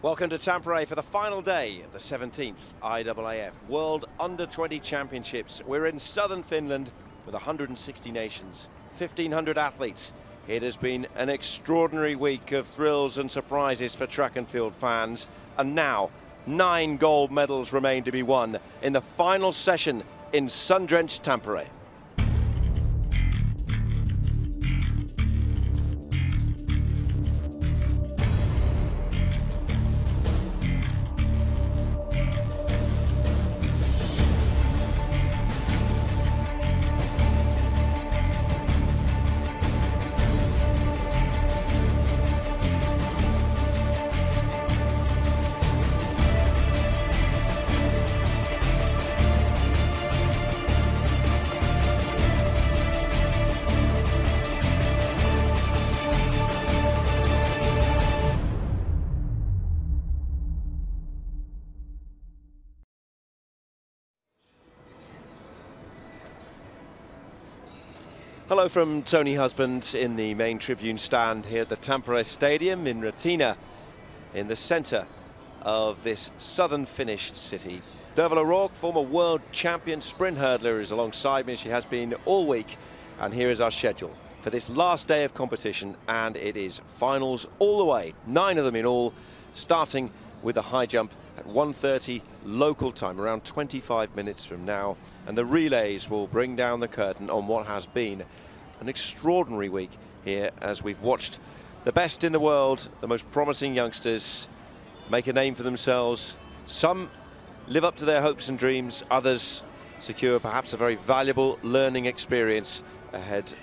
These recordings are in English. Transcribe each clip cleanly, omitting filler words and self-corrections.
Welcome to Tampere for the final day of the 17th IAAF World Under-20 Championships. We're in southern Finland with 160 nations, 1,500 athletes. It has been an extraordinary week of thrills and surprises for track and field fans. And now, 9 gold medals remain to be won in the final session in sun-drenched Tampere. Hello from Tony Husband in the main tribune stand here at the Tampere Stadium in Ratina, in the centre of this southern Finnish city. Derval O'Rourke, former world champion sprint hurdler, is alongside me. She has been all week, and here is our schedule for this last day of competition, and it is finals all the way, 9 of them in all, starting with the high jump at 1:30 local time, around 25 minutes from now, and the relays will bring down the curtain on what has been an extraordinary week here as we've watched the best in the world, the most promising youngsters make a name for themselves. Some live up to their hopes and dreams, others secure perhaps a very valuable learning experience ahead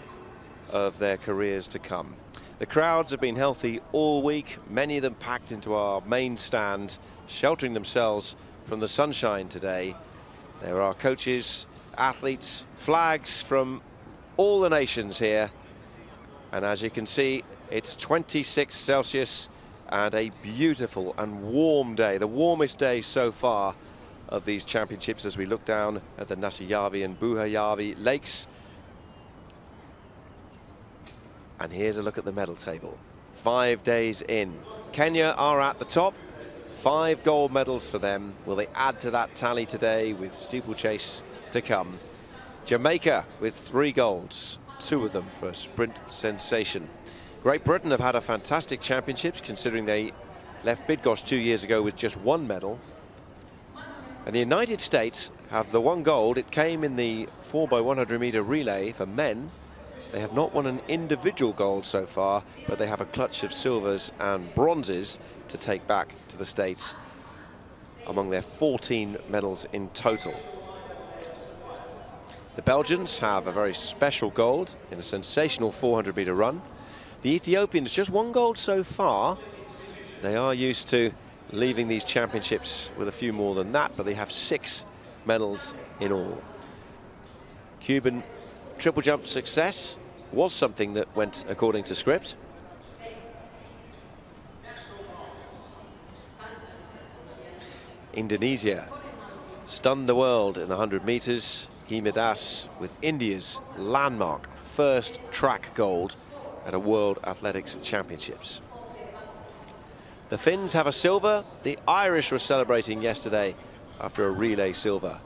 of their careers to come. The crowds have been healthy all week, many of them packed into our main stand, sheltering themselves from the sunshine today. There are coaches, athletes, flags from all the nations here, and as you can see, it's 26 Celsius and a beautiful and warm day, the warmest day so far of these championships as we look down at the Näsijärvi and Pyhäjärvi lakes. And here's a look at the medal table. 5 days in, Kenya are at the top, 5 gold medals for them. Will they add to that tally today with steeplechase to come? Jamaica with 3 golds, 2 of them for a sprint sensation. Great Britain have had a fantastic championships, considering they left Bydgoszcz 2 years ago with just 1 medal. And the United States have the 1 gold. It came in the 4x100 meter relay for men. They have not won an individual gold so far, but they have a clutch of silvers and bronzes to take back to the States among their 14 medals in total. The Belgians have a very special gold in a sensational 400 meter run. The Ethiopians, just 1 gold so far. They are used to leaving these championships with a few more than that, but they have 6 medals in all. Cuban triple jump success was something that went according to script. Indonesia stunned the world in the 100 meters. Medalist with India's landmark first track gold at a World Athletics Championships. The Finns have a silver. The Irish were celebrating yesterday after a relay silver.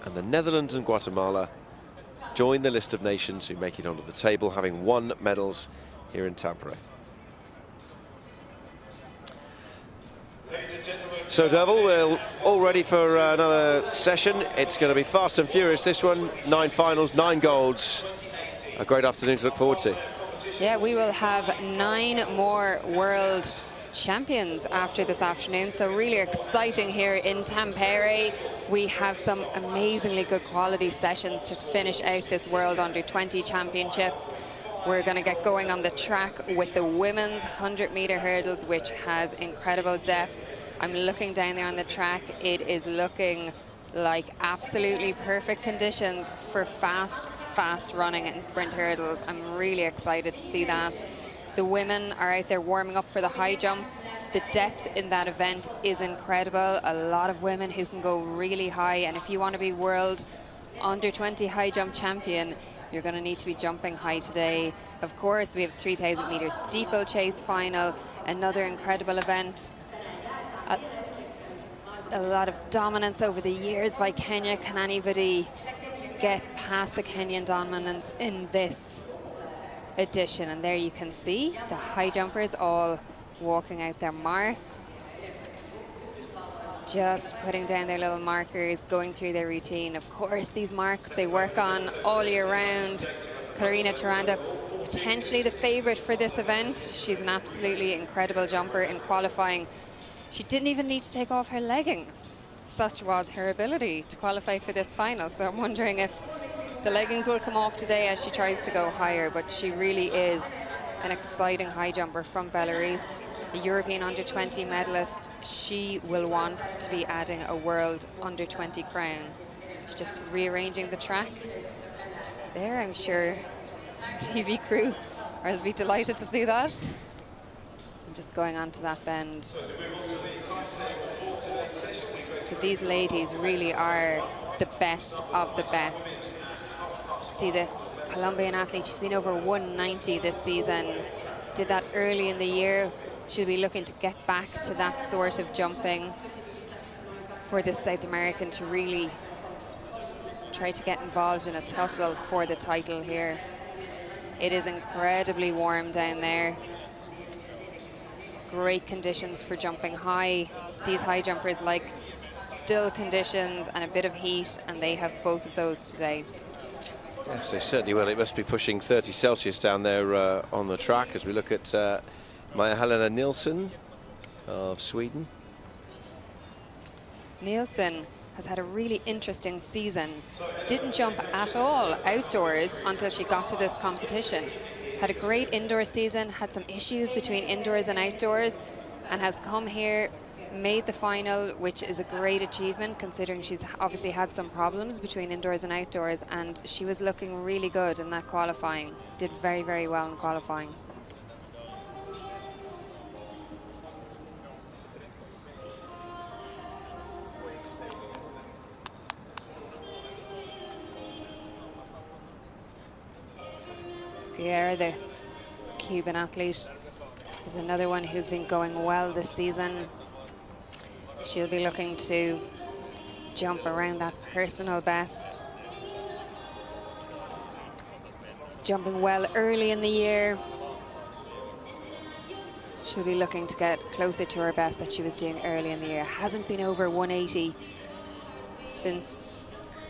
And the Netherlands and Guatemala join the list of nations who make it onto the table, having won medals here in Tampere. So Derval, we're all ready for another session. It's going to be fast and furious, this one. 9 finals, 9 golds. A great afternoon to look forward to. Yeah, we will have 9 more world champions after this afternoon, so really exciting here in Tampere. We have some amazingly good quality sessions to finish out this World Under-20 Championships. We're going to get going on the track with the women's 100 meter hurdles, which has incredible depth. I'm looking down there on the track. It is looking like absolutely perfect conditions for fast running in sprint hurdles. I'm really excited to see that. The women are out there warming up for the high jump. The depth in that event is incredible. A lot of women who can go really high, and if you want to be world under 20 high jump champion, You're going to need to be jumping high today. Of course, we have 3,000 meter steeplechase final, another incredible event. A lot of dominance over the years by Kenya. Can anybody get past the Kenyan dominance in this edition? And there you can see the high jumpers all walking out their marks, just putting down their little markers, going through their routine. Of course, these marks they work on all year round. Karina Taranda, potentially the favorite for this event. She's an absolutely incredible jumper. In qualifying, she didn't even need to take off her leggings. Such was her ability to qualify for this final. So I'm wondering if the leggings will come off today as she tries to go higher, but she really is an exciting high jumper from Belarus, a European under-20 medalist. She will want to be adding a world under-20 crown. She's just rearranging the track. There, I'm sure the TV crew will be delighted to see that. And just going on to that bend. So these ladies really are the best of the best. See the Colombian athlete, she's been over 190 this season. Did that early in the year. She'll be looking to get back to that sort of jumping for this South American to really try to get involved in a tussle for the title here. It is incredibly warm down there. Great conditions for jumping high. These high jumpers like still conditions and a bit of heat, and they have both of those today. Yes, they certainly will. It must be pushing 30 Celsius down there on the track as we look at Helena Nielsen of Sweden. Nielsen has had a really interesting season. Didn't jump at all outdoors until she got to this competition. Had a great indoor season, had some issues between indoors and outdoors, and has come here, made the final, which is a great achievement considering she's obviously had some problems between indoors and outdoors, and she was looking really good in that qualifying. Did very, very well in qualifying. Pierre, the Cuban athlete, is another one who's been going well this season. She'll be looking to jump around that personal best. She's jumping well early in the year. She'll be looking to get closer to her best that she was doing early in the year. Hasn't been over 180 since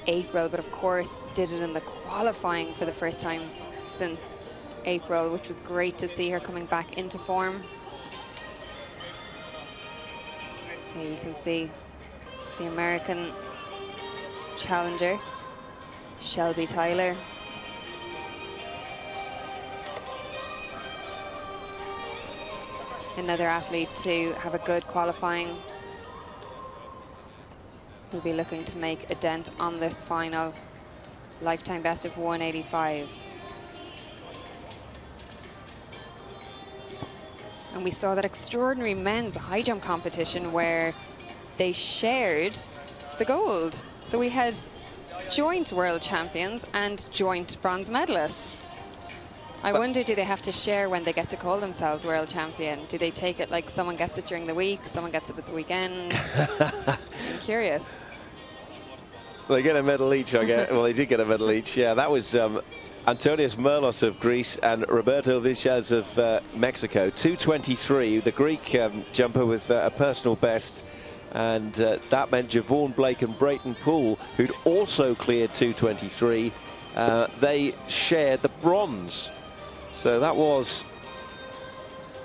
April, but of course did it in the qualifying for the first time since April, which was great to see her coming back into form. Here you can see the American challenger, Shelby Tyler. Another athlete to have a good qualifying. We'll be looking to make a dent on this final. Lifetime best of 185. And we saw that extraordinary men's high jump competition where they shared the gold. So we had joint world champions and joint bronze medalists. I wonder, do they have to share when they get to call themselves world champion? Do they take it like someone gets it during the week, someone gets it at the weekend? I'm curious. They get a medal each, I guess. Well, they did get a medal each. Yeah, that was Antonios Merlos of Greece and Roberto Viciaz of Mexico. 2:23, the Greek jumper with a personal best. And that meant Javon Blake and Brayton Poole, who'd also cleared 2:23. They shared the bronze. So that was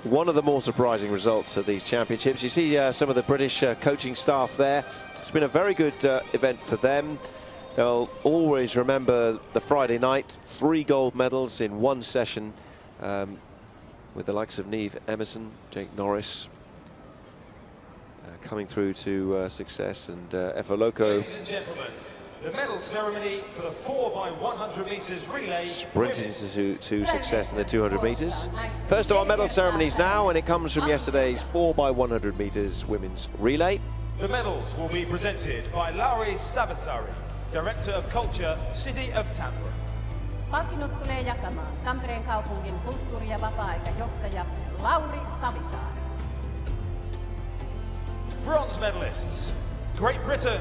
one of the more surprising results of these championships. You see some of the British coaching staff there. It's been a very good event for them. They'll always remember the Friday night, 3 gold medals in one session with the likes of Neve Emerson, Jake Norris coming through to success, and Efoloko. Ladies and gentlemen, the medal ceremony for the 4x100 meters relay. Sprinting to success in the 200 meters. First of our medal ceremonies now, and it comes from yesterday's 4x100 meters women's relay. The medals will be presented by Lauri Sabatari, Director of Culture, City of Tampere. Palkinnot tulee jakamaan Tampereen kaupungin kulttuuri- ja vapaa-aikajohtaja Lauri Savisaari. Bronze medalists, Great Britain.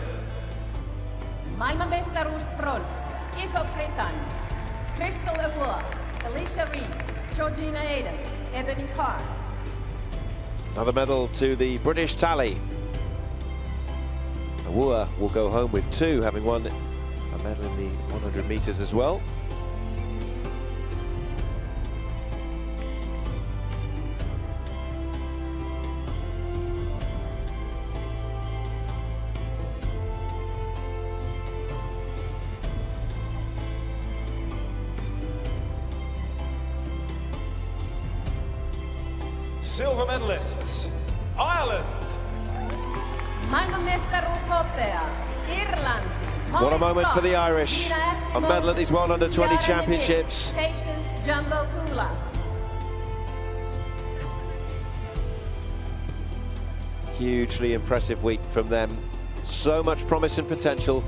Maailmanmestaruus bronssia, Iso-Britannia. Crystal Award, Alicia Rees, Georgina Aiden, Ebony Carr. Another medal to the British tally. Awua will go home with 2, having won a medal in the 100 meters as well. Silver medalists, Ireland. Maailmanmestaruus hopea, Irlanti. What a moment for the Irish. A medal at these World Under-20 Championships. Patience Jumbo Kula. Hugely impressive week from them. So much promise and potential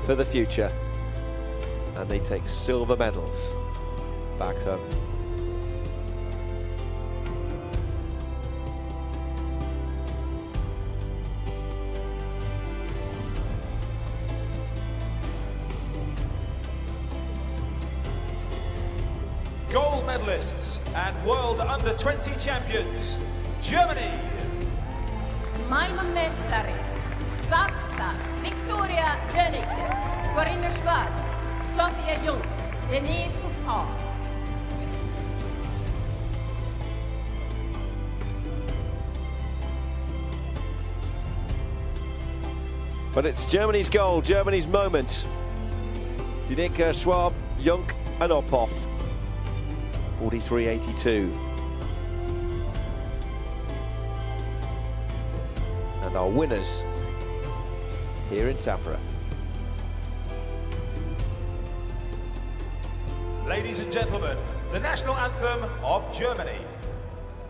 for the future. And they take silver medals back home. Gold medalists and World Under-20 champions, Germany. Maailmanmestari, Saksa, Victoria Dönike, Corinne Schwab, Sofia Jung, Denise Kuphoff. But it's Germany's goal, Germany's moment. Denike, Schwab, Jung and Ophoff. 43.82. And our winners here in Tampere. Ladies and gentlemen, the national anthem of Germany.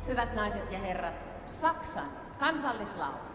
Hyvät naiset ja herrat, Saksan kansallislaulu.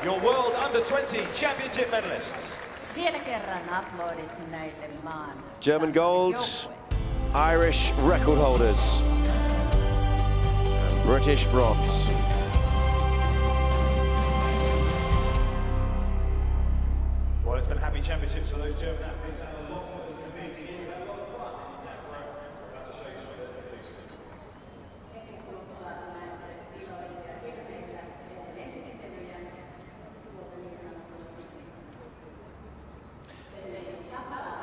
Your World Under-20 Championship medalists. Vielä kerran aplodit näille maan German gold, Irish record holders, and British bronze. Well, it's been happy championships for those German athletes and a lot of amazing. We've had a lot of fun in Tampere. About to show you some of those videos.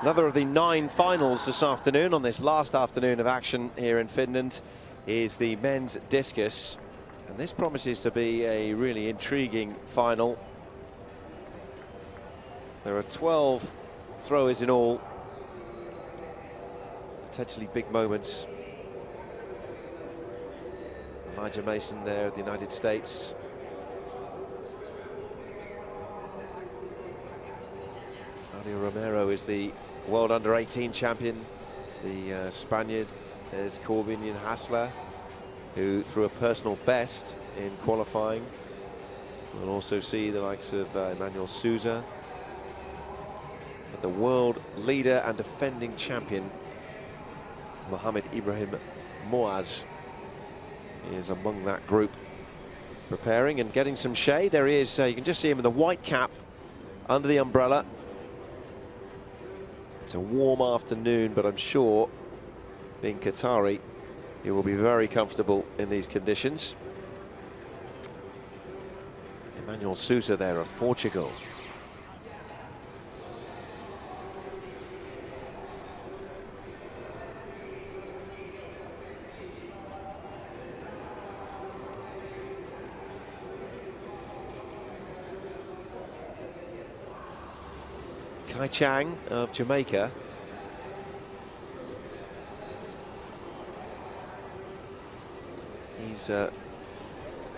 Another of the 9 finals this afternoon, on this last afternoon of action here in Finland, is the men's discus. And this promises to be a really intriguing final. There are 12 throwers in all. Potentially big moments. Simone Mason there of the United States. Romero is the World Under-18 champion. The Spaniard is Corbinian Hassler, who threw a personal best in qualifying. We'll also see the likes of Emmanuel Souza. But the world leader and defending champion, Mohammed Ibrahim Moaz, is among that group, preparing and getting some shade. There he is. You can just see him in the white cap under the umbrella. It's a warm afternoon, but I'm sure, being Qatari, he will be very comfortable in these conditions. Emmanuel Sousa there of Portugal. Kai Chang of Jamaica. He's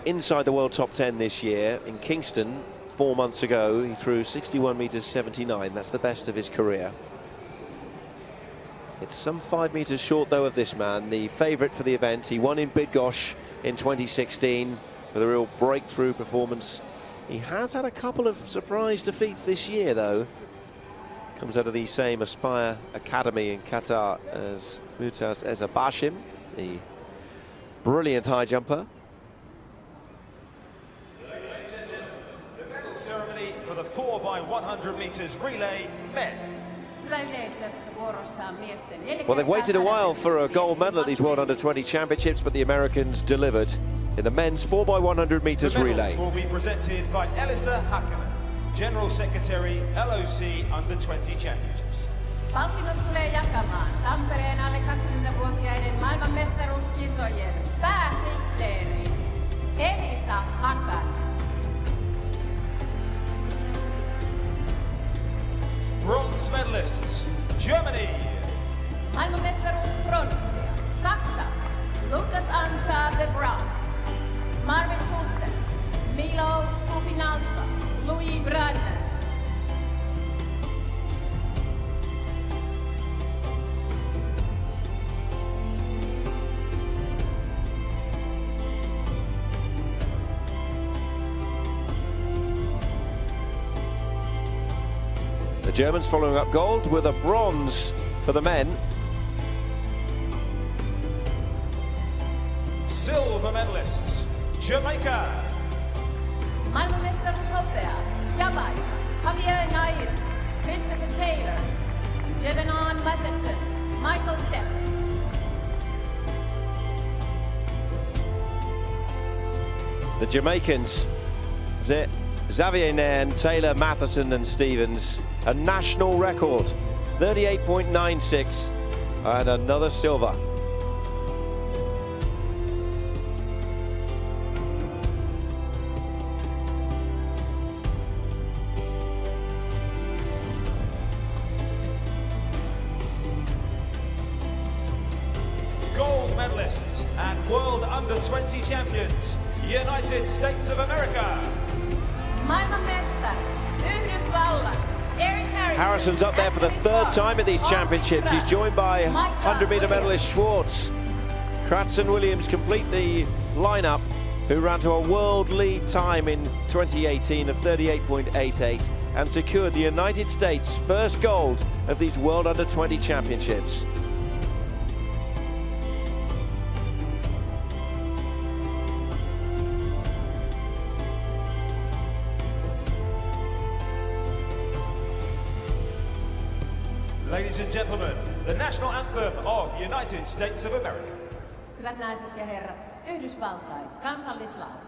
inside the world top 10 this year. In Kingston 4 months ago, he threw 61 meters 79. That's the best of his career. It's some 5 meters short, though, of this man, the favorite for the event. He won in Bydgoszcz in 2016 with a real breakthrough performance. He has had a couple of surprise defeats this year, though. Comes out of the same Aspire Academy in Qatar as Mutaz Ezabashim, the brilliant high jumper. The medal ceremony for the 4x100 meters relay men. Well, they've waited a while for a gold medal at these World Under-20 Championships, but the Americans delivered in the men's 4x100 meters relay. The medals will be presented by Elisa Hakkanen, General Secretary, LOC Under-20 Championships. Palkinnot tulee jakamaan Tampereen alle 20-vuotiaiden maailmanmestaruuskisojen pääsihteeri Elisa Hakkanen. Bronze medalists, Germany. Maailmanmestaruus pronssia, Saksa, Lukas Ansa de Braun, Marvin Schulte, Milo Skupinalta, Louis Bradner. The Germans following up gold with a bronze for the men. Silver medalists, Jamaica. Maailmanmestaruushopea, Jamaica, Javier Nair, Christopher Taylor, Jevenon Matheson, Michael Stephens. The Jamaicans, Xavier Nairn, Taylor, Matheson and Stevens, a national record, 38.96 and another silver. Gold medalists and World Under-20 champions, United States of America. Maailmanmestari, Yhdysvallat, Eric Harrison's up there for the third time at these championships. He's joined by 100-meter medalist Schwartz. Kratz and Williams complete the lineup, who ran to a world lead time in 2018 of 38.88 and secured the United States' first gold of these World Under-20 championships. Ladies and gentlemen, the national anthem of the United States of America. Hyvät naiset ja herrat, Yhdysvaltain kansallislaulu.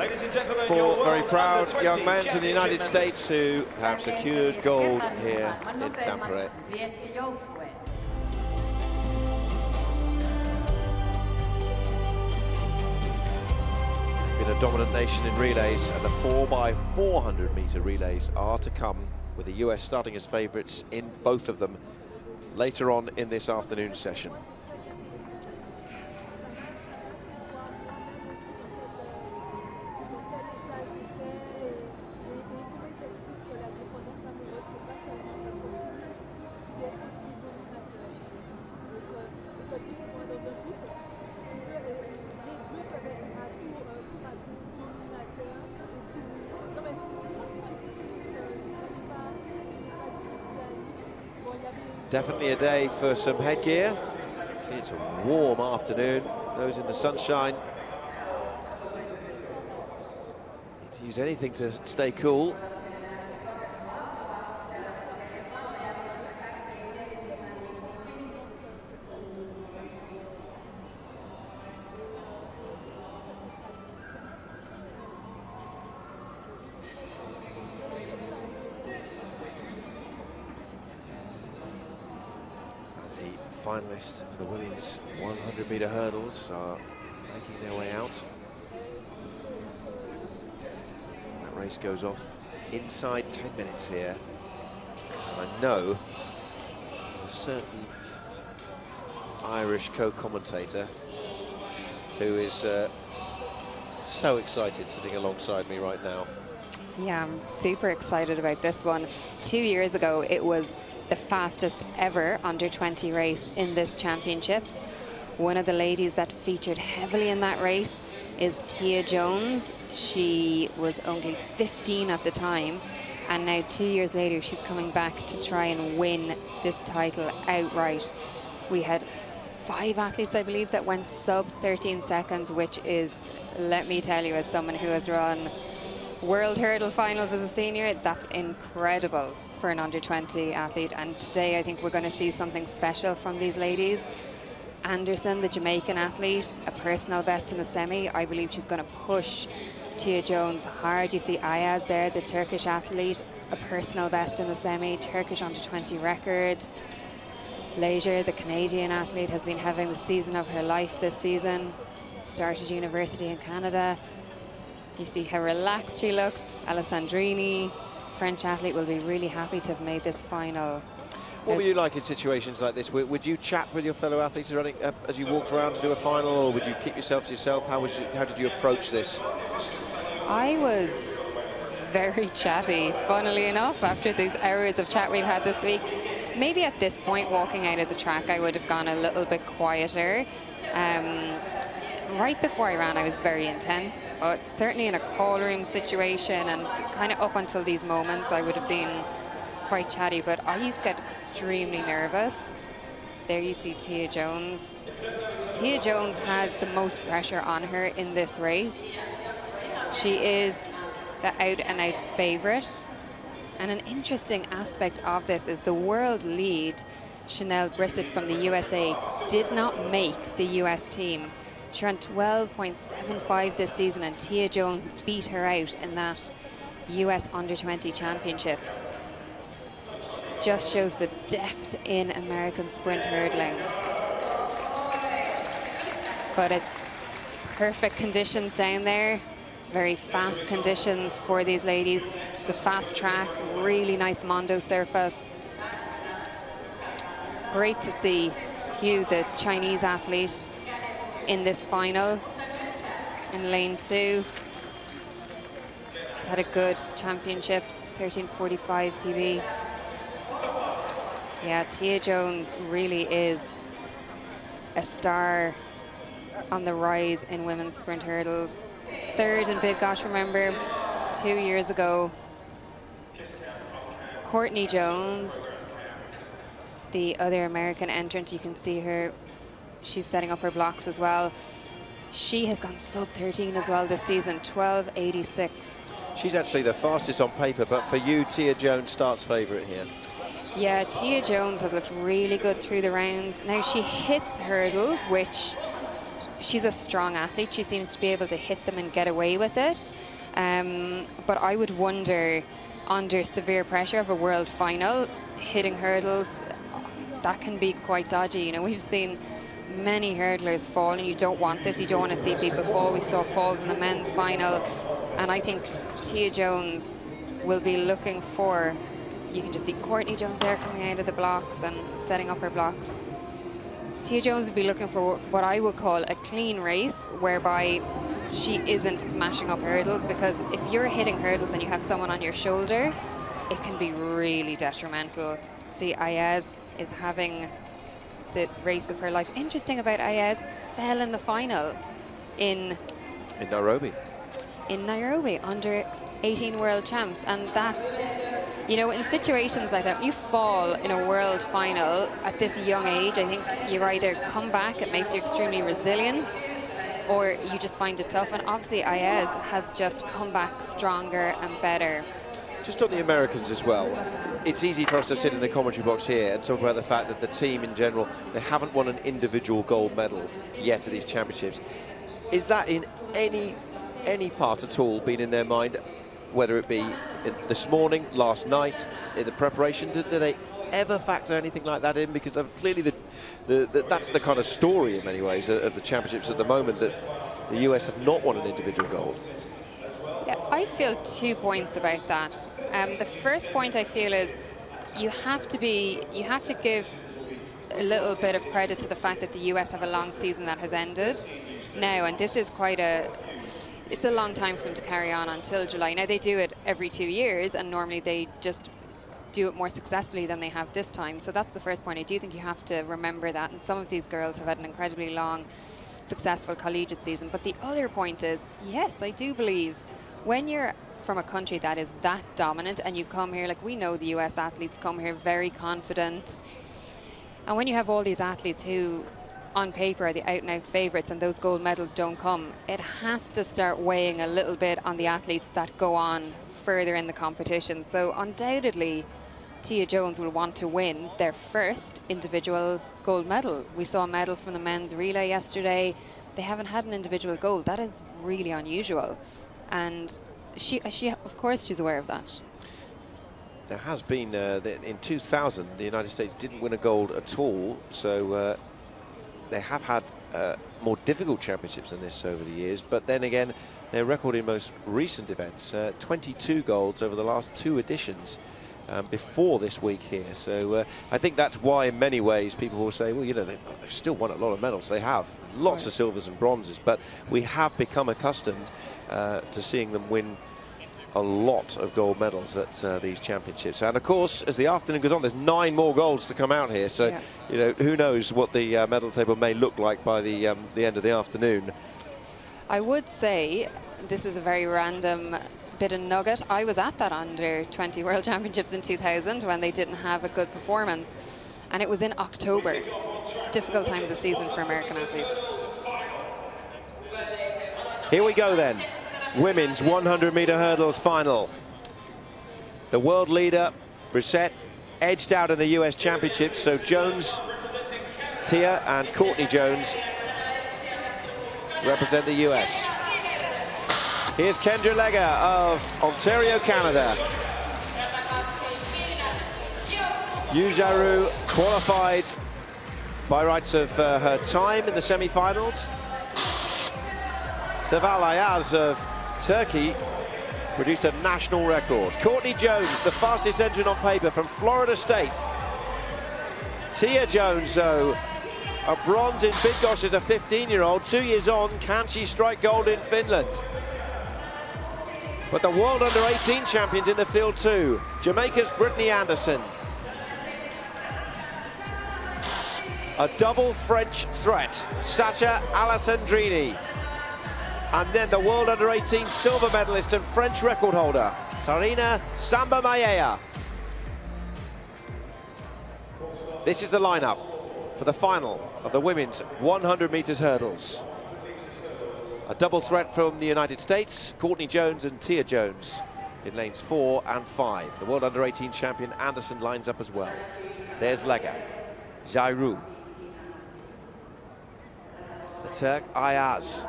Ladies and gentlemen, Four very proud young men from the United States who have secured gold here in Tampere. Been a dominant nation in relays, and the 4x400 meter relays are to come, with the US starting as favourites in both of them later on in this afternoon session. Definitely a day for some headgear. See, it's a warm afternoon. Those in the sunshine need to use anything to stay cool. Finalists for the women's 100-meter hurdles are making their way out. That race goes off inside 10 minutes here. And I know there's a certain Irish co-commentator who is so excited sitting alongside me right now. Yeah, I'm super excited about this one. 2 years ago, it was the fastest ever under-20 race in this championships. One of the ladies that featured heavily in that race is Tia Jones. She was only 15 at the time, and now 2 years later she's coming back to try and win this title outright. We had 5 athletes, I believe, that went sub 13 seconds, which is, let me tell you, as someone who has run World Hurdle Finals as a senior, that's incredible for an under-20 athlete. And today I think we're going to see something special from these ladies. Anderson, the Jamaican athlete, a personal best in the semi. I believe she's going to push Tia Jones hard. You see Ayaz there, the Turkish athlete, a personal best in the semi, Turkish under-20 record. Leisure, the Canadian athlete, has been having the season of her life this season. Started university in Canada. You see how relaxed she looks. Alessandrini, French athlete, will be really happy to have made this final. What were you like in situations like this? Would you chat with your fellow athletes running as you walked around to do a final, or would you keep yourself to yourself? How did you approach this? I was very chatty, funnily enough, after these hours of chat we've had this week. Maybe at this point, walking out of the track, I would have gone a little bit quieter. Right before I ran, I was very intense, but certainly in a call room situation and kind of up until these moments, I would have been quite chatty, but I used to get extremely nervous. There you see Tia Jones. Tia Jones has the most pressure on her in this race. She is the out-and-out favorite. And an interesting aspect of this is the world lead, Chanel Brissett from the USA, did not make the US team. She ran 12.75 this season, and Tia Jones beat her out in that US under-20 championships. Just shows the depth in American sprint hurdling. But it's perfect conditions down there. Very fast conditions for these ladies. It's a fast track, really nice Mondo surface. Great to see Hugh, the Chinese athlete, in this final in lane 2. He's had a good championships, 13:45 PB. Yeah, Tia Jones really is a star on the rise in women's sprint hurdles. Third in Bydgoszcz, remember, 2 years ago. Courtney Jones, the other American entrant, you can see her. She's setting up her blocks as well. She has gone sub 13 as well this season, 12:86. She's actually the fastest on paper, but for you, Tia Jones starts favourite here. Yeah, Tia Jones has looked really good through the rounds. Now she hits hurdles, which she's a strong athlete. She seems to be able to hit them and get away with it. But I would wonder, under severe pressure of a world final, hitting hurdles, that can be quite dodgy. You know, we've seen many hurdlers fall, and you don't want this. You don't want to see people fall. We saw falls in the men's final, and I think Tia Jones will be looking for, you can just see Courtney Jones there coming out of the blocks and setting up her blocks. Tia Jones will be looking for what I would call a clean race, whereby she isn't smashing up hurdles, because if you're hitting hurdles and you have someone on your shoulder, it can be really detrimental. See, Ayaz is having the race of her life. Interesting about Ayaz, fell in the final in Nairobi. In Nairobi, under 18 world champs. And that's, you know, in situations like that, when you fall in a world final at this young age, I think you either come back, it makes you extremely resilient, or you just find it tough. And obviously Ayaz has just come back stronger and better. Just on the Americans as well, it's easy for us to sit in the commentary box here and talk about the fact that the team in general, they haven't won an individual gold medal yet at these championships. Is that in any part at all been in their mind, whether it be this morning, last night, in the preparation? Did they ever factor anything like that in? Because clearly that's the kind of story in many ways of the championships at the moment, that the US have not won an individual gold. Yeah, I feel 2 points about that. The first point I feel is you have to give a little bit of credit to the fact that the US have a long season that has ended now, and this is it's a long time for them to carry on until July. Now, they do it every 2 years, and normally they just do it more successfully than they have this time. So that's the first point. I do think you have to remember that, and some of these girls have had an incredibly long, successful collegiate season. But the other point is, yes, I do believe when you're from a country that is that dominant and you come here, like we know the US athletes come here very confident, and when you have all these athletes who on paper are the out-and-out favourites and those gold medals don't come, it has to start weighing a little bit on the athletes that go on further in the competition. So undoubtedly Tia Jones will want to win their first individual gold medal. We saw a medal from the men's relay yesterday. They haven't had an individual gold. That is really unusual. And she of course she's aware of that. There has been, in 2000, the United States didn't win a gold at all, so they have had more difficult championships than this over the years. But then again, their record in most recent events, 22 golds over the last 2 editions before this week here. So I think that's why, in many ways, people will say, well, you know, they've still won a lot of medals. They have lots of silvers and bronzes, but we have become accustomed to seeing them win a lot of gold medals at these championships. And of course, as the afternoon goes on, there's 9 more golds to come out here. So, yeah, you know, who knows what the medal table may look like by the end of the afternoon. I would say, this is a very random bit of nugget, I was at that under-20 World Championships in 2000 when they didn't have a good performance, and it was in October. Difficult time of the season for American athletes. Here we go then. Women's 100-meter hurdles final. The world leader, Brissett, edged out in the US Championships, so Jones, Tia and Courtney Jones represent the US. Here's Kendra Legger of Ontario, Canada. Yujaru qualified by rights of her time in the semi-finals. Seval Ayaz of Turkey produced a national record. Courtney Jones, the fastest entrant on paper from Florida State. Tia Jones, though, a bronze in Bydgoszcz as a 15-year-old. 2 years on, can she strike gold in Finland? But the world under-18 champions in the field too. Jamaica's Brittany Anderson. A double French threat, Sacha Alessandrini. And then the world under-18 silver medalist and French record holder, Sarina Samba-Mayea. This is the lineup for the final of the women's 100 meters hurdles. A double threat from the United States, Courtney Jones and Tia Jones in lanes 4 and 5. The world under-18 champion Anderson lines up as well. There's Legger, Jairou. the Turk Ayaz,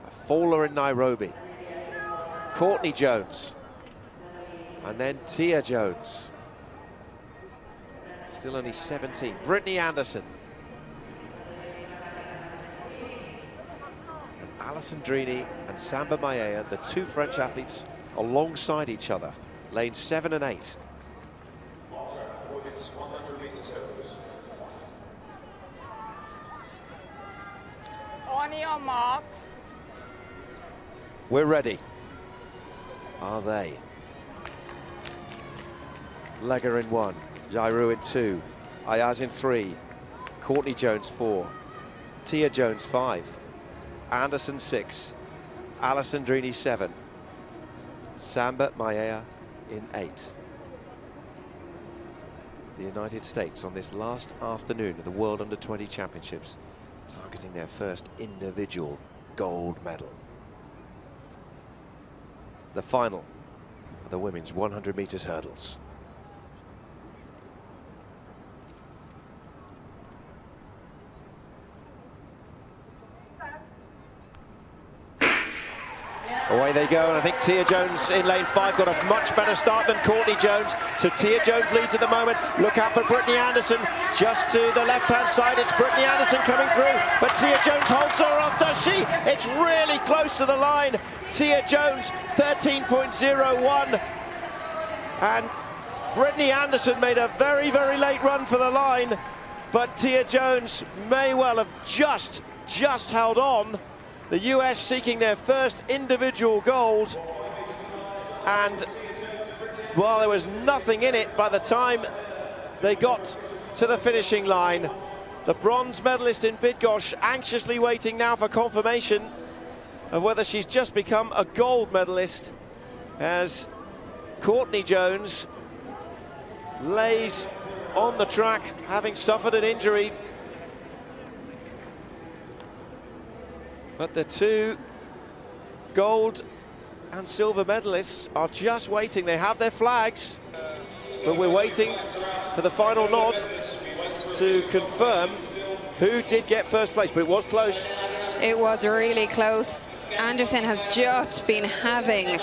a faller in Nairobi. Courtney Jones, and then Tia Jones. Still only 17. Brittany Anderson. And Alison Drini and Samba Maea, the two French athletes alongside each other, lanes 7 and 8. On your marks. We're ready. Are they? Legger in 1, Jairu in 2, Ayaz in 3, Courtney Jones 4, Tia Jones 5, Anderson 6, Alison Drini 7, Samba Maea in 8. The United States on this last afternoon of the World Under-20 Championships, targeting their first individual gold medal. The final of the women's 100 meters hurdles. Away they go, and I think Tia Jones in lane 5 got a much better start than Courtney Jones. So Tia Jones leads at the moment. Look out for Brittany Anderson. Just to the left-hand side, it's Brittany Anderson coming through, but Tia Jones holds her off, does she? It's really close to the line. Tia Jones, 13.01. And Brittany Anderson made a very, very late run for the line, but Tia Jones may well have just held on. The US seeking their first individual gold, and well, there was nothing in it by the time they got to the finishing line. The bronze medalist in Bydgoszcz anxiously waiting now for confirmation of whether she's just become a gold medalist, as Courtney Jones lays on the track, having suffered an injury. But the two gold and silver medalists are just waiting. They have their flags, but we're waiting for the final nod to confirm who did get first place. But it was close. It was really close. Anderson has just been having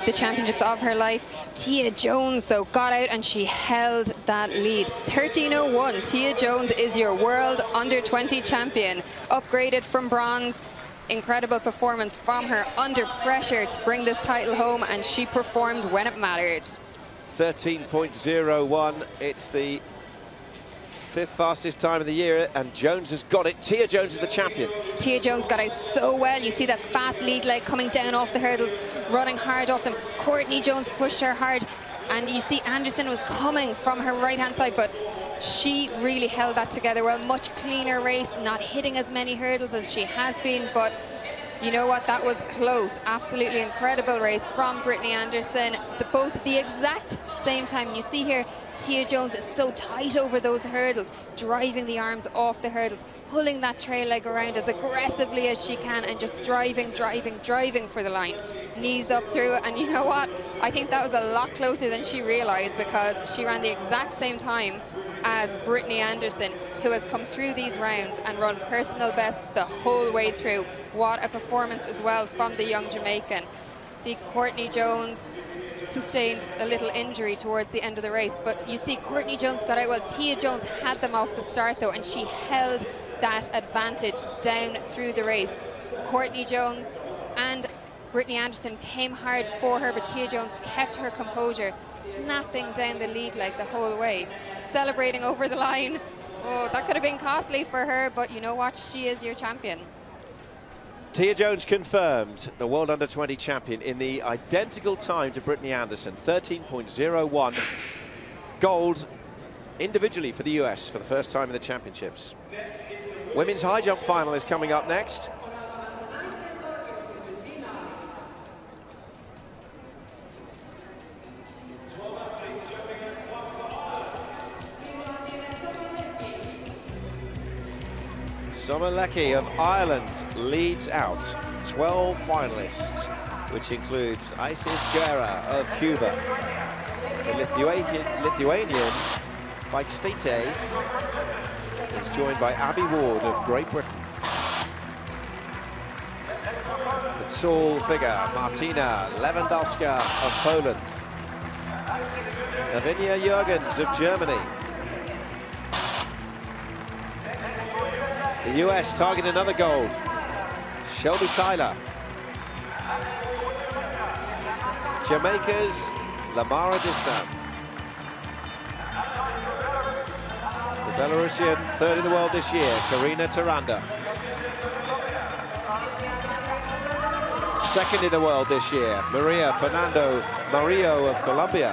the championships of her life. Tia Jones, though, got out and she held that lead. 13:01. Tia Jones is your world under-20 champion, upgraded from bronze. Incredible performance from her under pressure to bring this title home, and she performed when it mattered. 13.01. It's the 5th fastest time of the year, and Jones has got it. Tia Jones is the champion. Tia Jones got out so well. You see that fast lead leg coming down off the hurdles, running hard off them. Courtney Jones pushed her hard, and you see Anderson was coming from her right-hand side, but she really held that together well. Much cleaner race, not hitting as many hurdles as she has been, but you know what, that was close. Absolutely incredible race from Brittany Anderson. Both at the exact same time. You see here, Tia Jones is so tight over those hurdles, driving the arms off the hurdles, pulling that trail leg around as aggressively as she can, and just driving for the line. Knees up through it, and you know what? I think that was a lot closer than she realized, because she ran the exact same time as Brittany Anderson, who has come through these rounds and run personal bests the whole way through. What a performance as well from the young Jamaican. See, Courtney Jones sustained a little injury towards the end of the race, but you see Courtney Jones got out well. Tia Jones had them off the start though, and she held that advantage down through the race. Courtney Jones and Brittany Anderson came hard for her, but Tia Jones kept her composure, snapping down the lead leg the whole way, celebrating over the line. Oh, that could have been costly for her, but you know what? She is your champion. Tia Jones confirmed the World Under-20 champion in the identical time to Brittany Anderson, 13.01. Gold individually for the US for the first time in the championships. Women's high jump final is coming up next. Somaleki of Ireland leads out 12 finalists, which includes Isis Guerra of Cuba. The Lithuanian Bike State is joined by Abby Ward of Great Britain. tall figure, Martina Lewandowska of Poland. Lavinia Jürgens of Germany. The US targeting another gold. Shelby Tyler. Jamaica's Lamara Distan. The Belarusian, third in the world this year, Karina Taranda. Second in the world this year, Maria Fernando Mario of Colombia.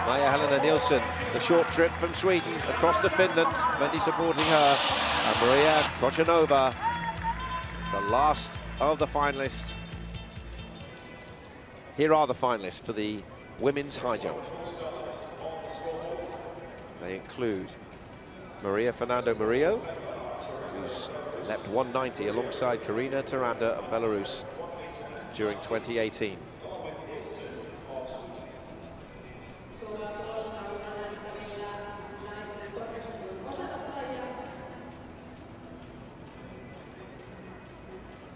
Maja Helena Nielsen, the short trip from Sweden across to Finland, many supporting her. And Maria Kochanova, the last of the finalists. Here are the finalists for the women's high jump. They include Maria Fernando Mario, who's leapt 190 alongside Karina Taranda of Belarus during 2018.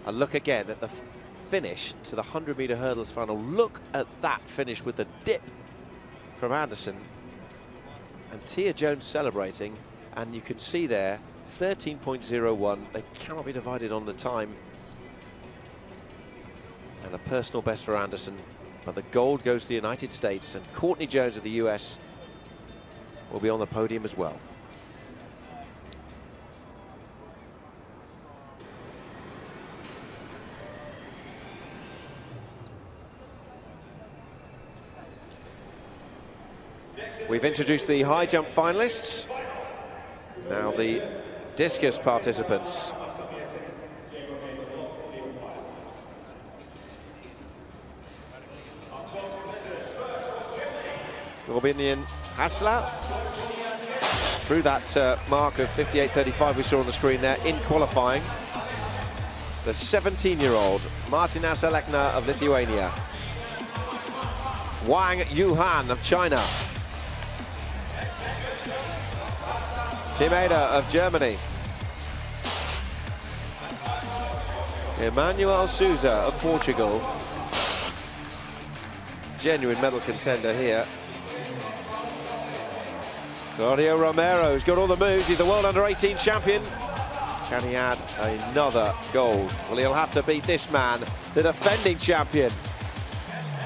A look again at the finish to the 100-meter hurdles final. Look at that finish with the dip from Anderson. And Tia Jones celebrating, and you can see there 13.01. They cannot be divided on the time. And a personal best for Anderson, but the gold goes to the United States, and Courtney Jones of the US will be on the podium as well. We've introduced the high jump finalists. Now the discus participants. Albanian Hasla through that mark of 58.35 we saw on the screen there in qualifying. The 17-year-old Martina Selekna of Lithuania. Wang Yuhan of China. Tim Ada of Germany. Emmanuel Souza of Portugal. Genuine medal contender here. Claudio Romero's got all the moves. He's the world under-18 champion. Can he add another gold? Well, he'll have to beat this man, the defending champion,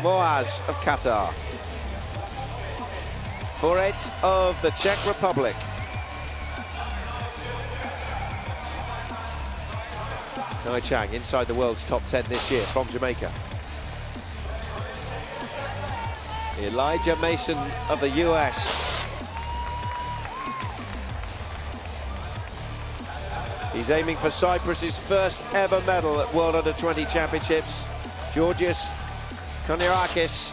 Moaz of Qatar. Foret of the Czech Republic. Nai Chang inside the world's top 10 this year from Jamaica. Elijah Mason of the US. He's aiming for Cyprus's first ever medal at World Under-20 Championships. Georgios Konirakis.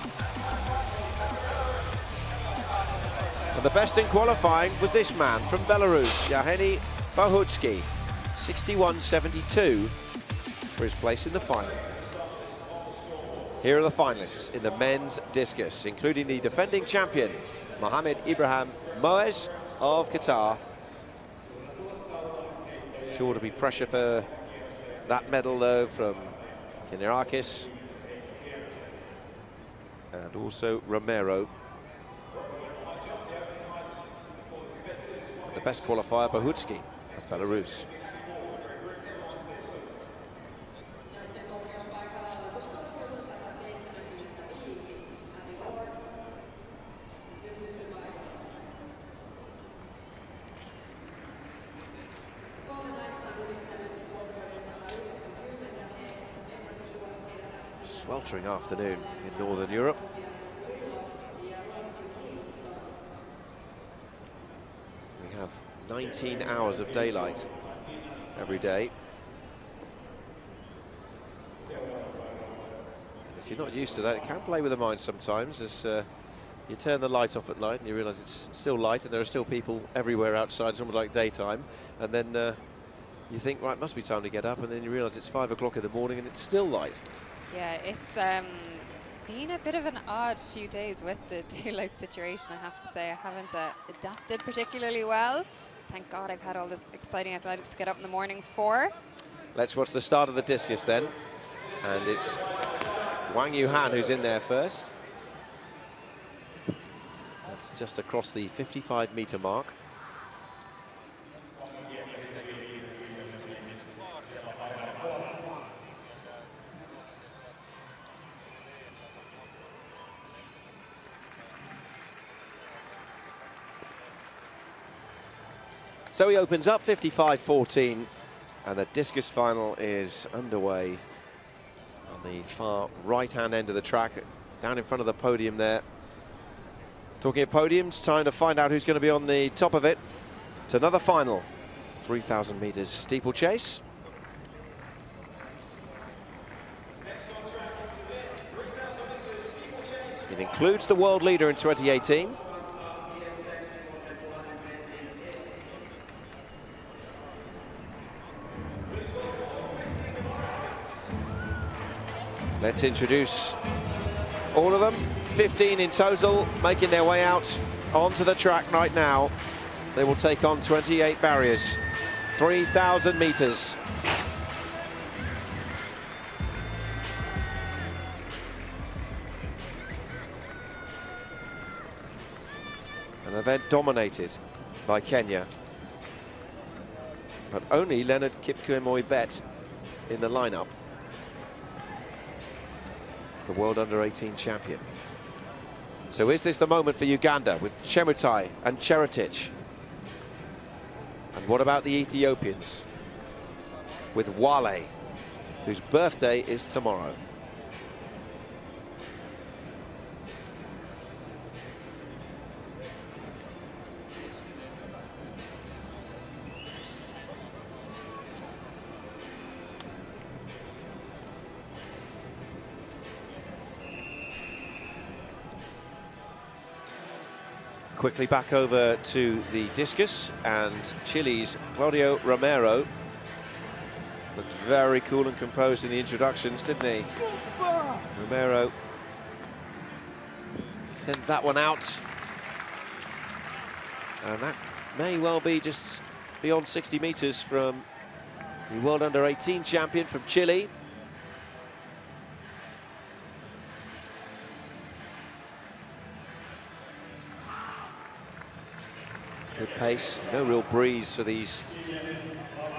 And the best in qualifying was this man from Belarus, Yevgeny Bohutsky, 61.72 for his place in the final. Here are the finalists in the men's discus, including the defending champion, Mohammed Ibrahim Moez of Qatar. Sure to be pressure for that medal, though, from Kinirakis and also Romero. The best qualifier, Bohutsky of Belarus. Sweltering afternoon in Northern Europe. We have 19 hours of daylight every day. And if you're not used to that, it can play with the mind sometimes as you turn the light off at night and you realise it's still light and there are still people everywhere outside. It's almost like daytime. And then you think, right, it must be time to get up, and then you realise it's 5 o'clock in the morning and it's still light. Yeah, it's been a bit of an odd few days with the daylight situation, I have to say. I haven't adapted particularly well. Thank God I've had all this exciting athletics to get up in the mornings for. Let's watch the start of the discus then. And it's Wang Yuhan who's in there first. That's just across the 55-meter mark. So he opens up 55-14, and the discus final is underway on the far right-hand end of the track, down in front of the podium there. Talking of podiums, time to find out who's going to be on the top of it. It's another final, 3,000 meters steeplechase. It includes the world leader in 2018. Let's introduce all of them, 15 in total, making their way out onto the track right now. They will take on 28 barriers, 3,000 meters. An event dominated by Kenya, but only Leonard Kipkemoi-Bet in the lineup. The world under-18 champion. So is this the moment for Uganda with Chemutai and Cheretich? And what about the Ethiopians with Wale, whose birthday is tomorrow? Quickly back over to the discus, and Chile's Claudio Romero looked very cool and composed in the introductions, didn't he? Romero sends that one out, and that may well be just beyond 60 meters from the world under-18 champion from Chile. Good pace, no real breeze for these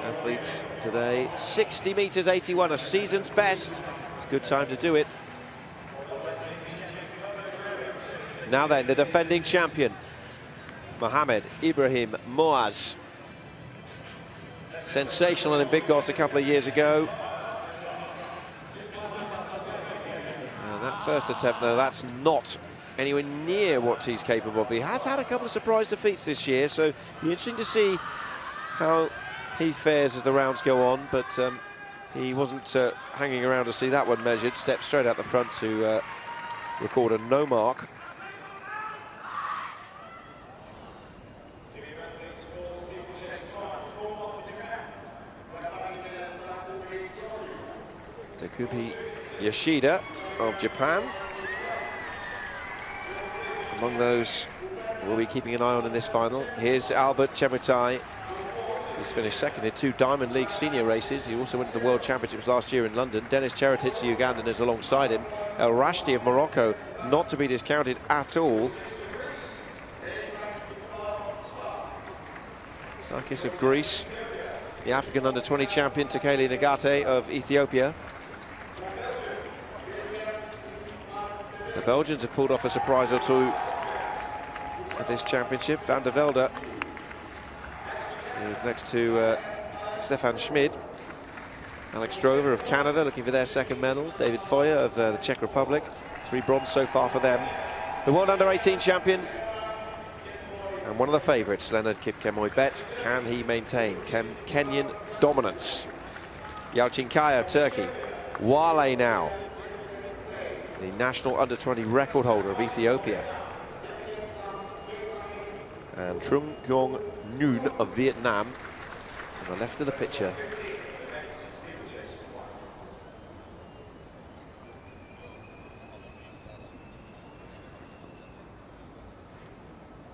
athletes today. 60 meters 81, a season's best. It's a good time to do it. Now then, the defending champion, Mohamed Ibrahim Moaz. Sensational in Big Goss a couple of years ago. And that first attempt, though, that's not anywhere near what he's capable of. He has had a couple of surprise defeats this year, so it'll be interesting to see how he fares as the rounds go on, but he wasn't hanging around to see that one measured. Stepped straight out the front to record a no mark. Takupi Yoshida of Japan. Among those we'll be keeping an eye on in this final. Here's Albert Chemutai. He's finished second in 2 Diamond League senior races. He also went to the World Championships last year in London. Dennis Cheretich, the Ugandan, is alongside him. El Rashdi of Morocco, not to be discounted at all. Sakis of Greece. The African under-20 champion, Tekeli Nagate of Ethiopia. The Belgians have pulled off a surprise or two at this championship. Van der Velde is next to Stefan Schmid. Alex Drover of Canada looking for their second medal. David Foyer of the Czech Republic. 3 bronze so far for them. The world under-18 champion and one of the favourites, Leonard Kipkemoi-Bet. Can he maintain Kenyan dominance? Yalçınkaya of Turkey. Wale now, the national under-20 record holder of Ethiopia. And Trung Kyong Nguyen of Vietnam on the left of the picture.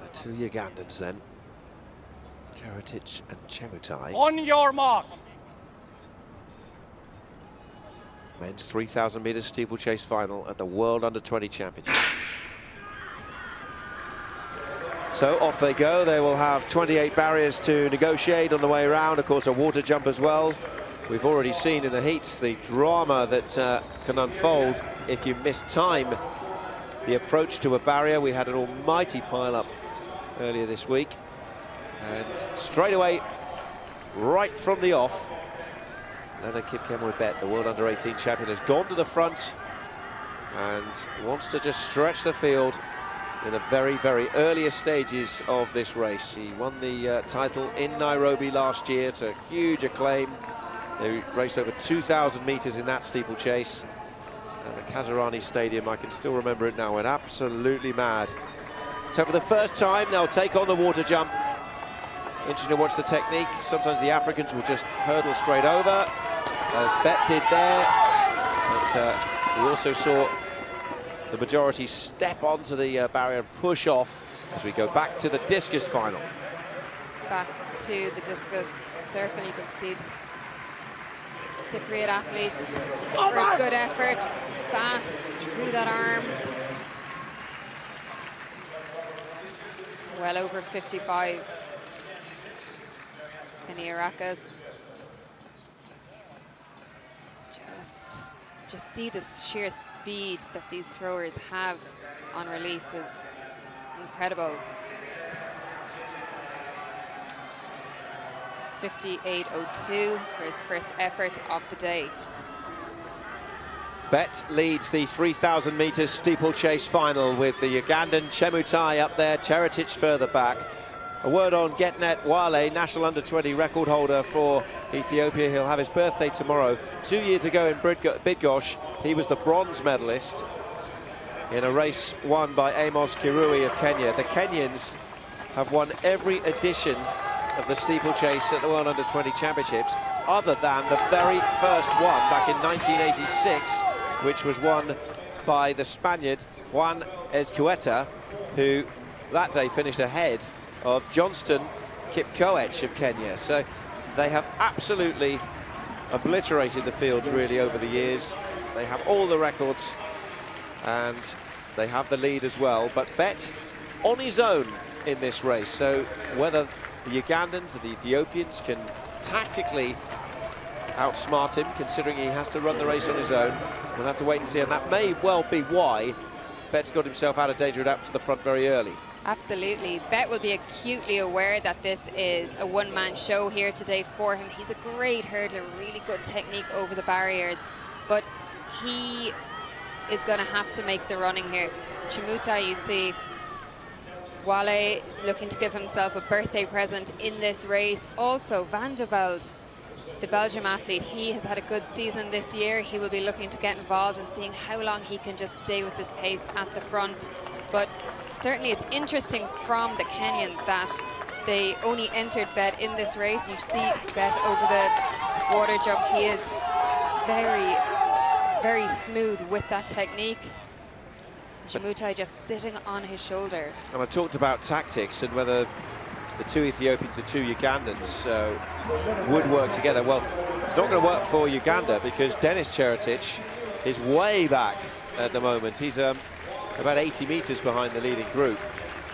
The 2 Ugandans then, Cheretich and Chemutai. On your mark. men's 3,000 metres steeplechase final at the World Under-20 Championships. So off they go. They will have 28 barriers to negotiate on the way around. Of course, a water jump as well. We've already seen in the heats the drama that can unfold if you miss time. The approach to a barrier. We had an almighty pile-up earlier this week. And straight away, right from the off, Lena Kipkemoi-Bet, the World Under-18 champion, has gone to the front and wants to just stretch the field in the very, very earliest stages of this race. He won the title in Nairobi last year to huge acclaim. They raced over 2,000 metres in that steeplechase. And the Kasarani Stadium, I can still remember it now, went absolutely mad. So for the first time, they'll take on the water jump. Interesting to watch the technique. Sometimes the Africans will just hurdle straight over, as Bet did there. But we also saw the majority step onto the barrier and push off as we go back to the discus final. Back to the discus circle, you can see this Cypriot athlete for a good effort, fast through that arm. Well over 55. Keniarakas. Just see the sheer speed that these throwers have on release is incredible. 58.02 for his first effort of the day. Bet leads the 3,000 metres steeplechase final with the Ugandan Chemutai up there, Cheretich further back. A word on Getnet Wale, national under-20 record holder for Ethiopia. He'll have his birthday tomorrow. 2 years ago in Bydgoszcz, he was the bronze medalist in a race won by Amos Kirui of Kenya. The Kenyans have won every edition of the steeplechase at the World Under-20 Championships, other than the very first one back in 1986, which was won by the Spaniard Juan Ezcueta, who that day finished ahead of Johnston Kipkoech of Kenya. So they have absolutely obliterated the fields really over the years. They have all the records and they have the lead as well. But Bet on his own in this race. So whether the Ugandans or the Ethiopians can tactically outsmart him, considering he has to run the race on his own, we'll have to wait and see. And that may well be why Bet's got himself out of danger and out to the front very early. Absolutely. Bet will be acutely aware that this is a one-man show here today for him. He's a great hurdler, really good technique over the barriers, but he is going to have to make the running here. Chemutai, you see, Wale looking to give himself a birthday present in this race. Also, Van de Velde, the Belgium athlete, he has had a good season this year. He will be looking to get involved and seeing how long he can just stay with this pace at the front. But certainly it's interesting from the Kenyans that they only entered Bet in this race. You see Bet over the water jump. He is very, very smooth with that technique. Chemutai just sitting on his shoulder. And I talked about tactics and whether the two Ethiopians, the two Ugandans would work together. Well, it's not going to work for Uganda because Dennis Cheretich is way back at the moment. He's about 80 metres behind the leading group.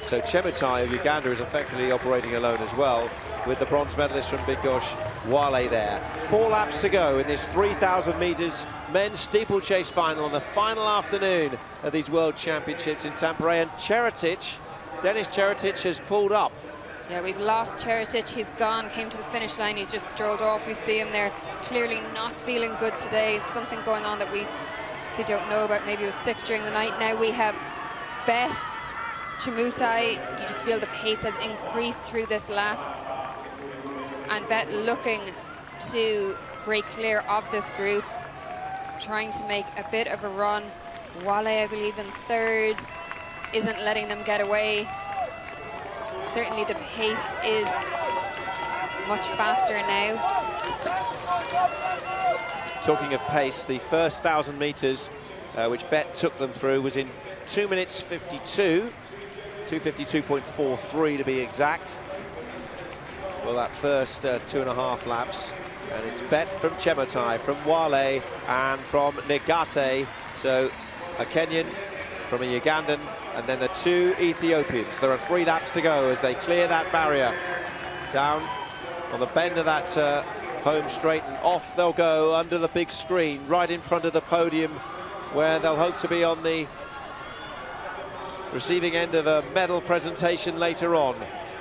So Chemutai of Uganda is effectively operating alone as well, with the bronze medalist from Bydgoszcz, Wale there. 4 laps to go in this 3,000 metres men's steeplechase final on the final afternoon of these World Championships in Tampere. And Cheretich, Dennis Cheretich, has pulled up. Yeah, we've lost Cheretich. He's gone, came to the finish line. He's just strolled off. We see him there, clearly not feeling good today. It's something going on that we don't know about. Maybe he was sick during the night. Now we have Bet, Chemutai. You just feel the pace has increased through this lap. And Bet looking to break clear of this group, trying to make a bit of a run. Wale, I believe, in third, isn't letting them get away. Certainly the pace is much faster now. Talking of pace, the first 1,000 metres which Bet took them through was in 2 minutes 52, 2:52.43 to be exact. Well, that first 2.5 laps. And it's Bet from Chemutai, from Wale, and from Negate. So a Kenyan from a Ugandan, and then the 2 Ethiopians. There are 3 laps to go as they clear that barrier. Down on the bend of that home straight, and off they'll go under the big screen, right in front of the podium, where they'll hope to be on the receiving end of a medal presentation later on.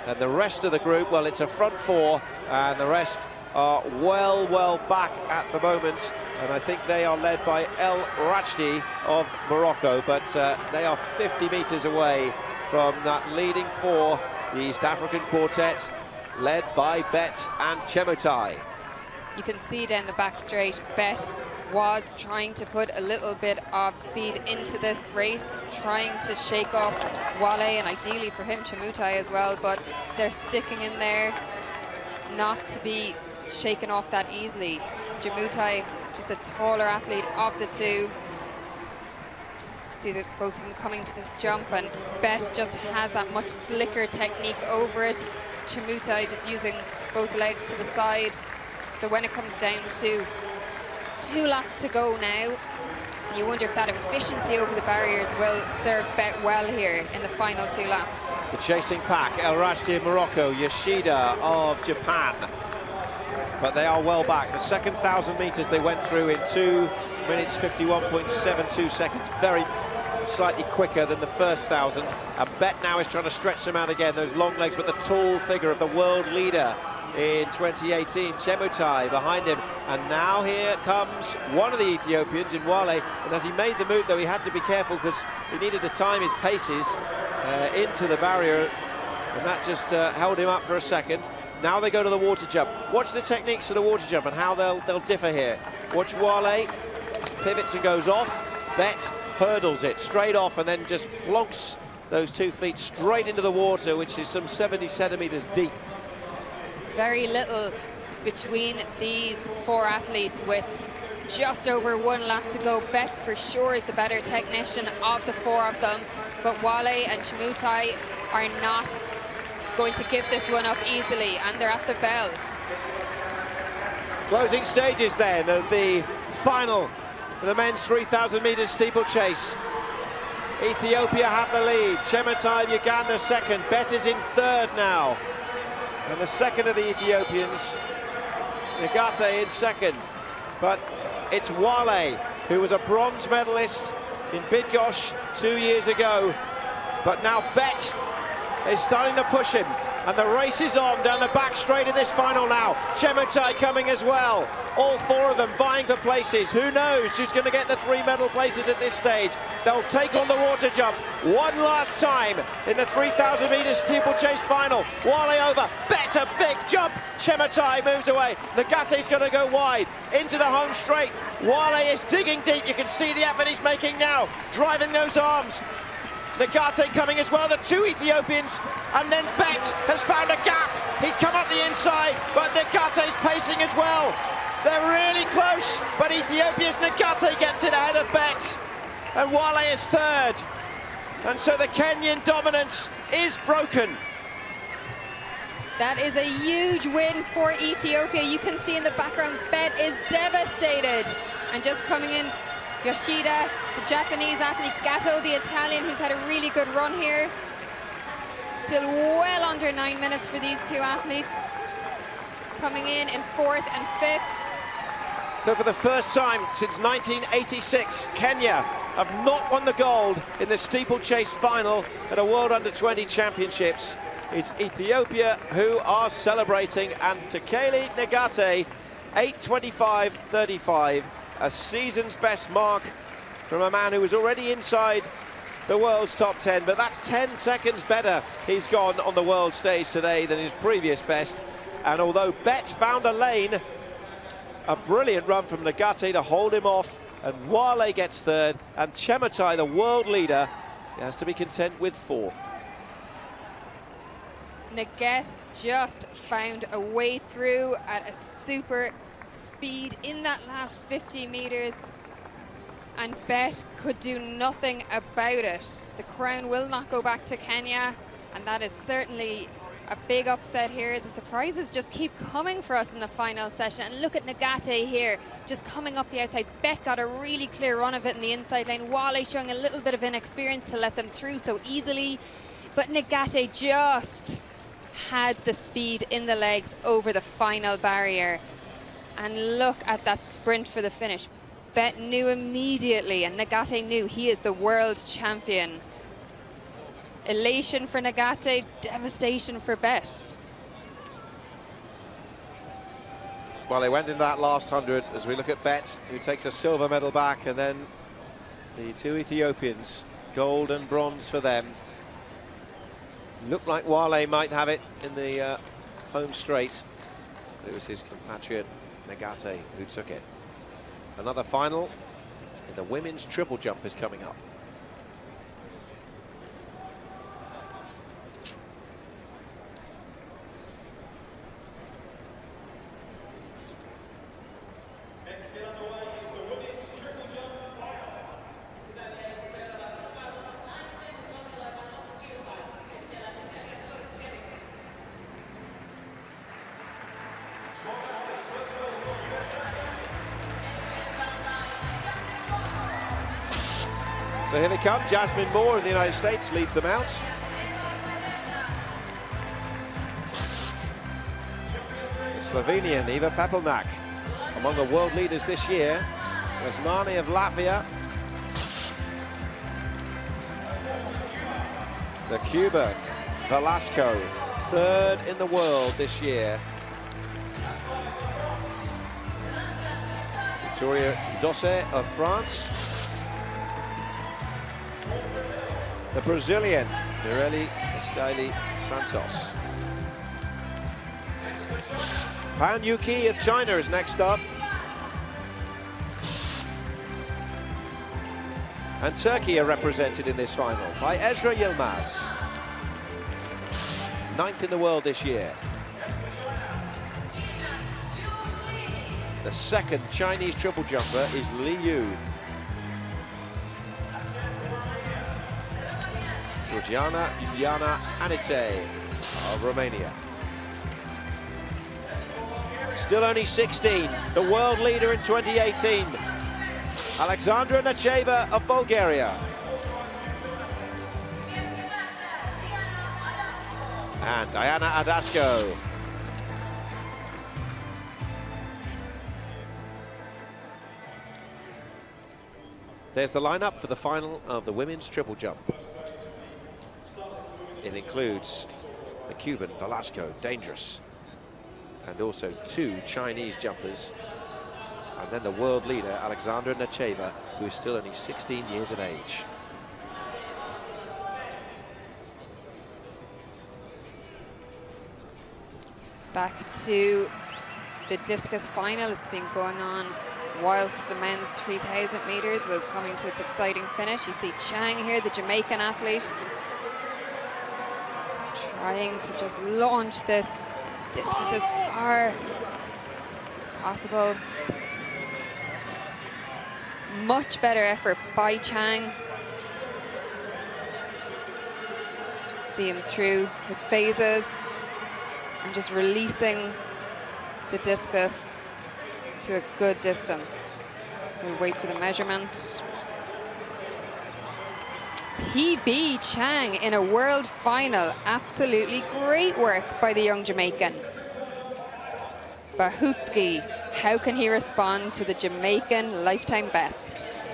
And the rest of the group, well, it's a front 4, and the rest are well back at the moment, and I think they are led by El Rachdi of Morocco, but they are 50 meters away from that leading 4, the East African quartet, led by Bet and Chemutai. You can see down the back straight, Bet was trying to put a little bit of speed into this race, trying to shake off Wale, and ideally for him, Chemutai as well, but they're sticking in there, not to be shaken off that easily. Chemutai, just the taller athlete of the 2. See that both of them coming to this jump, and Bet just has that much slicker technique over it. Chemutai just using both legs to the side. So when it comes down to 2 laps to go now, and you wonder if that efficiency over the barriers will serve Bet well here in the final 2 laps. The chasing pack, El Rachdi of Morocco, Yoshida of Japan. But they are well back. The second 1,000 meters they went through in 2 minutes 51.72 seconds. Very slightly quicker than the first 1,000. And Bet now is trying to stretch them out again, those long legs, but the tall figure of the world leader in 2018, Chemutai behind him. And now here comes one of the Ethiopians in Wale. And as he made the move, though, he had to be careful because he needed to time his paces into the barrier. And that just held him up for a second. Now they go to the water jump. Watch the techniques of the water jump and how they'll differ here. Watch Wale, pivots and goes off. Bet hurdles it straight off and then just plonks those 2 feet straight into the water, which is some 70 centimeters deep. Very little between these 4 athletes with just over 1 lap to go. Bet for sure is the better technician of the 4 of them, but Wale and Chemutai are not going to give this one up easily, and they're at the bell. Closing stages then of the final of the men's 3,000 meters steeplechase. Ethiopia have the lead. Chemutai of Uganda second. Bet is in 3rd now. And the second of the Ethiopians, Negate, in 2nd. But it's Wale, who was a bronze medalist in Bydgoszcz 2 years ago. But now Bet is starting to push him, and the race is on down the back straight in this final now. Chemutai coming as well. All 4 of them vying for places. Who knows who's going to get the 3 medal places at this stage? They'll take on the water jump one last time in the 3,000 meters steeplechase final. Wale over, Bet a big jump. Chemutai moves away. Negate's going to go wide into the home straight. Wale is digging deep. You can see the effort he's making now, driving those arms. Negate coming as well, the 2 Ethiopians, and then Bet has found a gap. He's come up the inside, but Negate's pacing as well. They're really close, but Ethiopia's Negate gets it ahead of Bet, and Wale is 3rd. And so the Kenyan dominance is broken. That is a huge win for Ethiopia. You can see in the background, Bet is devastated. And just coming in, Yoshida, the Japanese athlete, Gatto, the Italian, who's had a really good run here. Still well under 9 minutes for these 2 athletes. Coming in 4th and 5th. So for the first time since 1986, Kenya have not won the gold in the steeplechase final at a World Under-20 Championships. It's Ethiopia who are celebrating, and Tekeli Negate, 8:25.35. A season's best mark from a man who was already inside the world's top 10, but that's 10 seconds better he's gone on the world stage today than his previous best. And although Bet found a lane, a brilliant run from Negate to hold him off, and Wale gets 3rd, and Chemutai, the world leader, has to be content with 4th. Negate just found a way through at a super speed in that last 50 meters, and Bet could do nothing about it. The crown will not go back to Kenya, and that is certainly a big upset here. The surprises just keep coming for us in the final session. And look at Nagate here, just coming up the outside. Bet got a really clear run of it in the inside lane. Wale showing a little bit of inexperience to let them through so easily. But Nagate just had the speed in the legs over the final barrier. And look at that sprint for the finish. Bet knew immediately, and Nagate knew he is the world champion. Elation for Nagate, devastation for Bet. Well, they went into that last 100 as we look at Bet, who takes a silver medal back, and then the two Ethiopians, gold and bronze for them. Looked like Wale might have it in the home straight. It was his compatriot Nagate who took it. Another final in the women's triple jump is coming up. So here they come. Jasmine Moore of the United States leads them out. The Slovenian Iva Pepelnak among the world leaders this year. There's Mani of Latvia. The Cuban Velasco, third in the world this year. Victoria Dosse of France. The Brazilian, Mirelle Esteli Santos. Pan Yuki of China is next up. And Turkey are represented in this final by Ezra Yilmaz. 9th in the world this year. The second Chinese triple jumper is Li Yu. Georgiana Iuliana Anite of Romania. Still only 16, the world leader in 2018. Alexandra Nacheva of Bulgaria. And Diana Adasco. There's the lineup for the final of the women's triple jump. It includes the Cuban Velasco, dangerous, and also two Chinese jumpers, and then the world leader Alexandra Nacheva, who is still only 16 years of age. Back to the discus final. It's been going on whilst the men's 3,000 meters was coming to its exciting finish. You see Chang here, the Jamaican athlete, trying to just launch this discus as far as possible. Much better effort by Chang. Just see him through his phases and just releasing the discus to a good distance. We'll wait for the measurement. PB Chang in a world final. Absolutely great work by the young Jamaican. Bahutsky, how can he respond to the Jamaican lifetime best?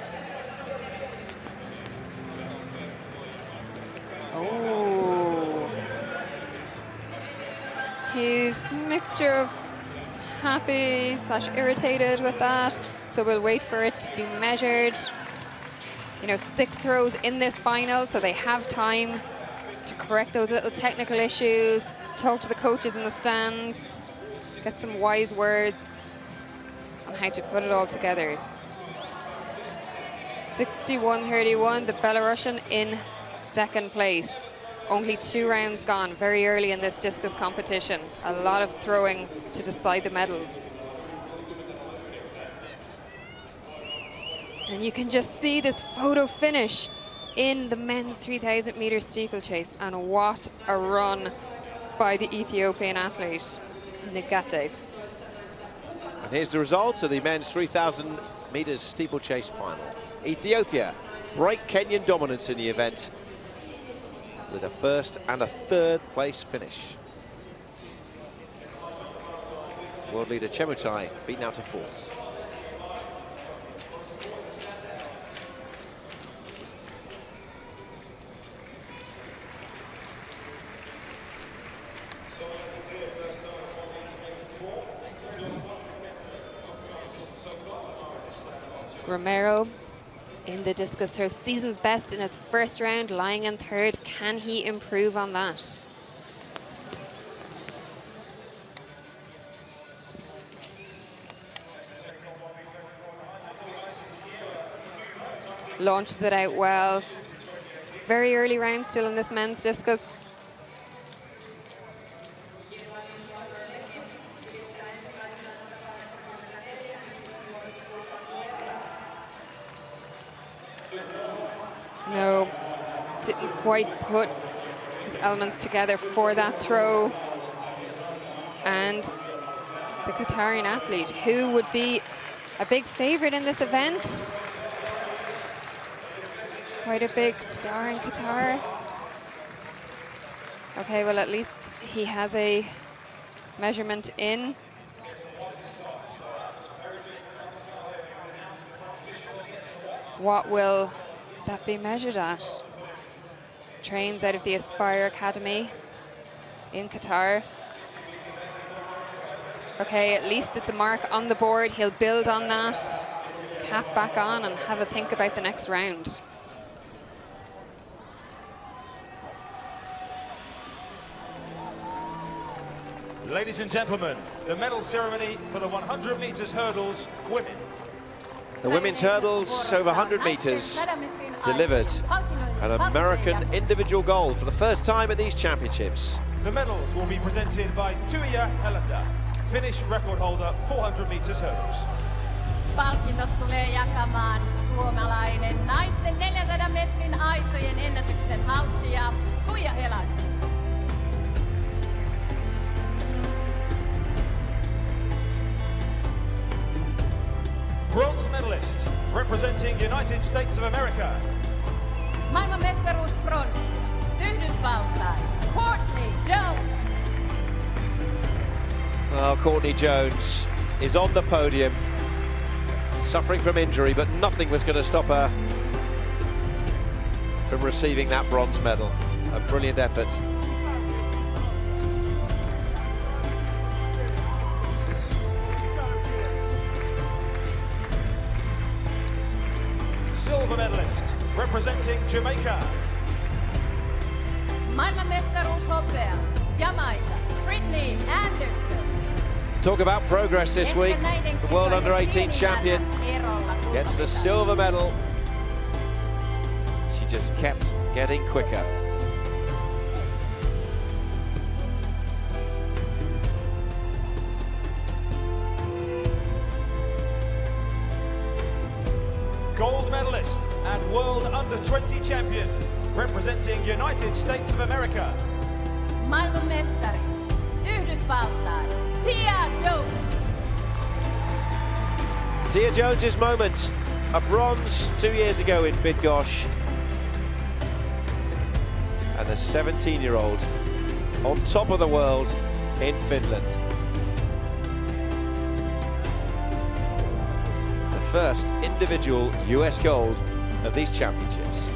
Oh. He's a mixture of happy / irritated with that. So we'll wait for it to be measured. You know, 6 throws in this final, so they have time to correct those little technical issues, talk to the coaches in the stand, get some wise words on how to put it all together. 61.31, the Belarusian in second place. Only 2 rounds gone, very early in this discus competition. A lot of throwing to decide the medals. And you can just see this photo finish in the men's 3,000 meter steeplechase. And what a run by the Ethiopian athlete, Negate. And here's the result of the men's 3,000 meters steeplechase final. Ethiopia break Kenyan dominance in the event with a first and a third place finish. World leader Chemutai beaten out to fourth. Romero in the discus throw, season's best in his first round, lying in third. Can he improve on that? Launches it out well. Very early round still in this men's discus. No, didn't quite put his elements together for that throw. And the Qatarian athlete, who would be a big favorite in this event. Quite a big star in Qatar. Okay, well, at least he has a measurement in. What will that be measured at? Trains out of the Aspire Academy in Qatar. Okay, at least it's a mark on the board. He'll build on that, cap back on, and have a think about the next round. Ladies and gentlemen, the medal ceremony for the 100 meters hurdles women. The women's hurdles over 100 meters delivered an American individual gold for the first time at these championships. The medals will be presented by Helena, Finnish record holder 400 meters hurdles. Palkinnot tulee jakamaan suomalainen naisten 400 metrin aitojen ennätyksen haltija Helena. Bronze medalist representing United States of America. Maailmanmestaruus pronssia, Yhdysvaltain, Courtney Jones. Well, Courtney Jones is on the podium, suffering from injury, but nothing was going to stop her from receiving that bronze medal. A brilliant effort. Silver medalist representing Jamaica. Maailmanmestaruus hopea, Jamaica, Brittany Anderson. Talk about progress this week. The World Under-18 champion gets the silver medal. She just kept getting quicker. Gold medalist and World Under-20 champion representing United States of America. Maailmanmestari, Yhdysvaltain, Tia Jones. Tia Jones's moment, a bronze 2 years ago in Bydgoszcz. And the 17-year-old on top of the world in Finland. First individual US gold of these championships.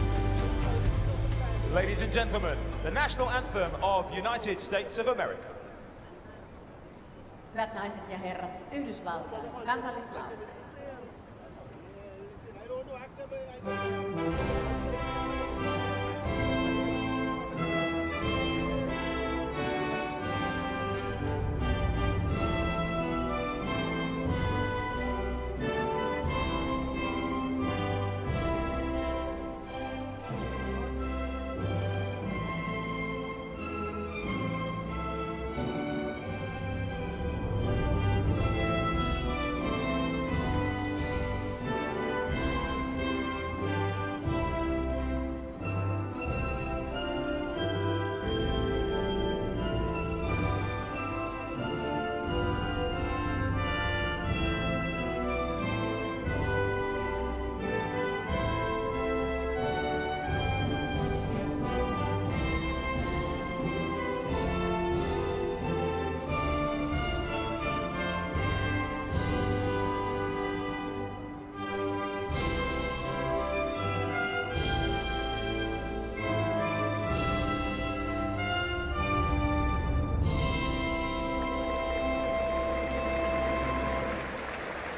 Ladies and gentlemen, the national anthem of United States of America. Hyvät naiset ja herrat, Yhdysvaltain kansallislaulu.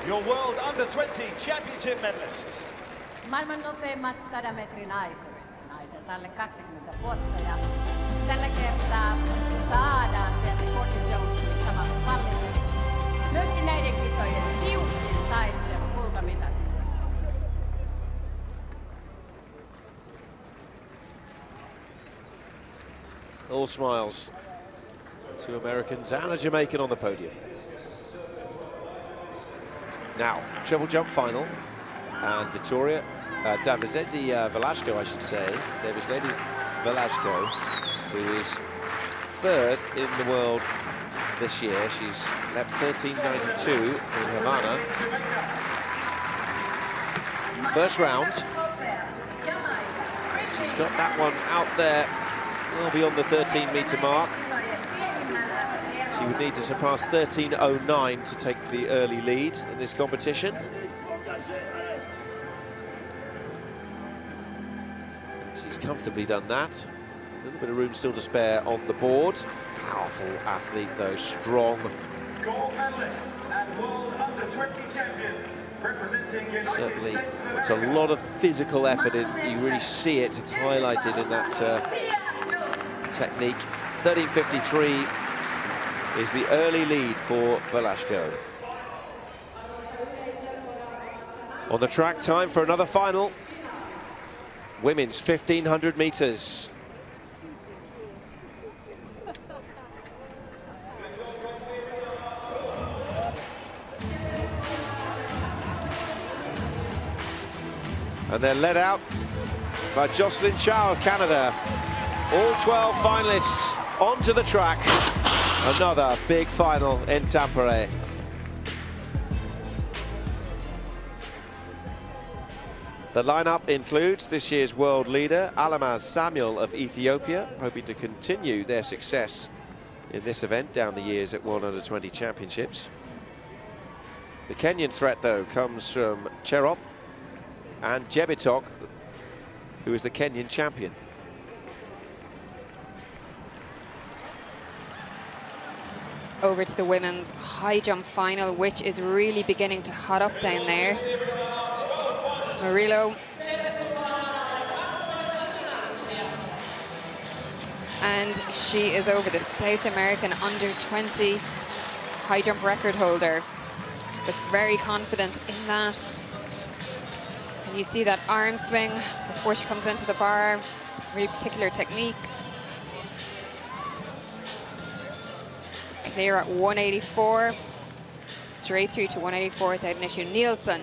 your World Under-20 Championship medalists. Maailman nopeimmat 100 metrin aitoja. Naiset alle 20 vuotta. Ja tällä kertaa saadaan sieltä Courtney Jonesin sama palli. Myöskin näiden kisojen tiukin taistelu kultamitalista. All smiles. 2 Americans and a Jamaican on the podium. Now, triple jump final. And Victoria, Davisledi Velasco, I should say. Davisledi Velasco, who is 3rd in the world this year. She's leapt 13.92 in Helena. First round. She's got that one out there, well beyond the 13-metre mark. She would need to surpass 13.09 to take the early lead in this competition. She's comfortably done that. A little bit of room still to spare on the board. Powerful athlete though, strong. Gold medalist and World Under-20 champion, representing United States of America. It's a lot of physical effort in. You really see it. It's highlighted in that technique. 13.53 is the early lead for Velasco. On the track, time for another final. Women's 1,500 meters. And they're led out by Jocelyn Chow of Canada. All 12 finalists onto the track. Another big final in Tampere. The lineup includes this year's world leader, Alamaz Samuel of Ethiopia, hoping to continue their success in this event down the years at World Under-20 Championships. The Kenyan threat, though, comes from Cherop and Jebitok, who is the Kenyan champion. Over to the women's high jump final, which is really beginning to hot up down there. Murillo. And she is over the South American under-20 high jump record holder. But very confident in that. And you see that arm swing before she comes into the bar. Really particular technique. Clear at 184. Straight through to 184 without an issue. Nielsen,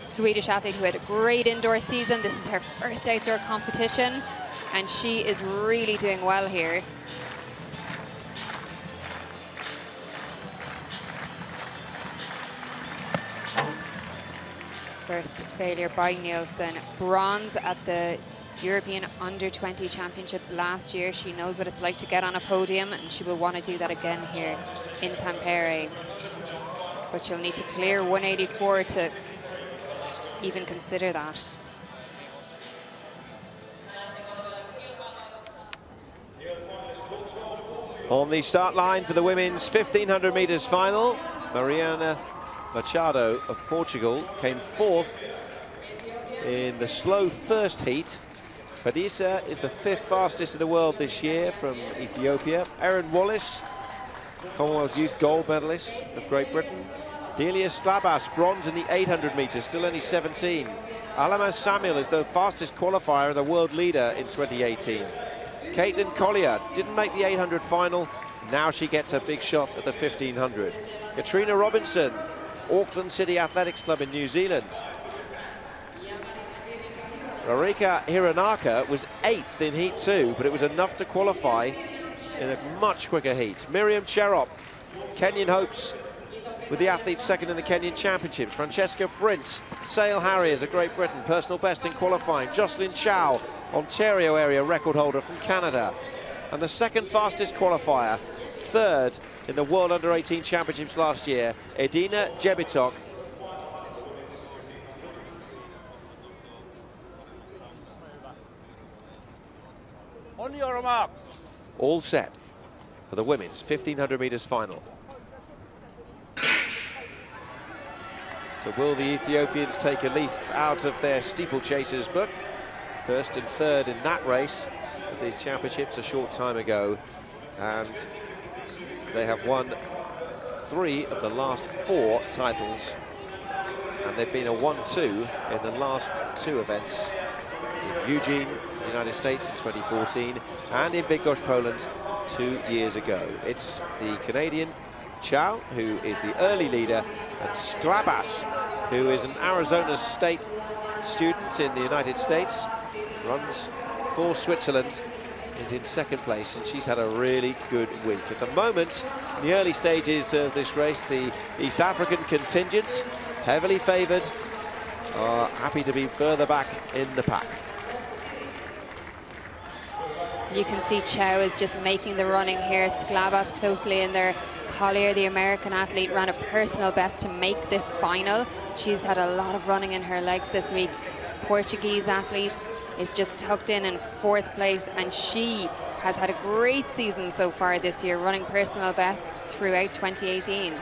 Swedish athlete who had a great indoor season. This is her first outdoor competition, and she is really doing well here. First failure by Nielsen. Bronze at the European Under-20 Championships last year. She knows what it's like to get on a podium, and she will want to do that again here in Tampere. But she'll need to clear 184 to even consider that. On the start line for the women's 1,500 meters final, Mariana Machado of Portugal came 4th in the slow first heat. Fadisa is the 5th fastest in the world this year from Ethiopia. Erin Wallace, Commonwealth Youth gold medalist of Great Britain. Delia Slabas, bronze in the 800 meters, still only 17. Alamaz Samuel is the fastest qualifier and the world leader in 2018. Caitlin Collier didn't make the 800 final. Now she gets a big shot at the 1,500. Katrina Robinson, Auckland City Athletics Club in New Zealand. Rarika Hiranaka was 8th in Heat 2, but it was enough to qualify in a much quicker heat. Miriam Cherop, Kenyan hopes with the athletes second in the Kenyan Championships. Francesca Brint, Sale Harriers of Great Britain, personal best in qualifying. Jocelyn Chow, Ontario area record holder from Canada. And the second fastest qualifier, 3rd in the World Under-18 Championships last year, Edina Jebitok. On your marks. All set for the women's 1,500 meters final. So will the Ethiopians take a leaf out of their steeplechasers' book? First and third in that race at these championships a short time ago, and they have won 3 of the last 4 titles, and they've been a 1-2 in the last 2 events. In Eugene, the United States in 2014, and in Bydgoszcz, Poland 2 years ago. It's the Canadian Chow, who is the early leader, and Sklabas, who is an Arizona State student in the United States, runs for Switzerland, is in second place, and she's had a really good week. At the moment, in the early stages of this race, the East African contingent, heavily favoured, are happy to be further back in the pack. You can see Chow is just making the running here. Sklabas closely in there. Collier, the American athlete, ran a personal best to make this final. She's had a lot of running in her legs this week. Portuguese athlete is just tucked in 4th place, and she has had a great season so far this year, running personal best throughout 2018.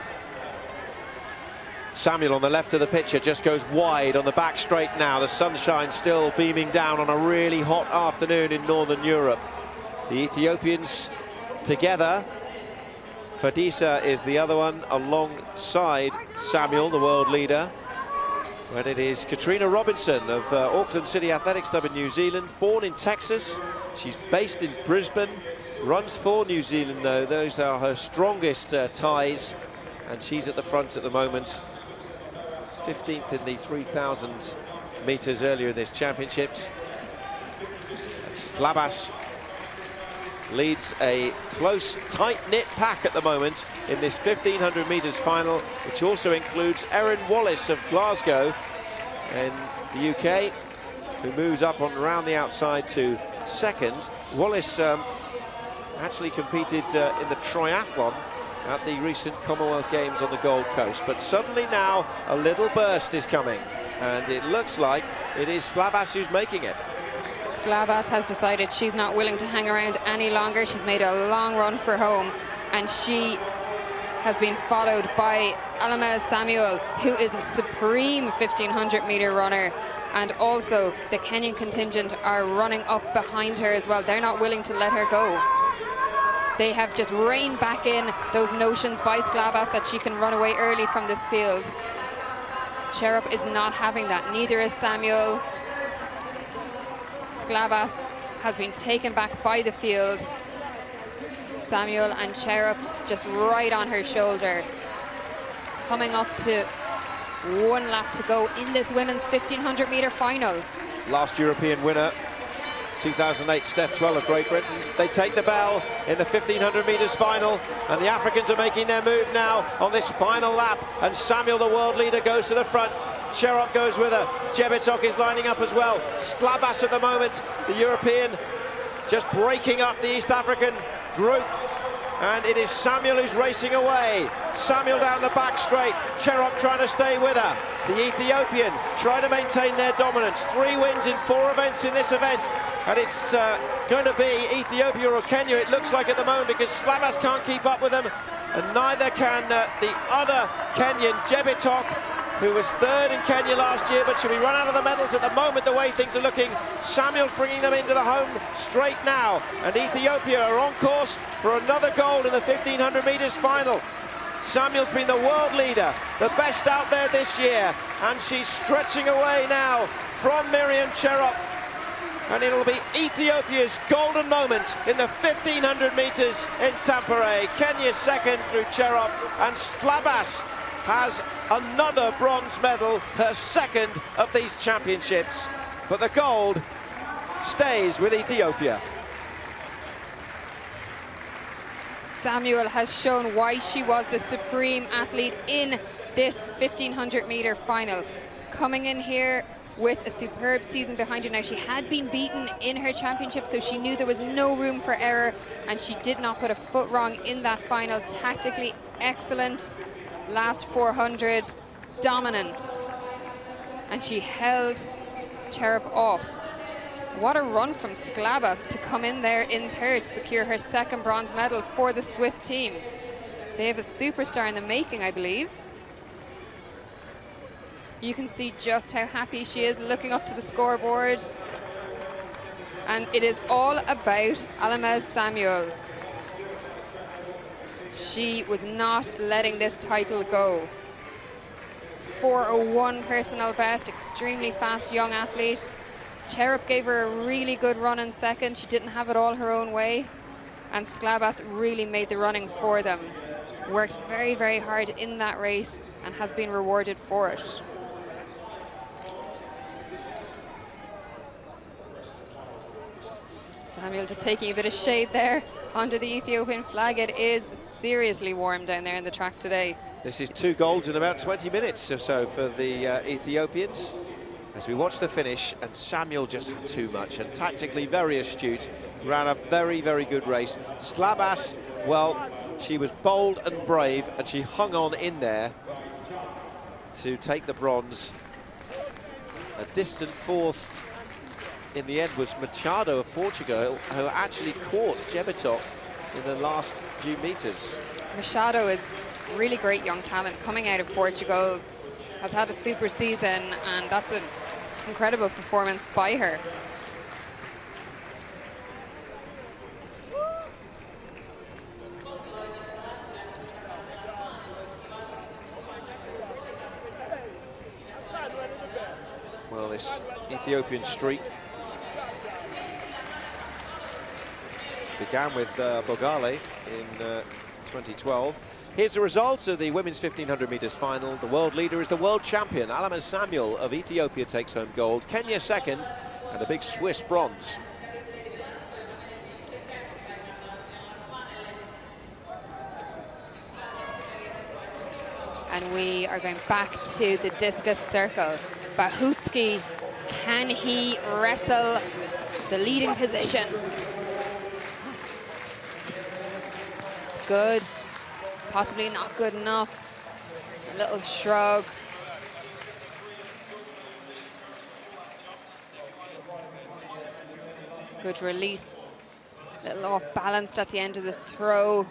Samuel on the left of the picture just goes wide on the back straight now. The sunshine still beaming down on a really hot afternoon in Northern Europe. The Ethiopians together. Fadisa is the other one alongside Samuel, the world leader. When it is Katrina Robinson of Auckland City Athletics Club in New Zealand, born in Texas. She's based in Brisbane, runs for New Zealand though. Those are her strongest ties, and she's at the front at the moment. 15th in the 3,000 meters earlier in this championships. Sklabas leads a close, tight-knit pack at the moment in this 1,500 meters final, which also includes Erin Wallace of Glasgow in the UK, who moves up on around the outside to second. Wallace actually competed in the triathlon at the recent Commonwealth Games on the Gold Coast, but suddenly now a little burst is coming, and it looks like it is Sklabas who's making it. Sklabas has decided she's not willing to hang around any longer. She's made a long run for home, and she has been followed by Alamez Samuel, who is a supreme 1,500 meter runner, and also the Kenyan contingent are running up behind her as well. They're not willing to let her go. They have just reined back in those notions by Sklabas that she can run away early from this field. Cherub is not having that, neither is Samuel. Sklabas has been taken back by the field. Samuel and Cherub just right on her shoulder. Coming up to 1 lap to go in this women's 1,500 meter final. Last European winner, 2008, Steph Twell of Great Britain. They take the bell in the 1,500 meters final, and the Africans are making their move now on this final lap, and Samuel, the world leader, goes to the front. Cherub goes with her. Jebitok is lining up as well. Sklabas at the moment, the European, just breaking up the East African group. And it is Samuel who's racing away. Samuel down the back straight. Cherub trying to stay with her. The Ethiopian trying to maintain their dominance. 3 wins in 4 events in this event. And it's going to be Ethiopia or Kenya, it looks like at the moment, because Sklabas can't keep up with them. And neither can the other Kenyan, Jebitok, who was 3rd in Kenya last year, but she'll be run out of the medals at the moment, the way things are looking. Samuel's bringing them into the home straight now, and Ethiopia are on course for another gold in the 1,500 meters final. Samuel's been the world leader, the best out there this year, and she's stretching away now from Miriam Cherub. And it'll be Ethiopia's golden moment in the 1,500 meters in Tampere. Kenya's second through Cherub, and Sklabas has another bronze medal, her second of these championships. But the gold stays with Ethiopia. Samuel has shown why she was the supreme athlete in this 1,500 meter final. Coming in here with a superb season behind her now. She had been beaten in her championship, so she knew there was no room for error, and she did not put a foot wrong in that final. Tactically excellent. Last 400, dominant, and she held Cherub off. What a run from Sklabas to come in there in 3rd to secure her 2nd bronze medal for the Swiss team. They have a superstar in the making, I believe. You can see just how happy she is looking up to the scoreboard. And it is all about Alamez Samuel. She was not letting this title go. 4:01 personal best, extremely fast young athlete. Cherub gave her a really good run in second. She didn't have it all her own way. And Sklabas really made the running for them. Worked very, very hard in that race and has been rewarded for it. Samuel just taking a bit of shade there under the Ethiopian flag. It is seriously warm down there in the track today. This is 2 golds in about 20 minutes or so for the Ethiopians. As we watch the finish, and Samuel just had too much, and tactically very astute, ran a very, very good race. Sklabas, well, she was bold and brave, and she hung on in there to take the bronze. A distant fourth in the end was Machado of Portugal, who actually caught Jebitok in the last few meters. Machado is really great young talent coming out of Portugal, has had a super season, and that's an incredible performance by her. Well, this Ethiopian streak began with Bogale in 2012. Here's the result of the women's 1500 meters final. The world leader is the world champion. Alamez Samuel of Ethiopia takes home gold. Kenya second, and a big Swiss bronze. And we are going back to the discus circle. Bahutsky, can he wrestle the leading position? It's good. Possibly not good enough. A little shrug. Good release. A little off balanced at the end of the throw.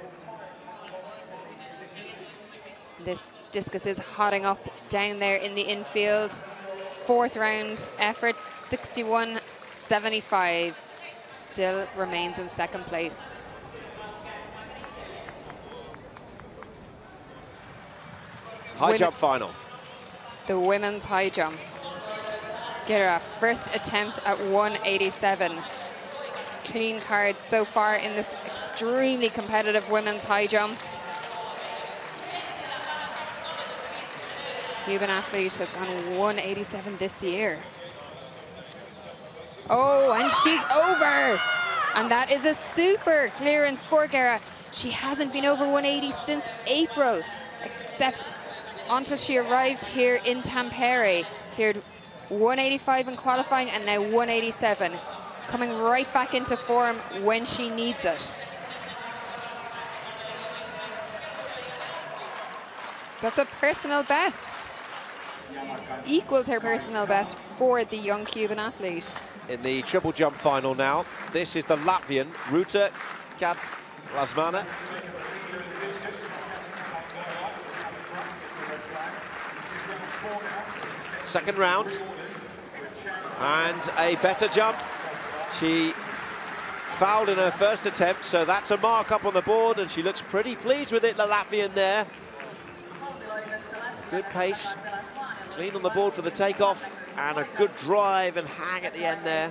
This discus is hotting up down there in the infield. 4th round effort, 61.75. Still remains in 2nd place. High jump final. The women's high jump. Gera, first attempt at 187. Clean card so far in this extremely competitive women's high jump. Cuban athlete has gone 187 this year. Oh, and she's over. And that is a super clearance for Gera. She hasn't been over 180 since April, except until she arrived here in Tampere. Cleared 185 in qualifying and now 187. Coming right back into form when she needs it. That's a personal best. Equals her personal best for the young Cuban athlete. In the triple jump final now, this is the Latvian, Ruta Kadlasmana. Second round, and a better jump. She fouled in her first attempt, so that's a mark up on the board, and she looks pretty pleased with it, the Latvian there. Good pace, clean on the board for the takeoff, and a good drive and hang at the end there.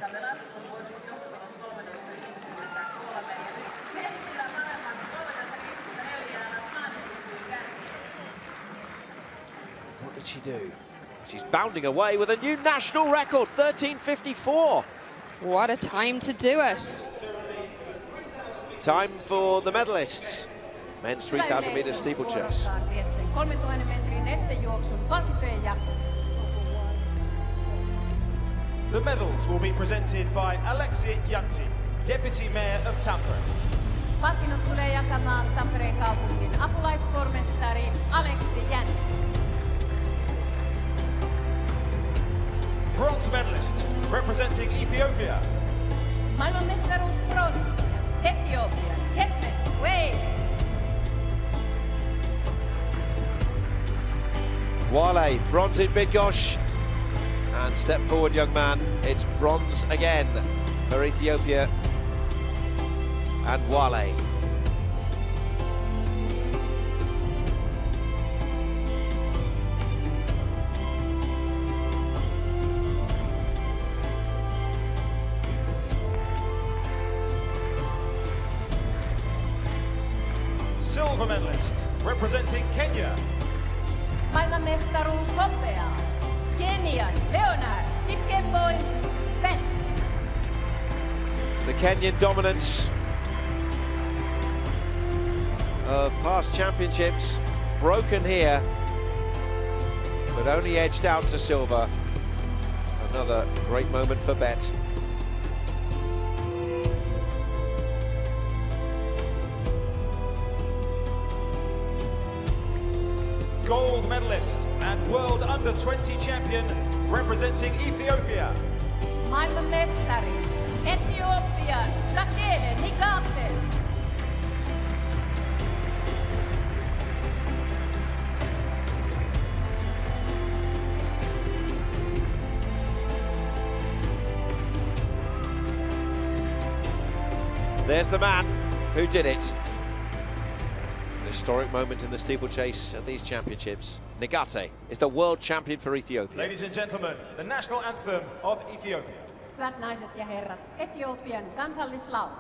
What did she do? She's bounding away with a new national record, 13:54. What a time to do it. Time for the medalists. Men's 3,000 meter steeplechase. 3000 metrin estejuoksun palkintojen jako. The medals will be presented by Alexi Yanti, Deputy Mayor of Tampere. Palkinnot tulee jakamaan Tampereen kaupungin apulaispormestari Alexi Yanti. Bronze medalist, representing Ethiopia. Maailmanmestaruus pronssia, Ethiopia, Hetmen Way. Wale, bronze in Bydgoszcz. And step forward, young man. It's bronze again for Ethiopia and Wale. Silver medalist representing Kenya. Maailmanmestaruus hopea. Kenian Leonard Kipkemboi Bet. The Kenyan dominance of past championships broken here, but only edged out to silver. Another great moment for Bet. Gold medalist and world under-20 champion representing Ethiopia. Maailmanmestari Ethiopian Rakele Nigate. There's the man who did it. An historic moment in the steeplechase at these championships. Nigate is the world champion for Ethiopia. Ladies and gentlemen, the national anthem of Ethiopia. Hyvät naiset ja herrat, Etiopian kansallislaulu.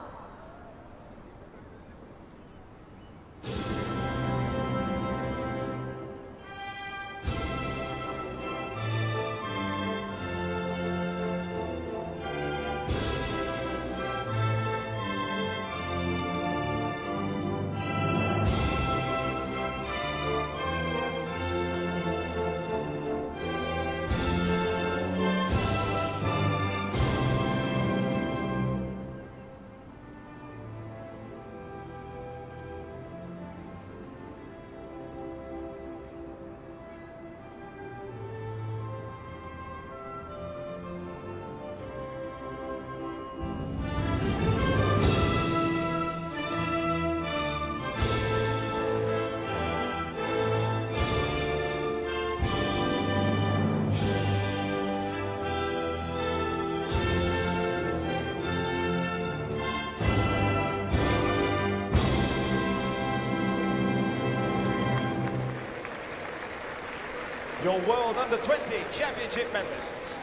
Your world under-20 championship medalists.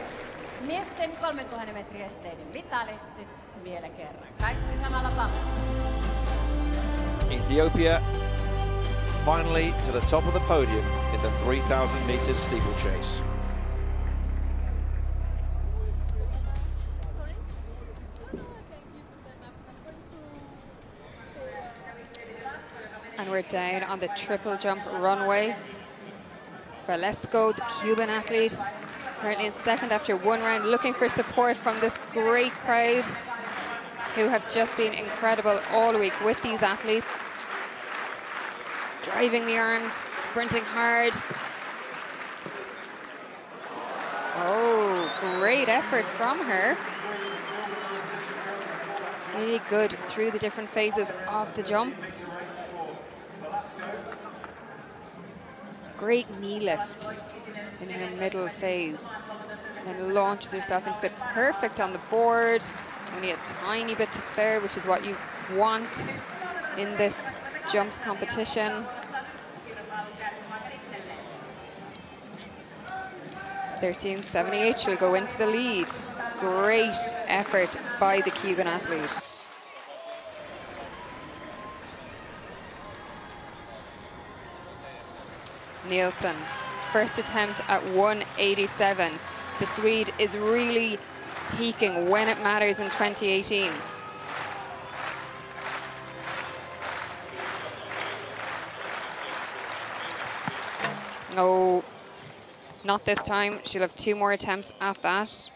Miesten 3000 metrin esteiden mitalistit vielä kerran. Kaikki samalla pallilla. Ethiopia finally to the top of the podium in the 3,000 meters steeplechase. And we're down on the triple jump runway. Valesco, the Cuban athlete, currently in second after one round, looking for support from this great crowd who have just been incredible all week with these athletes. Driving the arms, sprinting hard. Oh, great effort from her. Really good through the different phases of the jump. Great knee lift in her middle phase. Then launches herself into the perfect on the board. Only a tiny bit to spare, which is what you want in this jumps competition. .13.78, she'll go into the lead. Great effort by the Cuban athlete. Nielsen, first attempt at 187. The Swede is really peaking when it matters in 2018. Oh, not this time. She'll have 2 more attempts at that.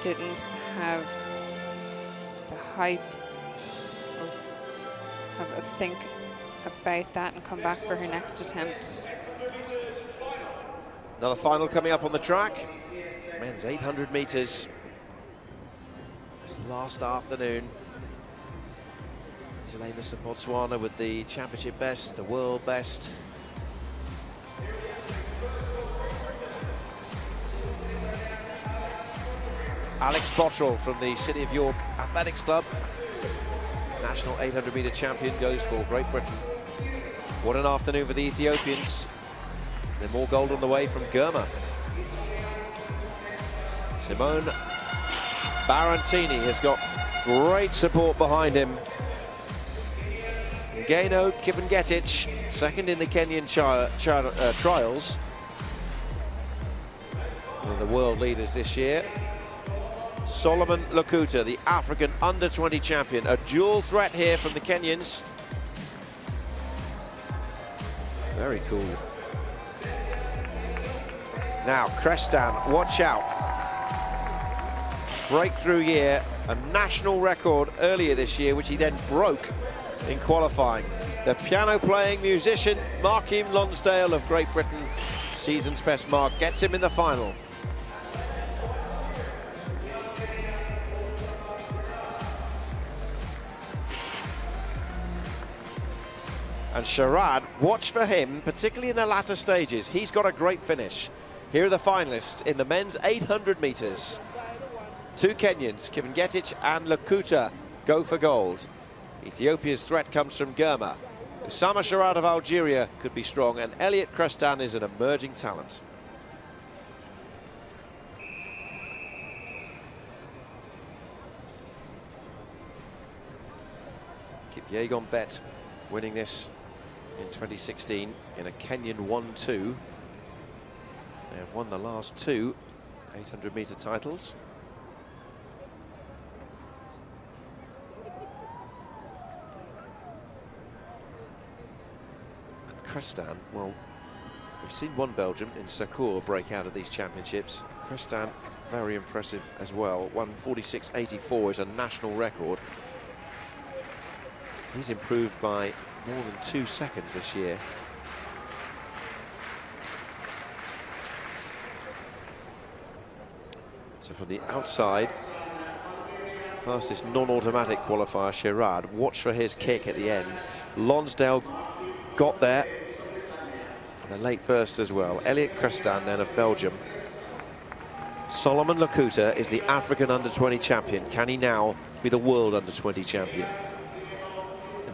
Didn't have the hype or have a think about that and come back for her next attempt. Another final coming up on the track. Men's 800 meters. This last afternoon. Helena of Botswana with the championship best, the world best. Alex Bottrell from the City of York Athletics Club. National 800 meter champion goes for Great Britain. What an afternoon for the Ethiopians. Is there more gold on the way from Germa? Simone Barantini has got great support behind him. Ngeno Kipngetich, second in the Kenyan trials. One of the world leaders this year. Solomon Lokuta, the African under-20 champion. A dual threat here from the Kenyans. Very cool. Now, Crestan, watch out. Breakthrough year, a national record earlier this year, which he then broke in qualifying. The piano-playing musician, Markim Lonsdale of Great Britain, season's best mark, gets him in the final. And Sharad, watch for him, particularly in the latter stages. He's got a great finish. Here are the finalists in the men's 800 meters. Two Kenyans, Kipngetich and Lokuta, go for gold. Ethiopia's threat comes from Germa. Usama Sharad of Algeria could be strong, and Elliot Crestan is an emerging talent. Kipyegon Bet winning this in 2016 in a Kenyan 1-2. They have won the last two 800 meter titles. And Crestan, well, we've seen one Belgian in Secours break out of these championships. Crestan, very impressive as well. 1:46.84 is a national record. He's improved by more than 2 seconds this year. So from the outside, fastest non-automatic qualifier, Sherrard. Watch for his kick at the end. Lonsdale got there. And a late burst as well. Elliot Crestan then of Belgium. Solomon Lokuta is the African under-20 champion. Can he now be the world under-20 champion?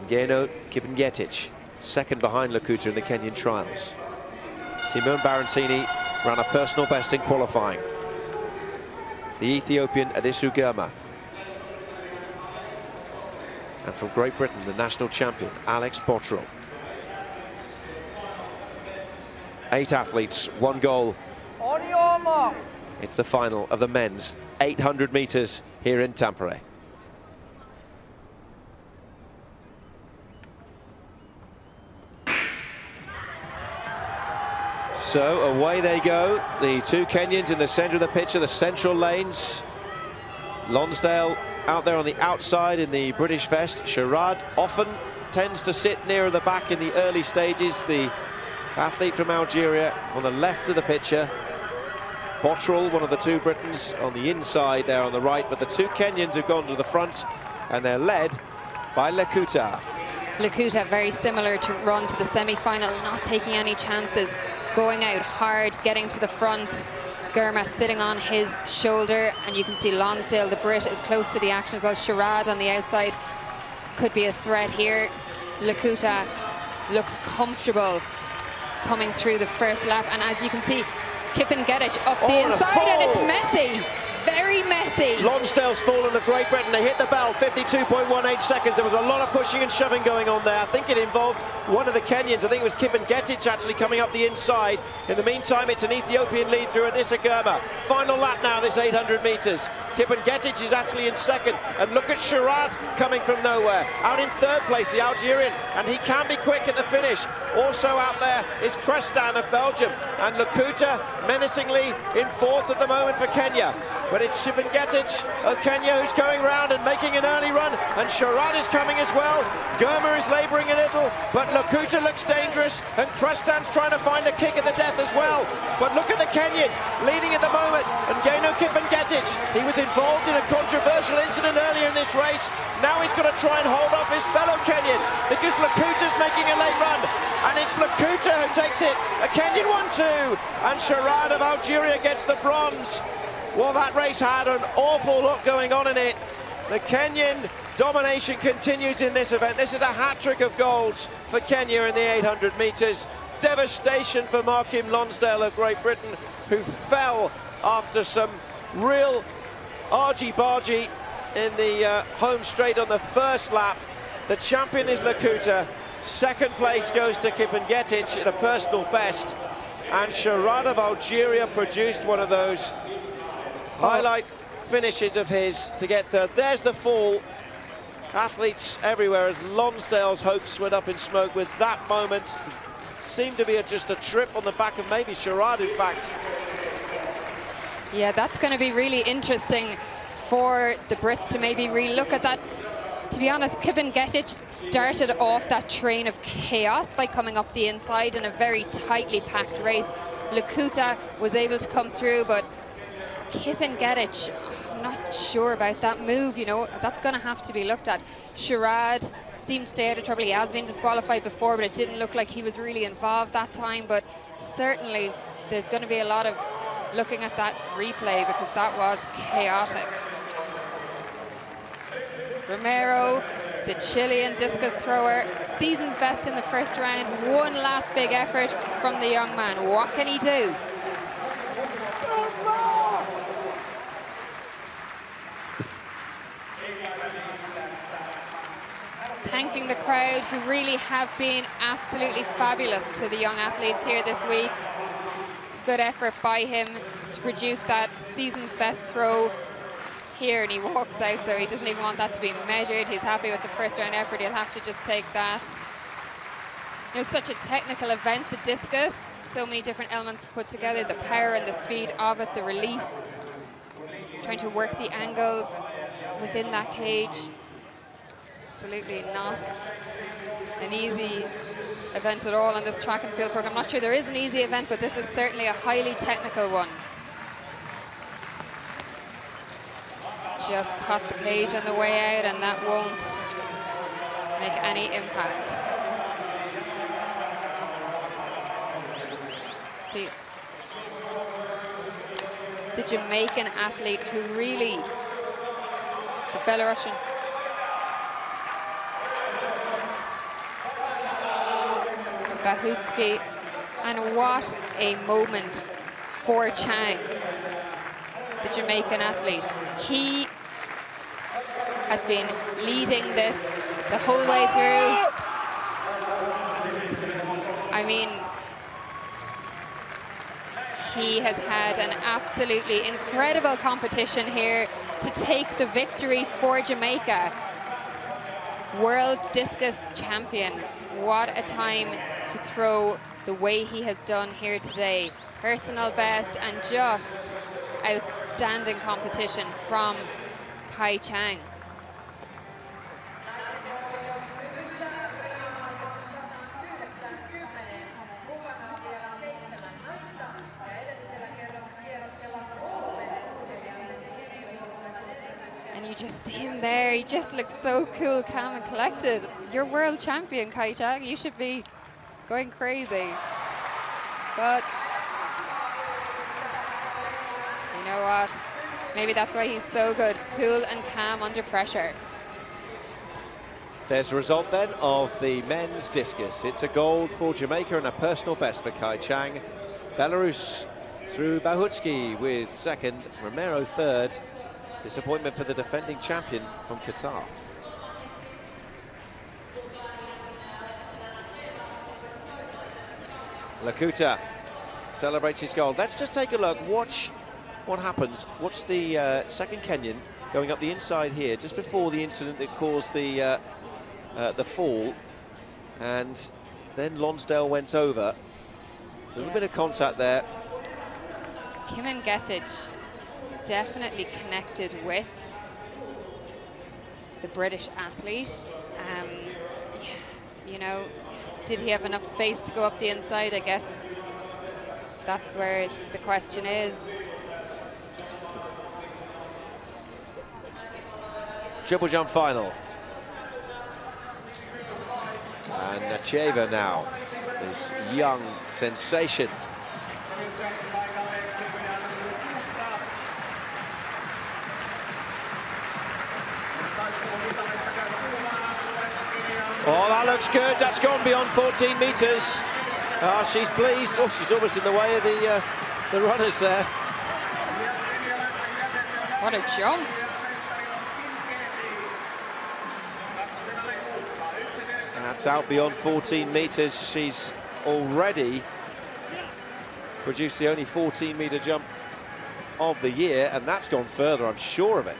Ngeno Kipngetich, second behind Lokuta in the Kenyan trials. Simone Barantini ran a personal best in qualifying. The Ethiopian Adisu Germa. And from Great Britain, the national champion, Alex Bottrell. 8 athletes, 1 goal. On your marks. It's the final of the men's 800 meters here in Tampere. So away they go, the two Kenyans in the center of the picture, the central lanes. Lonsdale out there on the outside in the British vest. Sherrard often tends to sit nearer the back in the early stages. The athlete from Algeria on the left of the picture. Bottrell, one of the two Britons, on the inside there on the right. But the two Kenyans have gone to the front, and they're led by Lokuta. Lokuta, very similar to run to the semi-final, not taking any chances, going out hard, getting to the front. Germa sitting on his shoulder, and you can see Lonsdale, the Brit, is close to the action as well. Sherrard on the outside could be a threat here. Lokuta looks comfortable coming through the first lap, and as you can see, Kipngetich up the inside, and it's messy. Very messy. Lonsdale's fallen of Great Britain. They hit the bell, 52.18 seconds. There was a lot of pushing and shoving going on there. I think it involved one of the Kenyans. I think it was Kipngetich actually coming up the inside. In the meantime, it's an Ethiopian lead through Adisa Germa. Final lap now, this 800 meters. Kipngetich is actually in second. And look at Sherrard coming from nowhere. Out in third place, the Algerian. And he can be quick at the finish. Also out there is Crestan of Belgium. And Lokuta menacingly in fourth at the moment for Kenya. but it's Chippengetic of Kenya who's going round and making an early run, and Sharad is coming as well. Gurma is labouring a little, but Lakuta looks dangerous, and Krestan's trying to find a kick at the death as well. But look at the Kenyan leading at the moment, and Geno Chippengetic, he was involved in a controversial incident earlier in this race. Now he's got to try and hold off his fellow Kenyan, because Lakuta's making a late run, and it's Lakuta who takes it. A Kenyan 1-2, and Sharad of Algeria gets the bronze. Well, that race had an awful lot going on in it. The Kenyan domination continues in this event. This is a hat-trick of golds for Kenya in the 800 metres. Devastation for Markim Lonsdale of Great Britain, who fell after some real argy-bargy in the home straight on the first lap. The champion is Lakuta. Second place goes to Chippengetic at a personal best. And Sharad of Algeria produced one of those highlight finishes of his to get third. There's the fall. Athletes everywhere as Lonsdale's hopes went up in smoke with that moment. Seemed to be just a trip on the back of maybe Sharad, in fact. Yeah, that's going to be really interesting for the Brits to maybe re-look at that. To be honest, Chippengetic started off that train of chaos by coming up the inside in a very tightly packed race. Lakuta was able to come through, but Chippengetic, I'm not sure about that move, you know. That's going to have to be looked at. Sharad seemed to stay out of trouble. He has been disqualified before, but it didn't look like he was really involved that time. But certainly there's going to be a lot of looking at that replay, because that was chaotic. Romero, the Chilean discus thrower, season's best in the first round. One last big effort from the young man. What can he do? Thanking the crowd, who really have been absolutely fabulous to the young athletes here this week. Good effort by him to produce that season's best throw here, and he walks out, so he doesn't even want that to be measured. He's happy with the first round effort. He'll have to just take that. It was such a technical event, the discus. So many different elements put together, the power and the speed of it, the release. Trying to work the angles within that cage. Absolutely not an easy event at all on this track and field program. I'm not sure there is an easy event, but this is certainly a highly technical one. Just caught the cage on the way out, and that won't make any impact. See, the Jamaican athlete who really, the Belarusian, Bahutsky, and what a moment for Chang, the Jamaican athlete. He has been leading this the whole way through. I mean, he has had an absolutely incredible competition here to take the victory for Jamaica. World discus champion. What a time to throw the way he has done here today. Personal best and just outstanding competition from Kai Chang. And you just see him there, he just looks so cool, calm and collected. You're world champion, Kai Chang, you should be going crazy. But you know what? Maybe that's why he's so good, cool and calm under pressure. There's the result then of the men's discus. It's a gold for Jamaica and a personal best for Kai Chang. Belarus through Bahutsky with second, Romero third. Disappointment for the defending champion from Qatar. Lakuta celebrates his goal. Let's just take a look, watch what happens. Watch the second Kenyan going up the inside here, just before the incident that caused the fall. And then Lonsdale went over. A little bit of contact there. Chippengetic definitely connected with the British athlete. You know, did he have enough space to go up the inside? I guess that's where the question is. Triple jump final. And Nacheva now, this young sensation. Oh, that looks good. That's gone beyond 14 meters. Oh, she's pleased. Oh, she's almost in the way of the runners there. What a jump. That's out beyond 14 meters. She's already produced the only 14-meter jump of the year, and that's gone further, I'm sure of it.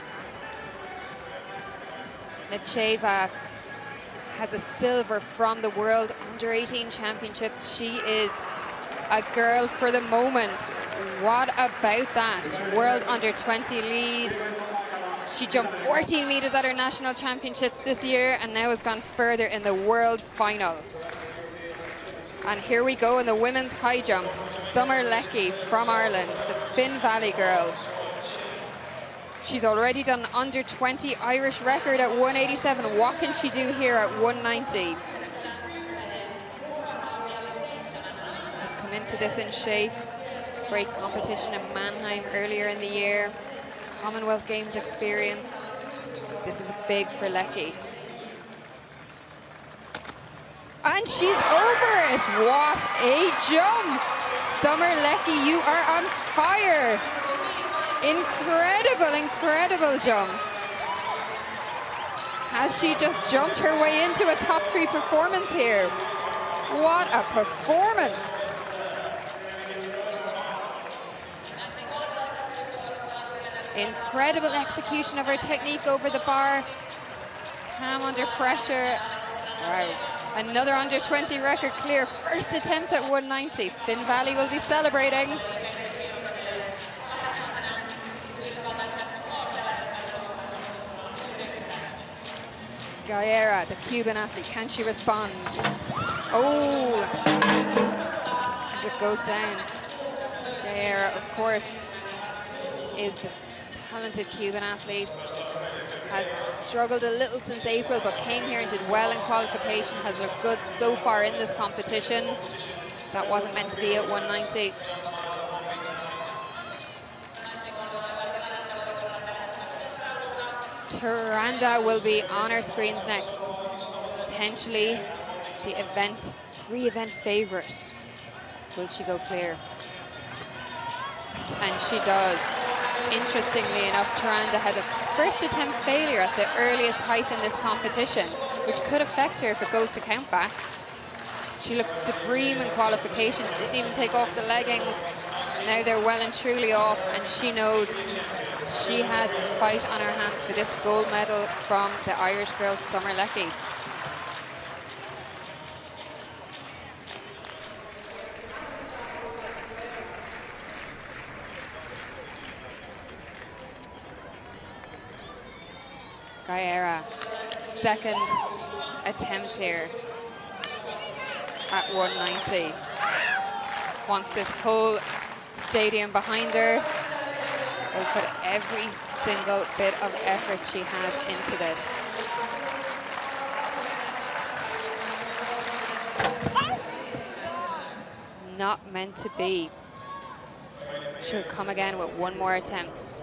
Nacheva has a silver from the World Under-18 Championships. She is a girl for the moment. What about that? World Under-20 lead. She jumped 14 meters at her national championships this year and now has gone further in the world final. And here we go in the women's high jump. Summer Leckie from Ireland, the Finn Valley girl. She's already done an under-20 Irish record at 187. What can she do here at 190? Has come into this in shape. Great competition in Mannheim earlier in the year. Commonwealth Games experience. This is big for Leckie. And she's over it. What a jump. Summer Leckie, you are on fire. Incredible, incredible jump. Has she just jumped her way into a top 3 performance here? What a performance. Incredible execution of her technique over the bar. Calm under pressure. Wow. Another under-20 record clear. First attempt at 190. Finn Valley will be celebrating. Guerra, the Cuban athlete, can she respond? Oh, and it goes down. Guerra, of course, is the talented Cuban athlete. Has struggled a little since April, but came here and did well in qualification. Has looked good so far in this competition. That wasn't meant to be at 190. Taranda will be on our screens next. Potentially the event, three-event favorite. Will she go clear? And she does. Interestingly enough, Taranda had a first attempt failure at the earliest height in this competition, which could affect her if it goes to count back. She looked supreme in qualification, didn't even take off the leggings. Now they're well and truly off, and she knows she has a fight on her hands for this gold medal from the Irish girl, Summer Leckie. Guerra, second attempt here at 190. Wants this whole stadium behind her. Will put every single bit of effort she has into this. Not meant to be. She'll come again with one more attempt.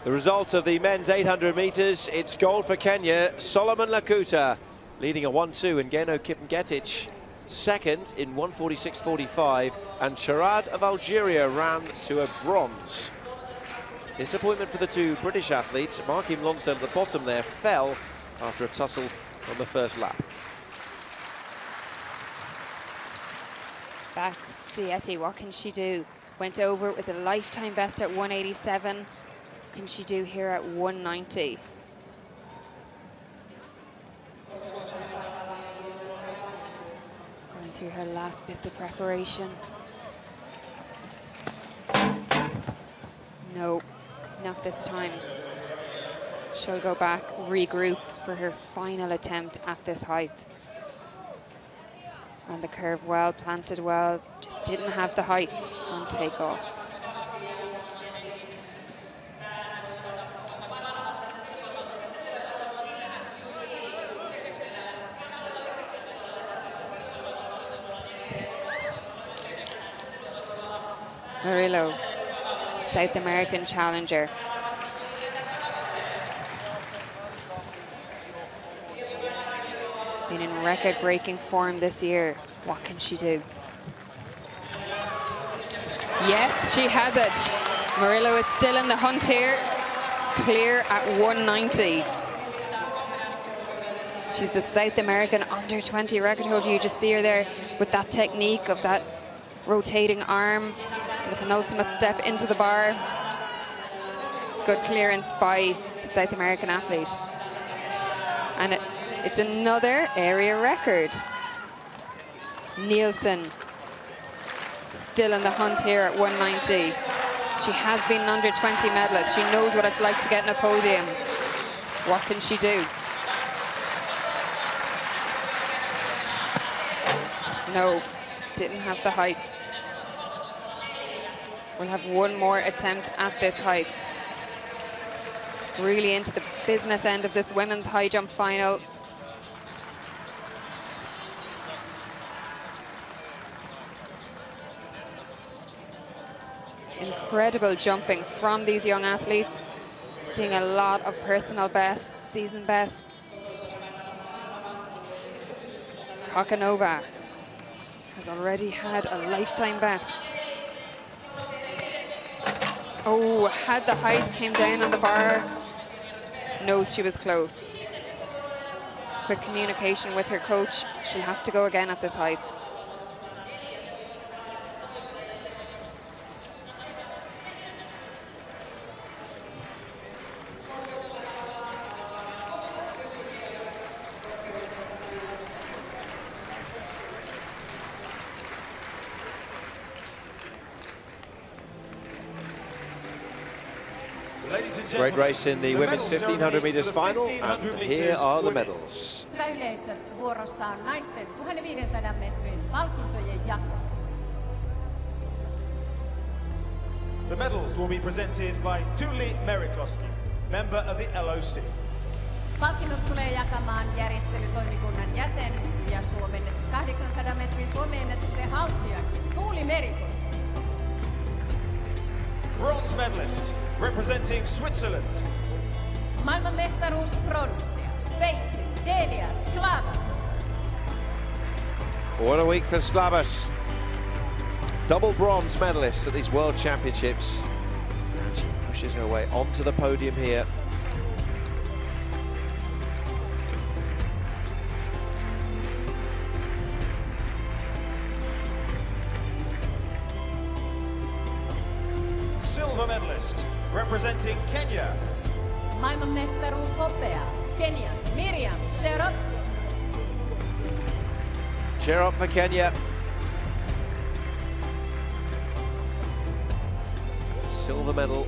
The result of the men's 800 meters, it's gold for Kenya. Solomon Lakuta leading a 1-2, and Geno Kipngetich second in 1:46.45, and Sharad of Algeria ran to a bronze. Disappointment for the two British athletes. Markim Lonsdale at the bottom there fell after a tussle on the first lap. Bastieti, what can she do? Went over with a lifetime best at 187. What can she do here at 190? Going through her last bits of preparation. No, not this time. She'll go back, regroup for her final attempt at this height. And the curve well, planted well, just didn't have the height on takeoff. Murillo, South American challenger. It's been in record-breaking form this year. What can she do? Yes, she has it. Murillo is still in the hunt here. Clear at 190. She's the South American under-20 record holder. You just see her there with that technique of that rotating arm, the penultimate step into the bar. Good clearance by the South American athlete. And it's another area record. Nielsen still in the hunt here at 190. She has been an under-20 medalist. She knows what it's like to get in a podium. What can she do? No, didn't have the height. We'll have one more attempt at this height. Really into the business end of this women's high jump final. Incredible jumping from these young athletes. Seeing a lot of personal bests, season bests. Kokanova has already had a lifetime best. Oh, had the height, came down on the bar. Knows she was close. Quick communication with her coach. She'll have to go again at this height. Great race in the women's 1500 meters final, and here are the medals. Yleisö vuorossa on naisten 1500 metrin palkintojen jako. The medals will be presented by Tuuli Merikoski, member of the LOC. Palkinnot tulee jakamaan järjestelytoimikunnan jäsen ja Suomen 800 metrin suomi-ennätyksen haltijakin Tuuli Merikoski. Bronze medalist, representing Switzerland. Maailmanmestaruus pronssia, Sveitsi, Delia Sklavas. What a week for Sklavas. Double bronze medalist at these World Championships. And she pushes her way onto the podium here. Silver medalist, representing Kenya. Maailmanmestaruus hopea, Kenya, Miriam Cherop. Cherop for Kenya. Silver medal.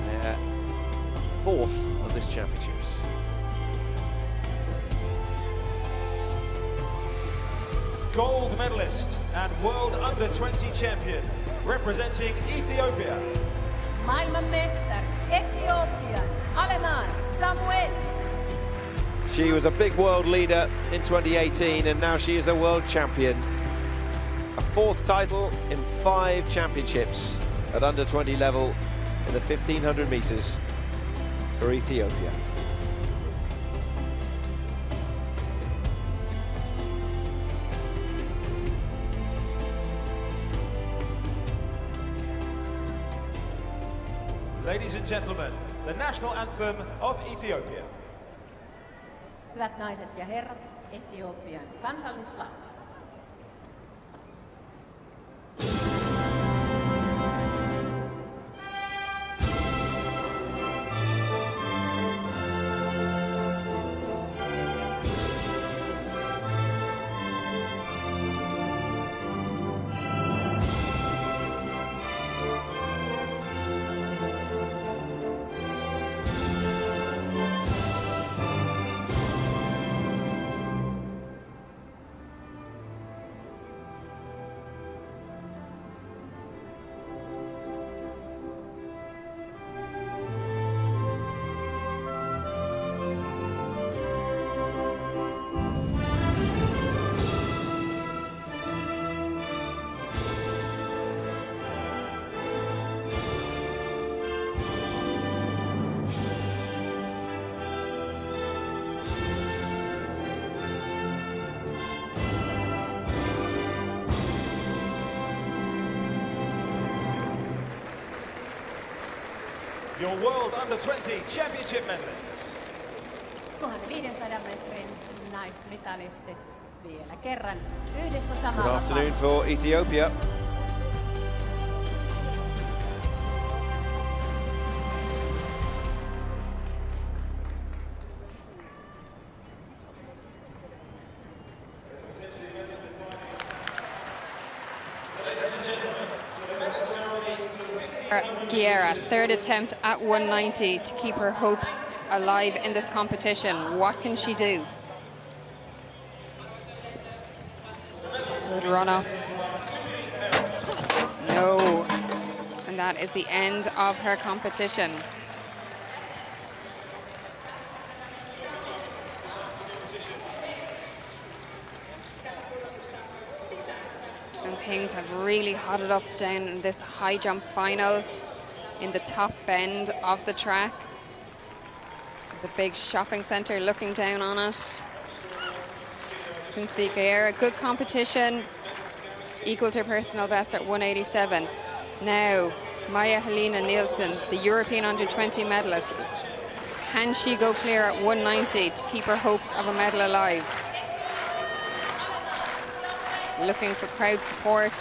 Their fourth of this championships. Gold medalist and world under-20 champion, representing Ethiopia. Maailmanmestari, Ethiopian, Halina Samuel. She was a big world leader in 2018, and now she is a world champion. A fourth title in 5 championships at under-20 level in the 1500 meters for Ethiopia. Ladies and gentlemen, the national anthem of Ethiopia. Hyvät naiset ja herrat, Etiopian kansallislaulu. your World Under-20 Championship medalists. 1500 metrin naismitalistit vielä kerran yhdessä samalla. Good afternoon for Ethiopia. Guerra, third attempt at 190 to keep her hopes alive in this competition. What can she do? Good run up. No. And that is the end of her competition. And things have really hotted up down in this high jump final in the top bend of the track. So the big shopping center looking down on it. You can see Guerra, good competition, equal to her personal best at 187. Now, Helena Nielsen, the European Under-20 medalist. Can she go clear at 190 to keep her hopes of a medal alive? Looking for crowd support.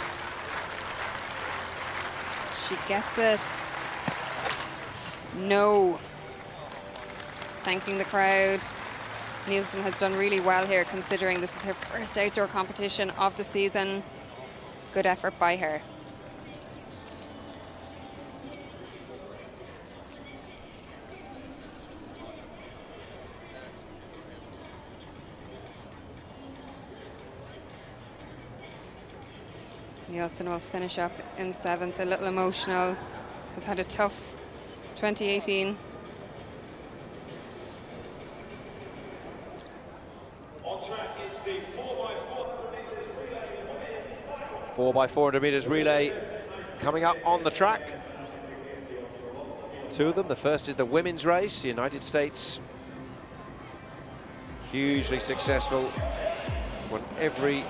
She gets it. No. Thanking the crowd. Nielsen has done really well here, considering this is her first outdoor competition of the season. Good effort by her. Nielsen will finish up in 7th, a little emotional. Has had a tough 2018. On track, it's the 4x400 meters relay. 4x400 meters relay coming up on the track. Two of them. The first is the women's race. The United States, hugely successful, won every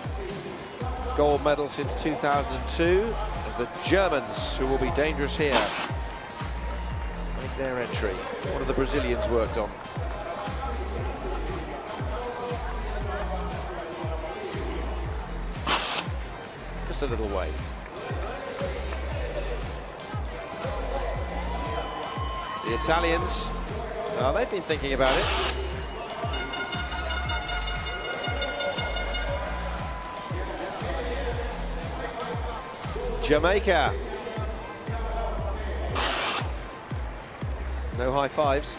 gold medal since 2002, as the Germans, who will be dangerous here, make their entry. What have the Brazilians worked on? Just a little wave. The Italians, well, they've been thinking about it. Jamaica. No high fives.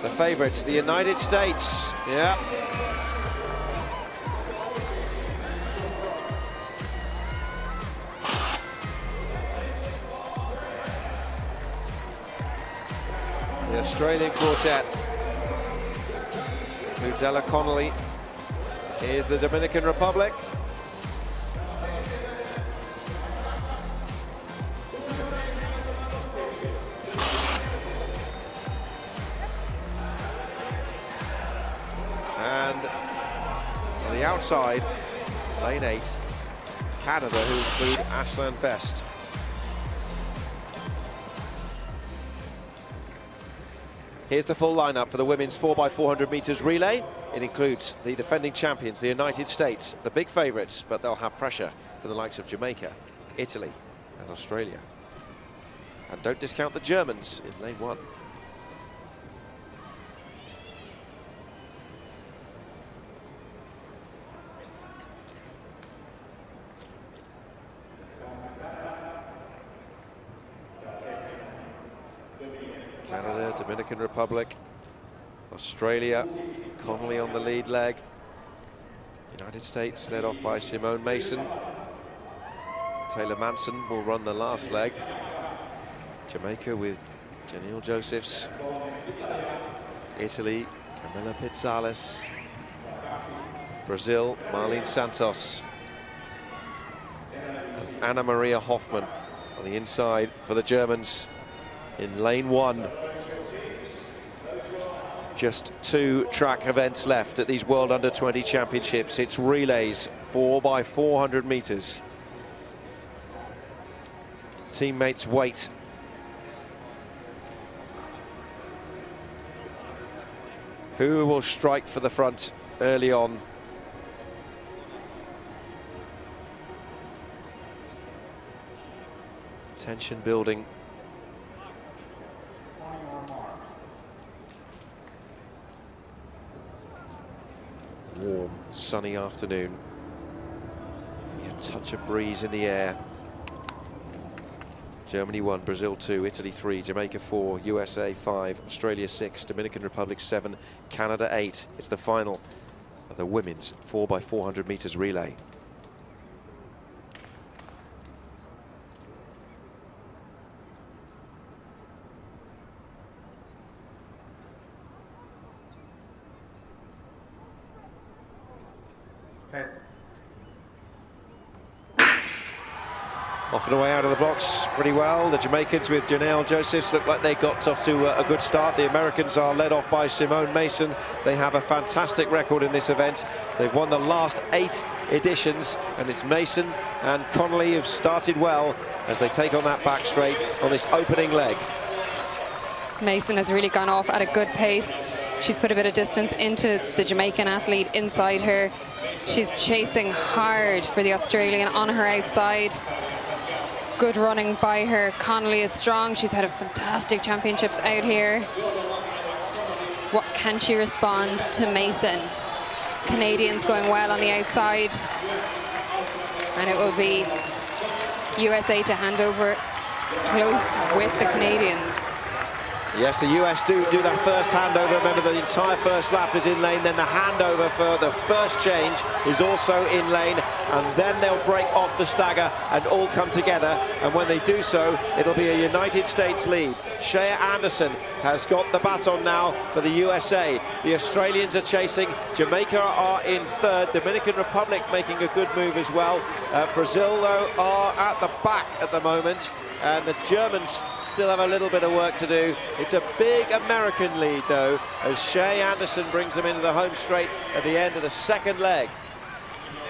The favourites, the United States. Yeah. The Australian quartet. Ludella Connolly. Here's the Dominican Republic. Outside, lane 8, Canada, who include Ashland Best. Here's the full lineup for the women's 4x400 meters relay. It includes the defending champions, the United States, the big favourites, but they'll have pressure for the likes of Jamaica, Italy, and Australia. And don't discount the Germans in lane 1. Canada, Dominican Republic, Australia, Connolly on the lead leg. United States led off by Simone Mason. Taylor Manson will run the last leg. Jamaica with Janelle Josephs. Italy, Camilla Pizzales. Brazil, Marlene Santos. And Anna Maria Hoffman on the inside for the Germans in lane 1. Just 2 track events left at these World Under-20 Championships. It's relays, 4x400 meters. teammates' weight. Who will strike for the front early on? Tension building. Warm, sunny afternoon. A touch of breeze in the air. Germany 1, Brazil 2, Italy 3, Jamaica 4, USA 5, Australia 6, Dominican Republic 7, Canada 8. It's the final of the women's 4x400 meters relay. Set. Off and away out of the blocks pretty well. The Jamaicans with Janelle Josephs look like they got off to a good start. The Americans are led off by Simone Mason. They have a fantastic record in this event. They've won the last 8 editions, and it's Mason and Connolly who've started well as they take on that back straight on this opening leg. Mason has really gone off at a good pace. She's put a bit of distance into the Jamaican athlete inside her. She's chasing hard for the Australian on her outside. Good running by her. Connolly is strong. She's had a fantastic championships out here. What can she respond to Mason? Canadians going well on the outside. And it will be USA to hand over close with the Canadians. Yes, the US do that first handover. Remember, the entire first lap is in lane, then the handover for the first change is also in lane, and then they'll break off the stagger and all come together, and when they do so, it'll be a United States lead. Shea Anderson has got the baton now for the USA. The Australians are chasing. Jamaica are in third. Dominican Republic making a good move as well. Brazil, though, are at the back at the moment, and the Germans still have a little bit of work to do. It's a big American lead, though, as Shea Anderson brings them into the home straight at the end of the second leg.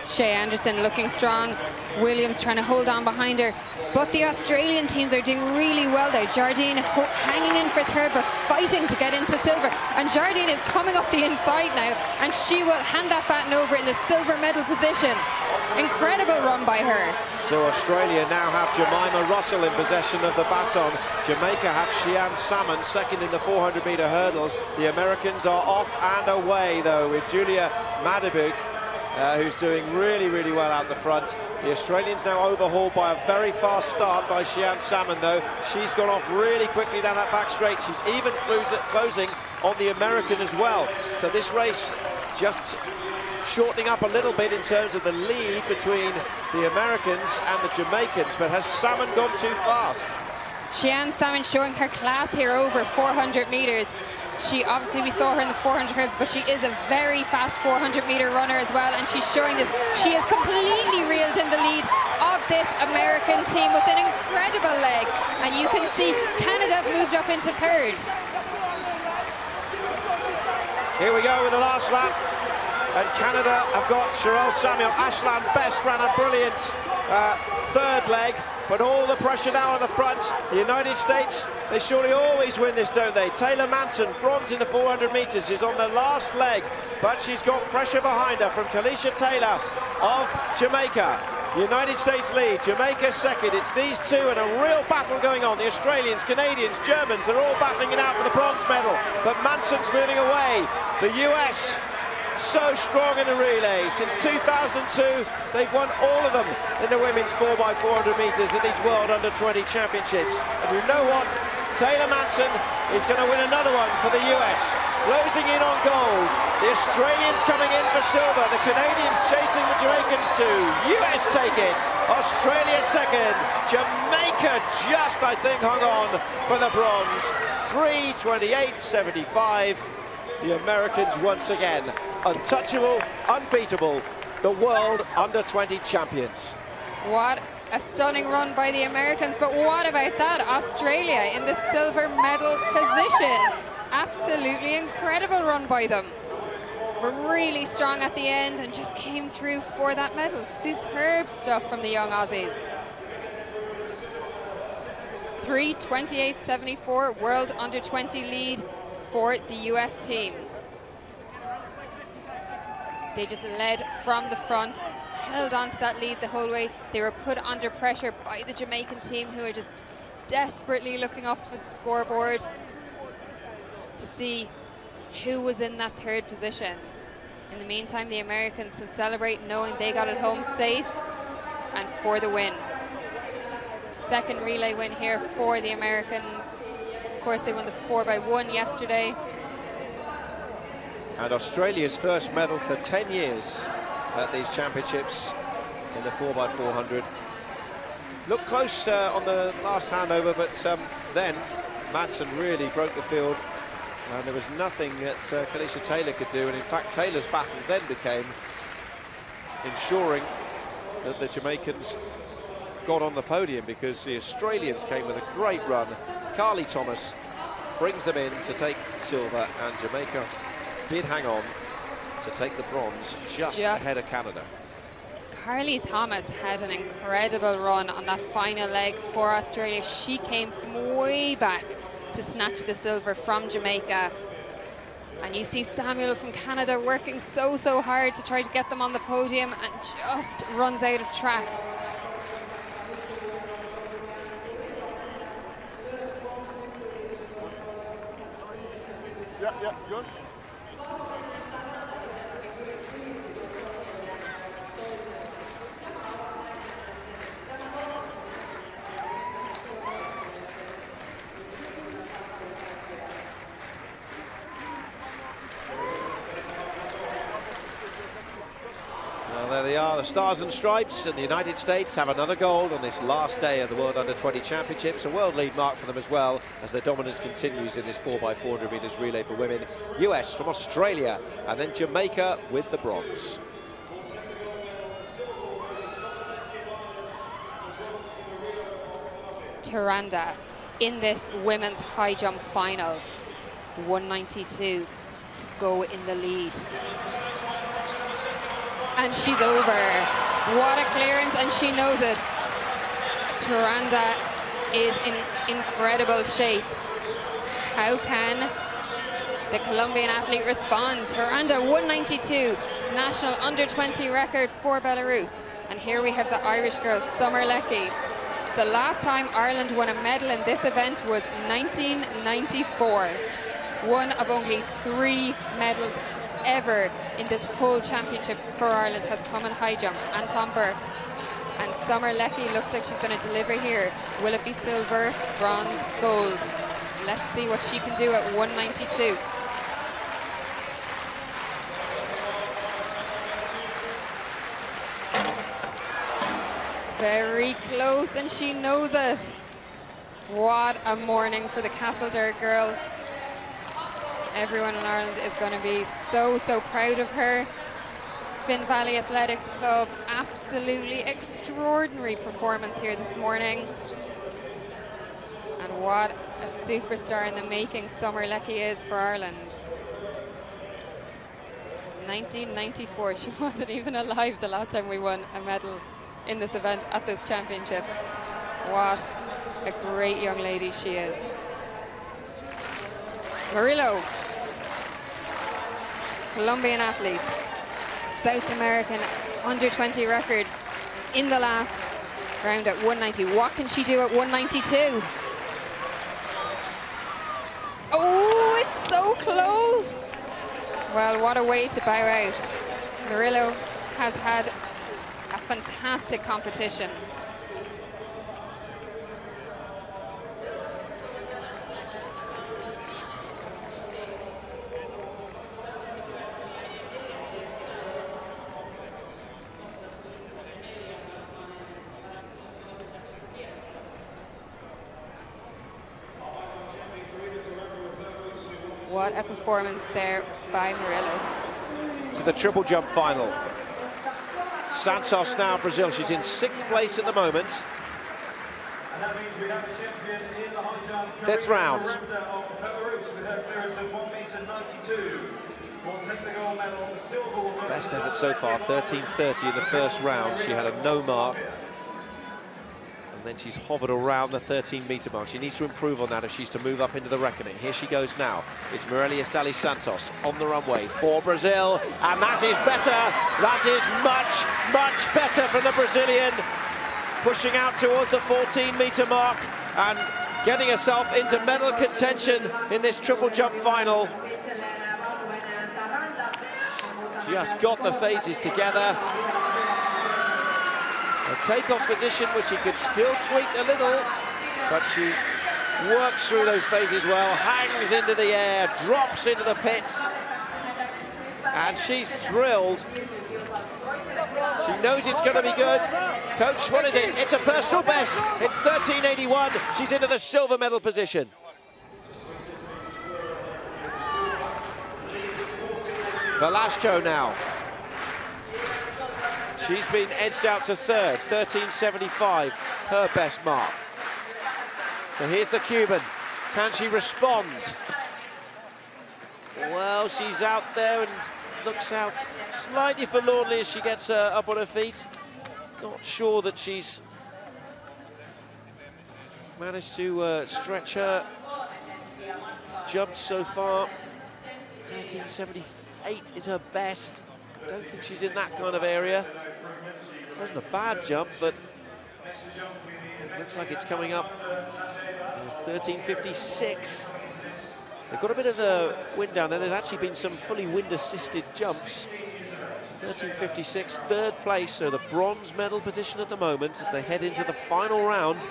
Shea Anderson looking strong. Williams trying to hold on behind her. But the Australian teams are doing really well there. Jardine hanging in for third, but fighting to get into silver. And Jardine is coming up the inside now, and she will hand that baton over in the silver medal position. Incredible run by her. So Australia now have Jemima Russell in possession of the baton. Jamaica have Shian Salmon second in the 400-meter hurdles. The Americans are off and away, though, with Julia Madibuk, who's doing really, really well out the front. The Australians now overhauled by a very fast start by Shian Salmon, though. She's gone off really quickly down that back straight. She's even closing on the American as well. So this race just shortening up a little bit in terms of the lead between the Americans and the Jamaicans, but has Salmon gone too fast? Shian Salmon showing her class here over 400 meters. She obviously, we saw her in the 400 hurdles, but she is a very fast 400-meter runner as well, and she's showing this. She is completely reeled in the lead of this American team with an incredible leg, and you can see Canada have moved up into third. Here we go with the last lap, and Canada have got Sherelle Samuel. Ashland Best ran a brilliant third leg, but all the pressure now on the front. The United States, they surely always win this, don't they? Taylor Manson, bronze in the 400 meters, is on the last leg, but she's got pressure behind her from Kalisha Taylor of Jamaica. The United States lead, Jamaica second. It's these two and a real battle going on. The Australians, Canadians, Germans, they're all battling it out for the bronze medal, but Manson's moving away. The US, so strong in the relay. Since 2002, they've won all of them in the women's 4x400 meters at these World Under-20 Championships. And you know what? Taylor Manson is going to win another one for the US. Closing in on gold. The Australians coming in for silver. The Canadians chasing the Jamaicans too. US take it. Australia second. Jamaica just, I think, hung on for the bronze. 3:28.75. The Americans once again untouchable, unbeatable, the World Under-20 champions. What a stunning run by the Americans, but what about that? Australia in the silver medal position. Absolutely incredible run by them. Were really strong at the end and just came through for that medal. Superb stuff from the young Aussies. 3, 28-74, world under-20 lead for the US team. They just led from the front, held on to that lead the whole way. They were put under pressure by the Jamaican team, who are just desperately looking up for the scoreboard to see who was in that third position. In the meantime, the Americans can celebrate knowing they got it home safe and for the win. Second relay win here for the Americans. Of course, they won the 4x1 yesterday. And Australia's first medal for 10 years at these championships in the 4x400. Looked close on the last handover, but then Madsen really broke the field, and there was nothing that Kalisha Taylor could do. And in fact, Taylor's battle then became ensuring that the Jamaicans got on the podium, because the Australians came with a great run. Carly Thomas brings them in to take silver, and Jamaica did hang on to take the bronze just ahead of Canada. Carly Thomas had an incredible run on that final leg for Australia. She came from way back to snatch the silver from Jamaica. And you see Samuel from Canada working so hard to try to get them on the podium, and just runs out of track. Yeah, good. Well, there they are, the Stars and Stripes, and the United States have another gold on this last day of the World Under-20 Championships. A world lead mark for them as well, as their dominance continues in this 4x400 metres relay for women. US from Australia, and then Jamaica with the bronze. Taranda in this women's high jump final, 192 to go in the lead. And she's over. What a clearance, and she knows it. Taranda is in incredible shape. How can the Colombian athlete respond? Taranda, 192, national under-20 record for Belarus. And here we have the Irish girl, Summer Leckie. The last time Ireland won a medal in this event was 1994. One of only 3 medals ever in this whole championships for Ireland has come in high jump. And Tom Burke. And Summer Leckie looks like she's going to deliver here. Will it be silver, bronze, gold? Let's see what she can do at 192. Very close, and she knows it. What a morning for the Castledare girl. Everyone in Ireland is going to be so proud of her. Finn Valley Athletics Club, absolutely extraordinary performance here this morning. And what a superstar in the making Summer Leckie is for Ireland. 1994, she wasn't even alive the last time we won a medal in this event at this championships. What a great young lady she is. Murillo, Colombian athlete, South American under-20 record in the last round at 190. What can she do at 192? Oh, it's so close. Well, what a way to bow out. Murillo has had a fantastic competition. What a performance there by Murillo. To the triple jump final. Santos now, Brazil. She's in 6th place at the moment. And that means we have a champion in the high jump. 5th round. Of Belarus with her clearance of 1m92. Will take the gold medal on the silver will go Best effort so far, 13:30 in the first round. She had a no mark. And And then she's hovered around the 13-metre mark. She needs to improve on that if she's to move up into the reckoning. Here she goes now. It's Medalist Santos on the runway for Brazil, and that is better. That is much, much better from the Brazilian, pushing out towards the 14-metre mark and getting herself into medal contention in this triple jump final. Just got the phases together. A takeoff position which she could still tweak a little, but she works through those phases well, hangs into the air, drops into the pit, and she's thrilled. She knows it's going to be good. Coach, what is it? It's a personal best. It's 13.81. She's into the silver medal position. Velasco now. She's been edged out to third, 13.75, her best mark. So here's the Cuban. Can she respond? Well, she's out there and looks out slightly forlornly as she gets up on her feet. Not sure that she's managed to stretch her jumps so far. 13.78 is her best. Don't think she's in that kind of area. It wasn't a bad jump, but it looks like it's coming up. It's 13.56. They've got a bit of a wind down there. There's actually been some fully wind-assisted jumps. 13.56, third place, so the bronze medal position at the moment as they head into the final round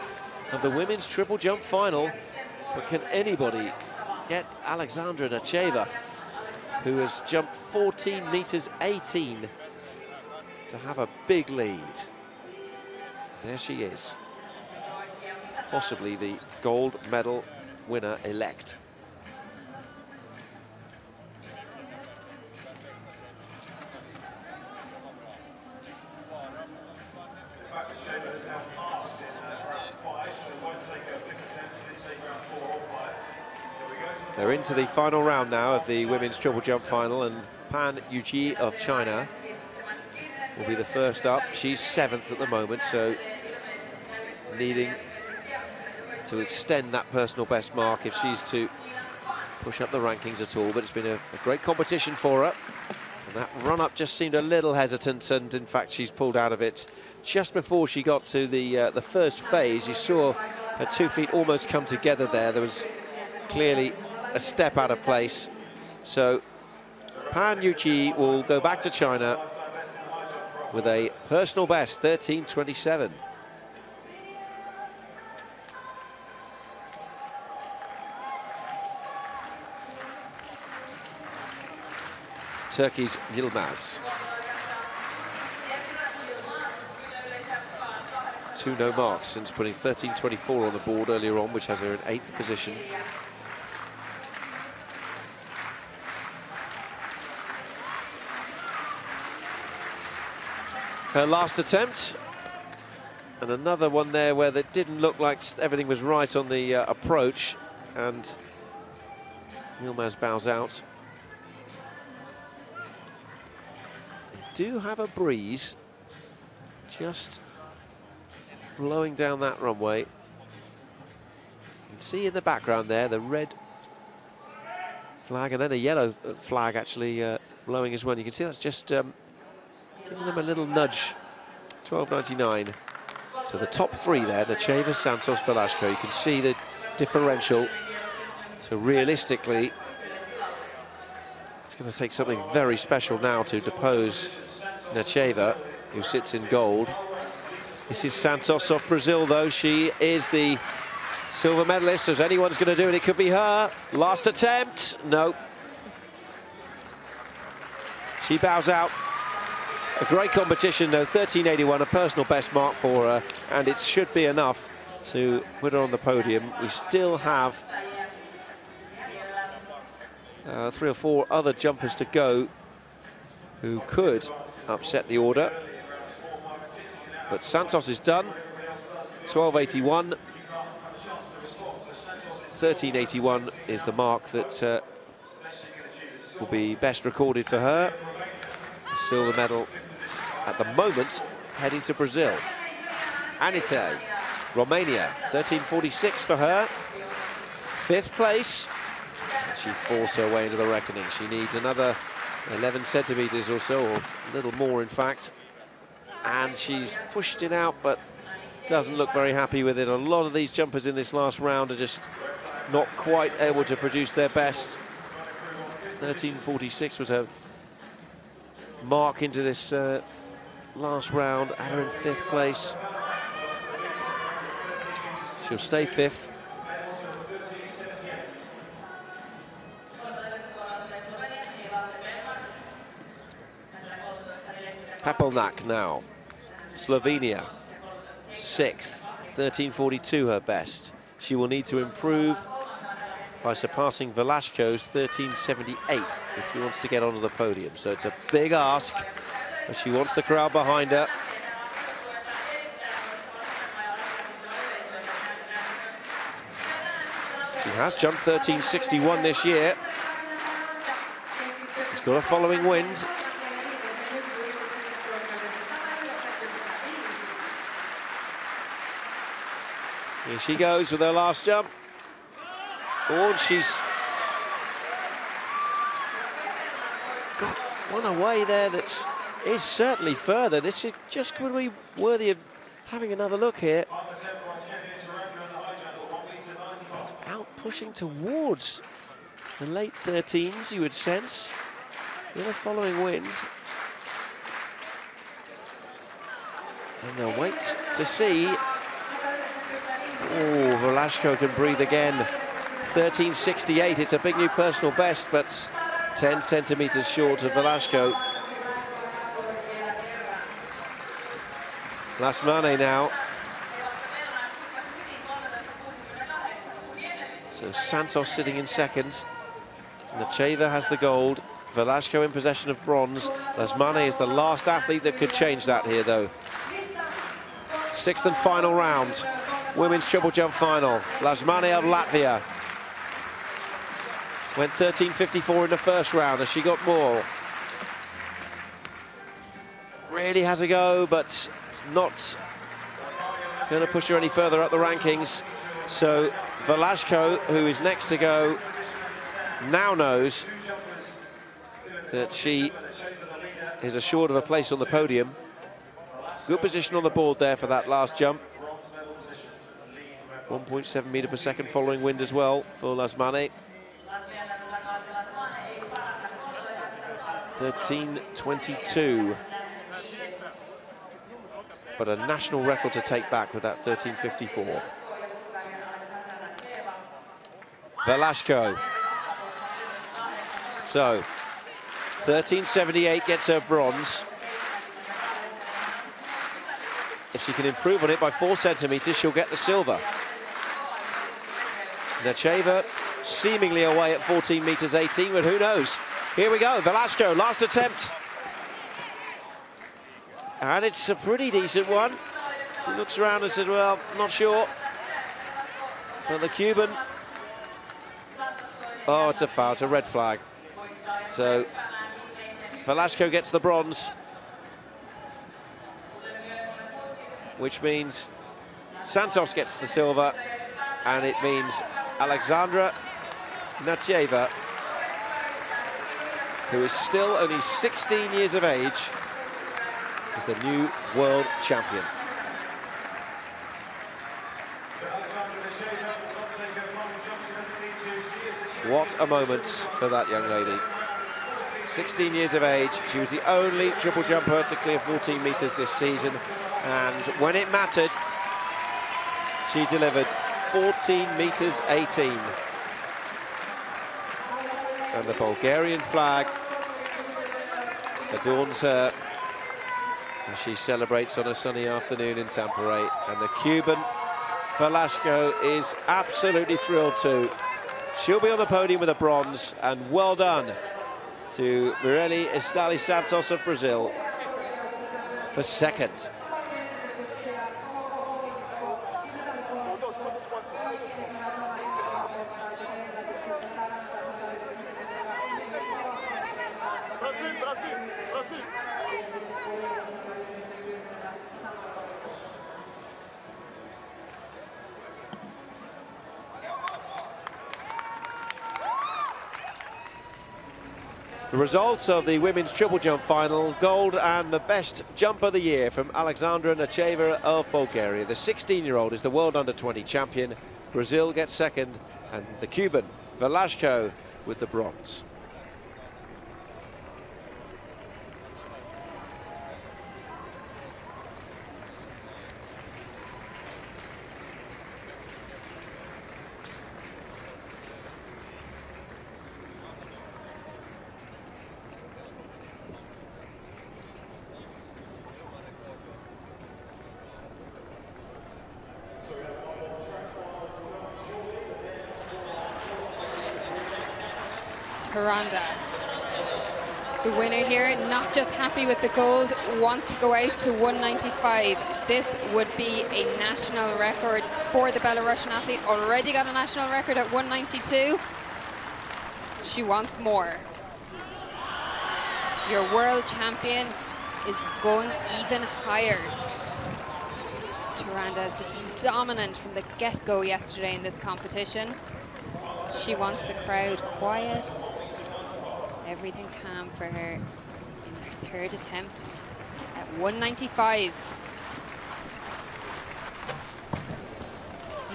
of the women's triple jump final. But can anybody get Alexandra Nacheva, who has jumped 14 meters 18, to have a big lead? There she is, possibly the gold medal winner elect. They're into the final round now of the women's triple jump final, and Pan Yuji of China will be the first up. She's 7th at the moment, so needing to extend that personal best mark if she's to push up the rankings at all. But it's been a great competition for her, and that run-up just seemed a little hesitant, and in fact she's pulled out of it just before she got to the first phase. You saw her 2 feet almost come together there. There was clearly a step out of place. So Pan Yuji will go back to China with a personal best, 13.27. Turkey's Yilmaz. 2 no marks since putting 13.24 on the board earlier on, which has her in 8th position. Her last attempt, and another one there where it didn't look like everything was right on the approach, and Yilmaz bows out. They do have a breeze just blowing down that runway. You can see in the background there the red flag and then a yellow flag actually blowing as well. You can see that's just giving them a little nudge. 12.99. So the top 3 there, Nacheva, Santos, Velasco. You can see the differential. So realistically, it's going to take something very special now to depose Nacheva, who sits in gold. This is Santos of Brazil, though. She is the silver medalist, so if anyone's going to do it, it could be her. Last attempt. No. She bows out. A great competition, though. 13.81, a personal best mark for her, and it should be enough to put her on the podium. We still have 3 or 4 other jumpers to go who could upset the order. But Santos is done. 12.81. 13.81 is the mark that will be best recorded for her. The silver medal at the moment heading to Brazil. Anite Romania, 13.46 for her. 5th place. And she forced her way into the reckoning. She needs another 11 centimeters or so, or a little more in fact. And she's pushed it out, but doesn't look very happy with it. A lot of these jumpers in this last round are just not quite able to produce their best. 13.46 was her mark into this last round, and her in 5th place. She'll stay 5th. Papelnak now, Slovenia, 6th, 13.42 her best. She will need to improve by surpassing Velasco's 13.78 if she wants to get onto the podium. So it's a big ask, but she wants the crowd behind her. She has jumped 13.61 this year. She's got a following wind. Here she goes with her last jump. Oh, and she's got one away there that is certainly further. This is just going to be worthy of having another look here. It's out pushing towards the late 13s, you would sense, with a following wind. And they'll wait to see. Oh, Velasco can breathe again. 13.68, it's a big new personal best, but 10 centimeters short of Velasco. Lasmane now. So Santos sitting in 2nd. Nacheva has the gold. Velasco in possession of bronze. Lasmane is the last athlete that could change that here, though. 6th and final round. Women's triple jump final. Lasmane of Latvia. Went 13.54 in the 1st round. Has she got more? Really has a go, but not going to push her any further up the rankings. So Velasco, who is next to go, now knows that she is assured of a place on the podium. Good position on the board there for that last jump. 1.7 meter per second following wind as well for Lasmane. 13.22. But a national record to take back with that 13.54. Velasco. So, 13.78 gets her bronze. If she can improve on it by 4 centimeters, she'll get the silver. Nacheva seemingly away at 14 meters 18, but who knows? Here we go, Velasco, last attempt. And it's a pretty decent one. She looks around and said, well, not sure. But the Cuban, oh, it's a foul, it's a red flag. So Velasco gets the bronze, which means Santos gets the silver, and it means Alexandra Nacheva, who is still only 16 years of age, is the new world champion. What a moment for that young lady. 16 years of age, she was the only triple jumper to clear 14 meters this season, and when it mattered, she delivered 14 meters 18. And the Bulgarian flag adorns her as she celebrates on a sunny afternoon in Tampere. And the Cuban, Velasco, is absolutely thrilled too. She'll be on the podium with a bronze, and well done to Mirelle Estali Santos of Brazil for 2nd. The results of the women's triple jump final, gold and the best jump of the year from Alexandra Nacheva of Bulgaria. The 16-year-old is the world under-20 champion. Brazil gets second, and the Cuban Velasco with the bronze. Rwanda, the winner here, not just happy with the gold, wants to go out to 195. This would be a national record for the Belarusian athlete. Already got a national record at 192. She wants more. Your world champion is going even higher. Rwanda has just been dominant from the get-go yesterday in this competition. She wants the crowd quiet. Everything calm for her in her third attempt at 195.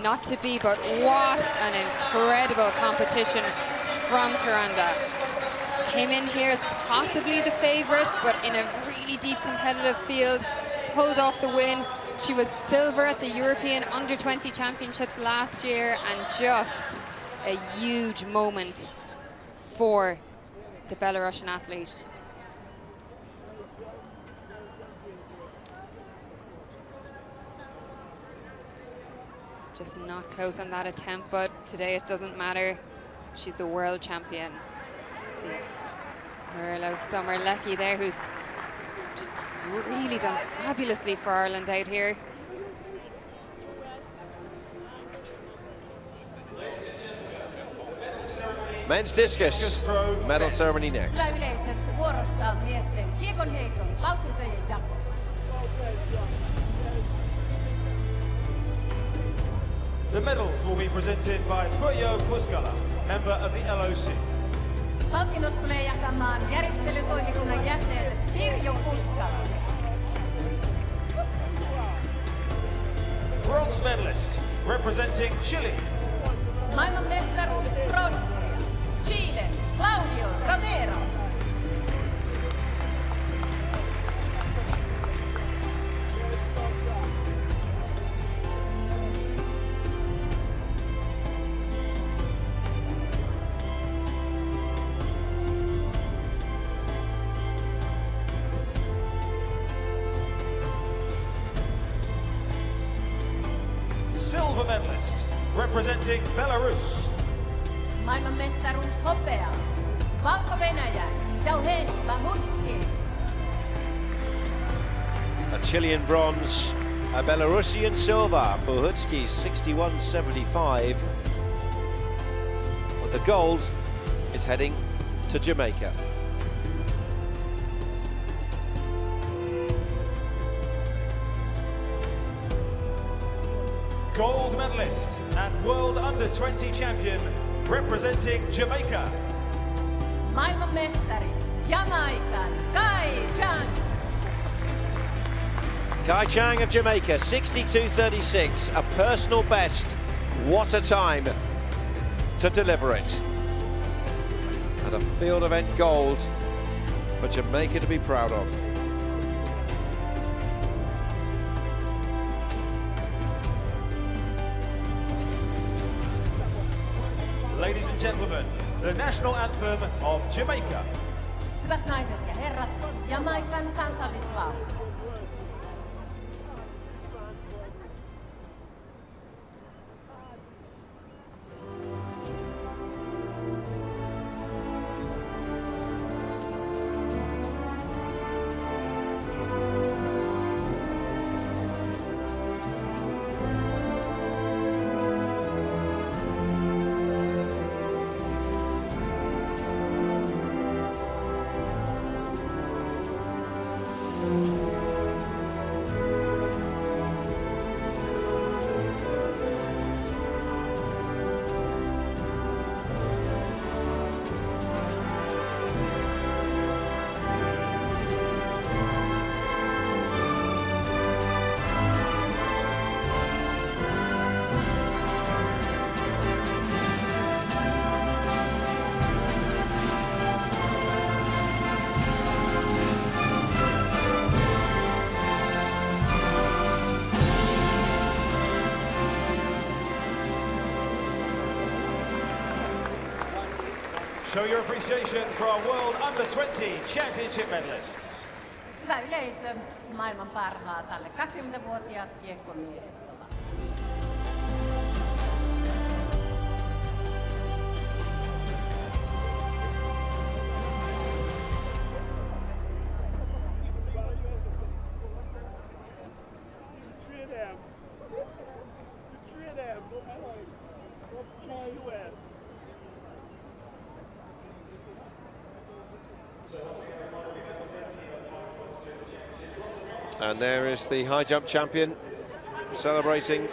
Not to be, but what an incredible competition from Rwanda. Came in here as possibly the favorite, but in a really deep competitive field, pulled off the win. She was silver at the European Under-20 Championships last year, and just a huge moment for the Belarusian athlete. Just not close on that attempt, but today it doesn't matter. She's the world champion. See, Merlo Summerlecki there, who's just really done fabulously for Ireland out here. Men's discus medal ceremony next. The medals will be presented by Puyo Puskala, member of the LOC. Palkinnot tulee jakamaan järjestelytoimikunnan jäsen Pirjo Puskala. Bronze medalist, representing Chile. Maailmanmestaruus pronssia. Chile, Claudio Romero. Silver medalist, representing Belarus. Maailmanmestaruus hopea. Valko-Venäjän Jauheni Bahutski. A Chilean bronze, a Belarusian silver, Bahutski 61.75. But the gold is heading to Jamaica. Gold medalist and world under-20 champion, representing Jamaica. Maailmanmestari Jamaican Kai Chang. Kai Chang of Jamaica, 62.36, a personal best. What a time to deliver it. And a field event gold for Jamaica to be proud of. Ladies and gentlemen, the national anthem of Jamaica. Hyvät naiset ja herrat, Jamaican kansallislaulu. Show your appreciation for our World Under-20 Championship medalists. Hyvä yleisö, maailman parhaat alle 20-vuotiaat kiekkomiehet ovat Steeple. And there is the high jump champion celebrating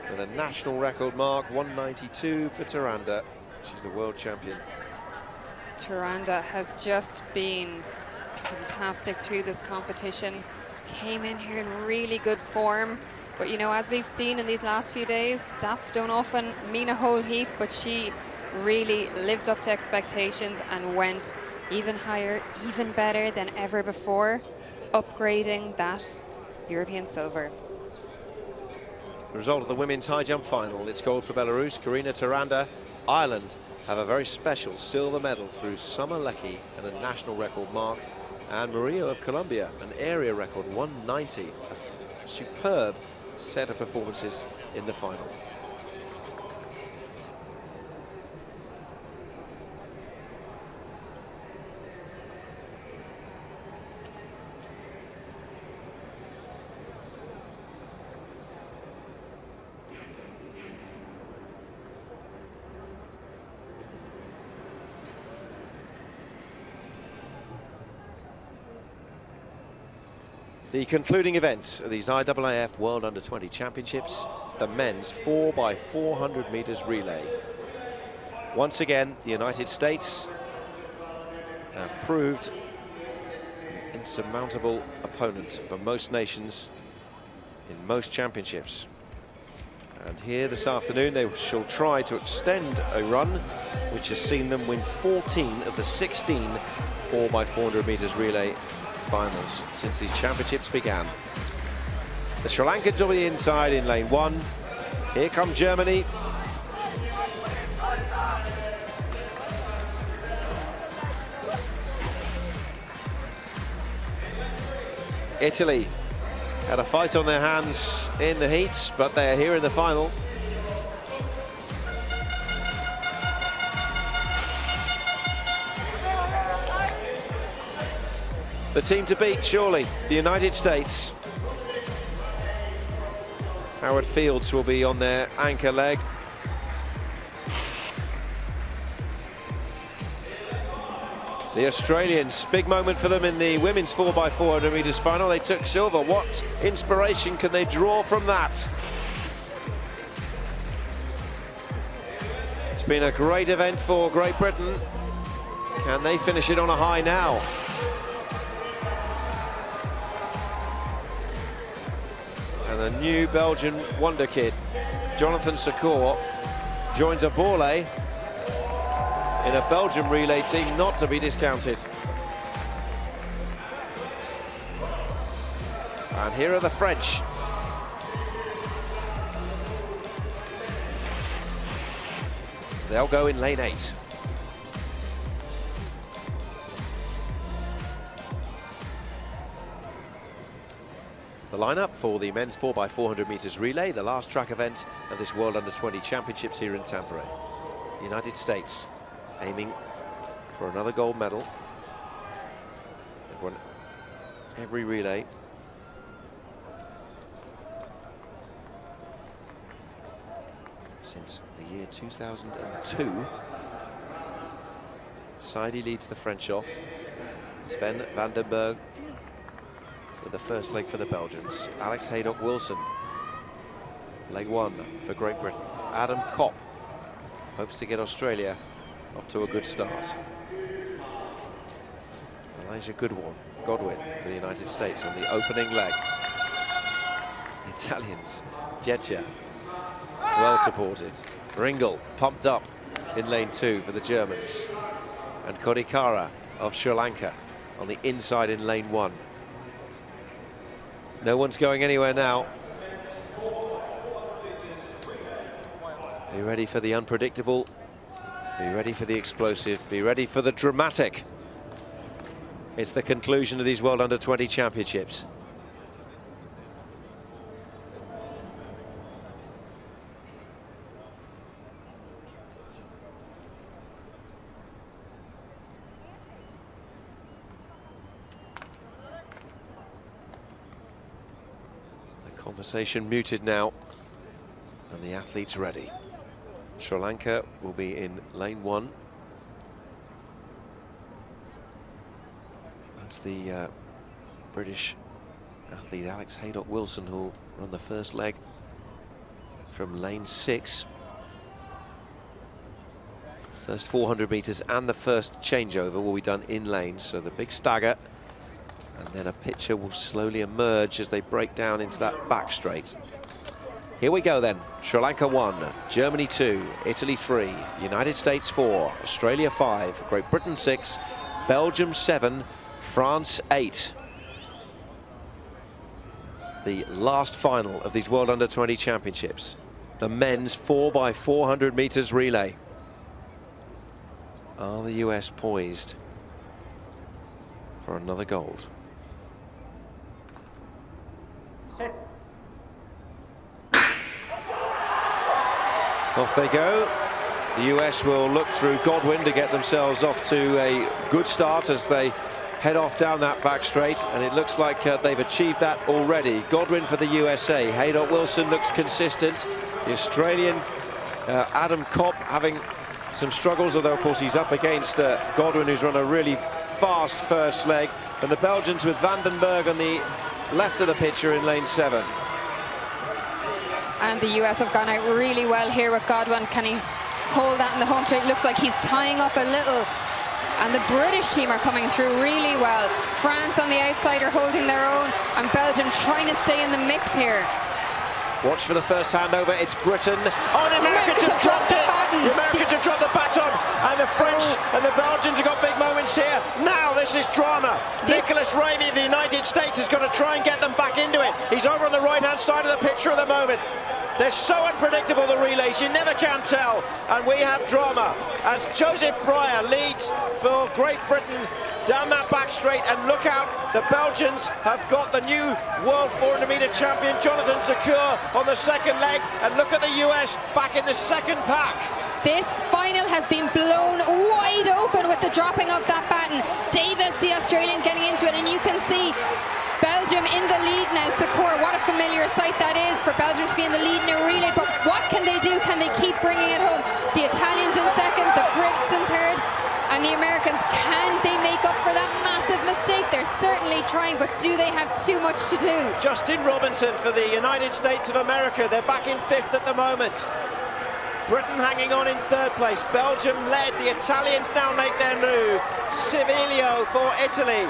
with a national record mark, 192 for Taranda. She's the world champion. Taranda has just been fantastic through this competition. Came in here in really good form. But, you know, as we've seen in these last few days, stats don't often mean a whole heap, but she really lived up to expectations and went even higher, even better than ever before, upgrading that European silver. The result of the women's high jump final, it's gold for Belarus. Karina Taranda. Ireland have a very special silver medal through Summer Leckie and a national record mark, and Maria of Colombia an area record 190. A superb set of performances in the final. The concluding event of these IAAF World Under-20 Championships, the men's 4x400 meters relay. Once again, the United States have proved an insurmountable opponent for most nations in most championships. And here this afternoon, they shall try to extend a run which has seen them win 14 of the 16 4x400 meters relay finals since these championships began. The Sri Lankans on the inside in lane 1. Here come Germany. Italy had a fight on their hands in the heats, but they're here in the final. The team to beat, surely, the United States. Howard Fields will be on their anchor leg. The Australians, big moment for them in the women's 4x400 meters final. They took silver. What inspiration can they draw from that? It's been a great event for Great Britain. Can they finish it on a high now? And the new Belgian wonder kid, Jonathan Secours, joins a Borlée in a Belgian relay team not to be discounted. And here are the French. They'll go in lane 8. The lineup for the men's 4x400 meters relay, the last track event of this World Under-20 Championships here in Tampere. The United States aiming for another gold medal. They've won every relay. Since the year 2002. Seidi leads the French off. Sven Vandenberg to the first leg for the Belgians. Alex Haydock-Wilson, leg 1 for Great Britain. Adam Kopp hopes to get Australia off to a good start. Elijah Godwin for the United States on the opening leg. The Italians, Jetja, well supported. Ringel pumped up in lane 2 for the Germans. And Kodikara of Sri Lanka on the inside in lane 1. No one's going anywhere now. Be ready for the unpredictable Be ready for the explosive, be ready for the dramatic. It's the conclusion of these World Under-20 Championships. The conversation muted now, and the athletes ready. Sri Lanka will be in lane 1. That's the British athlete Alex Haydock-Wilson who will run the first leg from lane 6. First 400 meters and the first changeover will be done in lanes, so the big stagger, and then a picture will slowly emerge as they break down into that back straight. Here we go then. Sri Lanka 1, Germany 2, Italy 3, United States 4, Australia 5, Great Britain 6, Belgium 7, France 8. The last final of these World Under-20 Championships. The men's 4x400 meters relay. Are the US poised for another gold? Set. Off they go. The US will look through Godwin to get themselves off to a good start as they head off down that back straight, and it looks like they've achieved that already. Godwin for the USA. Haydock-Wilson looks consistent. The Australian Adam Kopp having some struggles, although of course he's up against Godwin, who's run a really fast first leg, and the Belgians with Vandenberg on the left of the picture in lane 7. And the US have gone out really well here with Godwin. Can he hold that in the home straight? Looks like he's tying up a little. And the British team are coming through really well. France on the outside are holding their own, and Belgium trying to stay in the mix here. Watch for the first handover. It's Britain. Oh, the Americans have dropped it. The Americans have dropped the baton, and the French and the Belgians have got big moments here. Now this is drama. Nicholas Ramey of the United States is going to try and get them back into it. He's over on the right-hand side of the picture at the moment. They're so unpredictable, the relays, you never can tell. And we have drama as Joseph Breyer leads for Great Britain down that back straight. And look out, the Belgians have got the new world 400 meter champion, Jonathan Zakur, on the second leg. And look at the US back in the second pack. This final has been blown wide open with the dropping of that baton. Davis, the Australian, getting into it, and you can see Belgium in the lead now. Zakur, what a familiar sight that is for Belgium to be in the lead in a relay, but what can they do? Can they keep bringing it home? The Italians in second, the Brits in third, and the Americans, can they make up for that massive mistake? They're certainly trying, but do they have too much to do? Justin Robinson for the United States of America. They're back in 5th at the moment. Britain hanging on in 3rd place. Belgium led. The Italians now make their move. Civilio for Italy.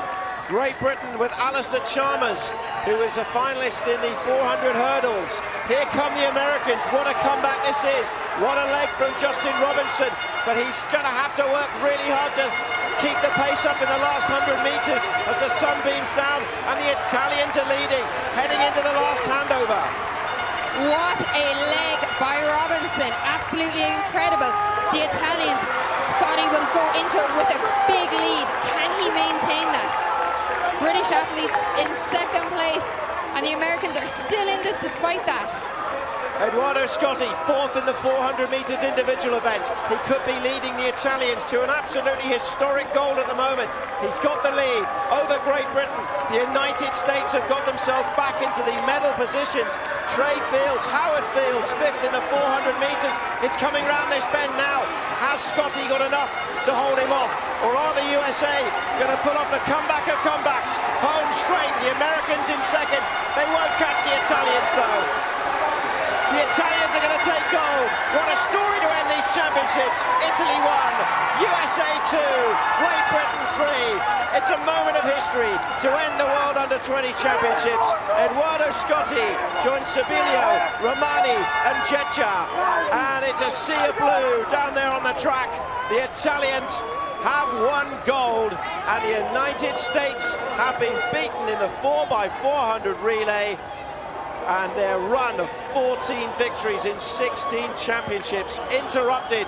Great Britain with Alistair Chalmers, who is a finalist in the 400 hurdles. Here come the Americans. What a comeback this is. What a leg from Justin Robinson. But he's going to have to work really hard to keep the pace up in the last 100 meters as the sun beams down, and the Italians are leading, heading into the last handover. What a leg by Robinson. Absolutely incredible. The Italians, Scotty will go into it with a big lead. Can he maintain that? British athletes in 2nd place, and the Americans are still in this despite that. Eduardo Scotti, 4th in the 400 meters individual event. He could be leading the Italians to an absolutely historic gold at the moment. He's got the lead over Great Britain. The United States have got themselves back into the medal positions. Trey Fields, Howard Fields, 5th in the 400 meters. It's coming round this bend now. Has Scotti got enough to hold him off? Or are the USA going to pull off the comeback of comebacks? Home straight, the Americans in 2nd. They won't catch the Italians though. The Italians are going to take gold. What a story to end these championships. Italy 1, USA 2, Great Britain 3. It's a moment of history to end the World Under-20 Championships. Eduardo Scotti joins Civilio, Romani and Jecha. And it's a sea of blue down there on the track. The Italians have won gold, and the United States have been beaten in the 4x400 relay. And their run of 14 victories in 16 championships interrupted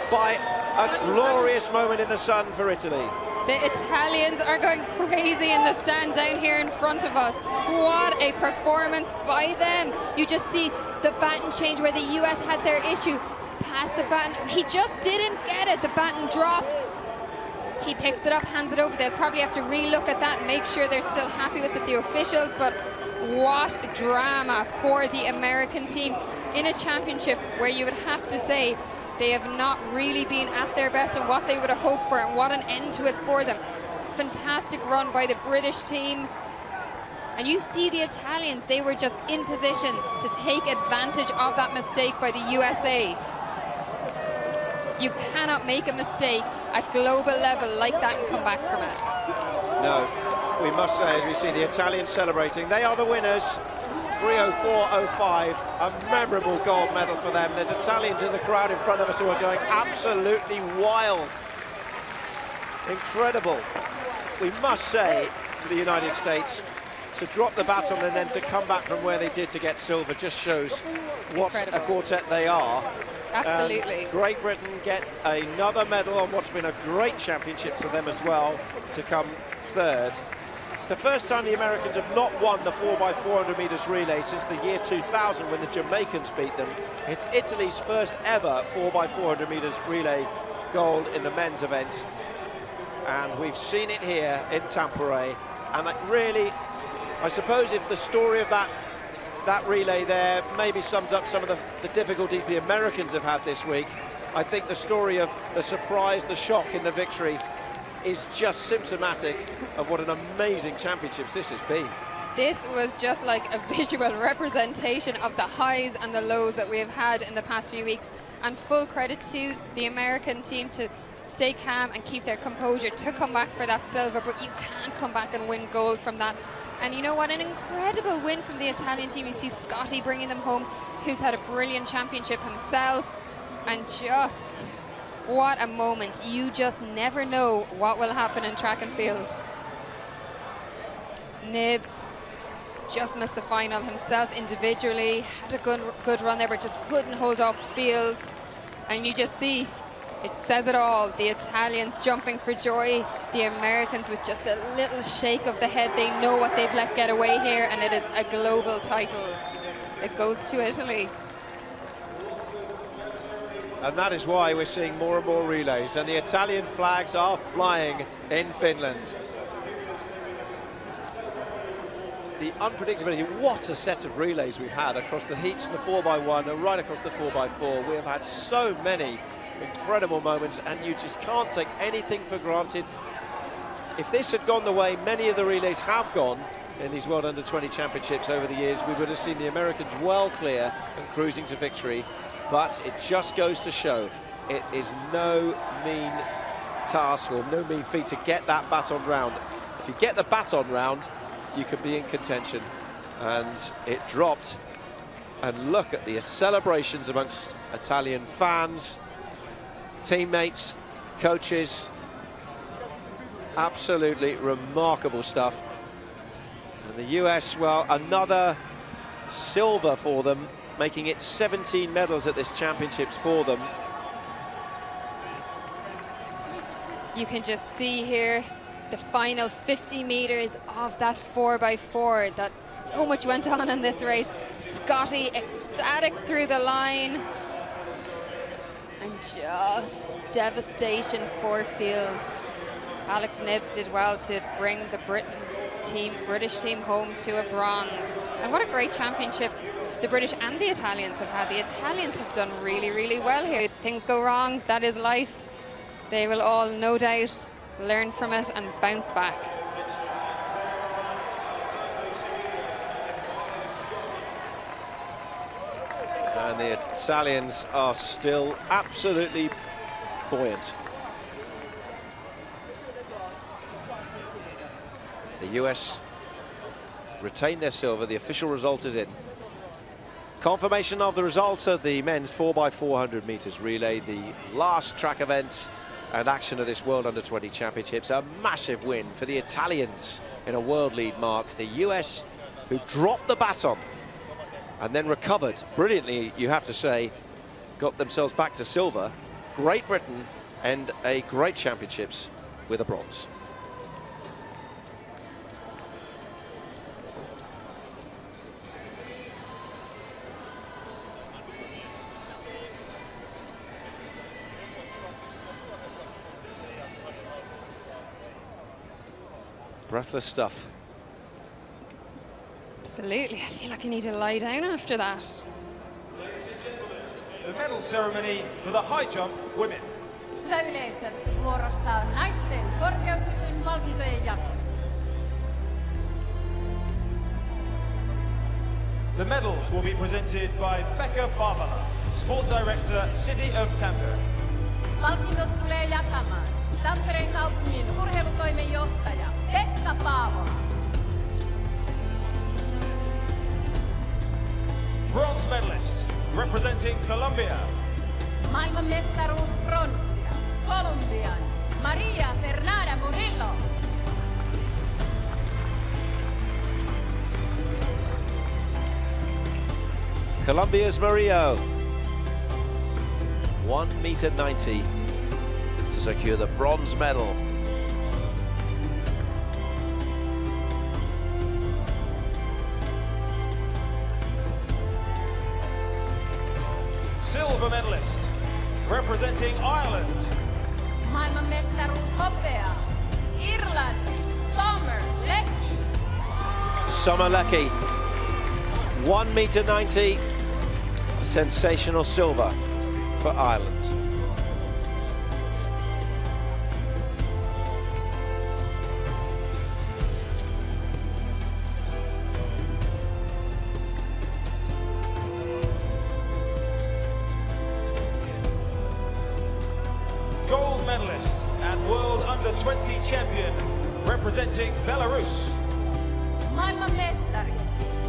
by a glorious moment in the sun for Italy. The Italians are going crazy in the stand down here in front of us. What a performance by them. You just see the baton change where the US had their issue. Pass the baton. He just didn't get it. The baton drops. He picks it up, hands it over. They'll probably have to re-look at that and make sure they're still happy with it, the officials. But what drama for the American team in a championship where you would have to say they have not really been at their best and what they would have hoped for, and what an end to it for them. Fantastic run by the British team. And you see the Italians, they were just in position to take advantage of that mistake by the USA. You cannot make a mistake at global level like that and come back from it. No, we must say, as we see the Italians celebrating, they are the winners. 3:04.05, a memorable gold medal for them. There's Italians in the crowd in front of us who are going absolutely wild. Incredible. We must say to the United States, to drop the baton and then to come back from where they did to get silver just shows what a quartet they are. Absolutely. Great Britain get another medal on what's been a great championship for them as well, to come third. It's the first time the Americans have not won the 4x400 metres relay since the year 2000 when the Jamaicans beat them. It's Italy's first ever 4x400 metres relay gold in the men's event. And we've seen it here in Tampere. And really, I suppose if the story of that relay there maybe sums up some of the difficulties the Americans have had this week, I think the story of the surprise, the shock in the victory is just symptomatic of what an amazing championship this has been. This was just like a visual representation of the highs and the lows that we have had in the past few weeks, and full credit to the American team to stay calm and keep their composure to come back for that silver, but you can't come back and win gold from that. And you know what, an incredible win from the Italian team. You see Scotty bringing them home, who's had a brilliant championship himself, and just what a moment. You just never know what will happen in track and field. Nibs just missed the final himself individually, had a good run there, but just couldn't hold up fields. And you just see, it says it all. The Italians jumping for joy, the Americans with just a little shake of the head. They know what they've let get away here, and it is a global title. It goes to Italy. And that is why we're seeing more and more relays, and the Italian flags are flying in Finland. The unpredictability, what a set of relays we've had across the heats and the 4x1 and right across the 4x4. We have had so many incredible moments, and you just can't take anything for granted. If this had gone the way many of the relays have gone in these World Under-20 Championships over the years, we would have seen the Americans well clear and cruising to victory. But it just goes to show it is no mean task or no mean feat to get that baton round. If you get the baton round, you can be in contention. And it dropped. And look at the celebrations amongst Italian fans, teammates, coaches. Absolutely remarkable stuff. And the US, well, another silver for them, making it 17 medals at this championships for them. You can just see here the final 50 meters of that 4x4, that so much went on in this race. Scotty ecstatic through the line, and just devastation for fields. Alex Nibs did well to bring the British team home to a bronze. And what a great championships the British and the Italians have had. The Italians have done really, really well here. Things go wrong, that is life. They will all, no doubt, learn from it and bounce back. And the Italians are still absolutely buoyant. The US retain their silver. The official result is in. Confirmation of the result of the men's 4x400 meters relay, the last track event and action of this World Under-20 Championships. A massive win for the Italians in a world lead mark. The US, who dropped the baton and then recovered brilliantly, you have to say, got themselves back to silver Great Britain end a great championships with a bronze. Breathless stuff. Absolutely. I feel like I need to lie down after that. The medal ceremony for the high jump women. Hyvä yleisö, vuorossa on naisten korkeushypyn palkintojen jako. The medals will be presented by Becca Barbala, Sport Director, City of Tampere. Palkinnot tulee jakamaan Tampereen kaupungin urheilutoimenjohtaja Pekka Paavola. Bronze medalist, representing Colombia. Maailmanmestaruus pronssia, Kolumbian Maria Fernanda Murillo. Colombia's Murillo. 1 meter 90 to secure the bronze medal. Silver medalist, representing Ireland. Maailmanmestaruus hopea, Irlanti, Summer Leckie. Summer Leckie, 1 meter 90, a sensational silver for Ireland. Gold medalist and World Under-20 champion, representing Belarus. Maailmanmestari,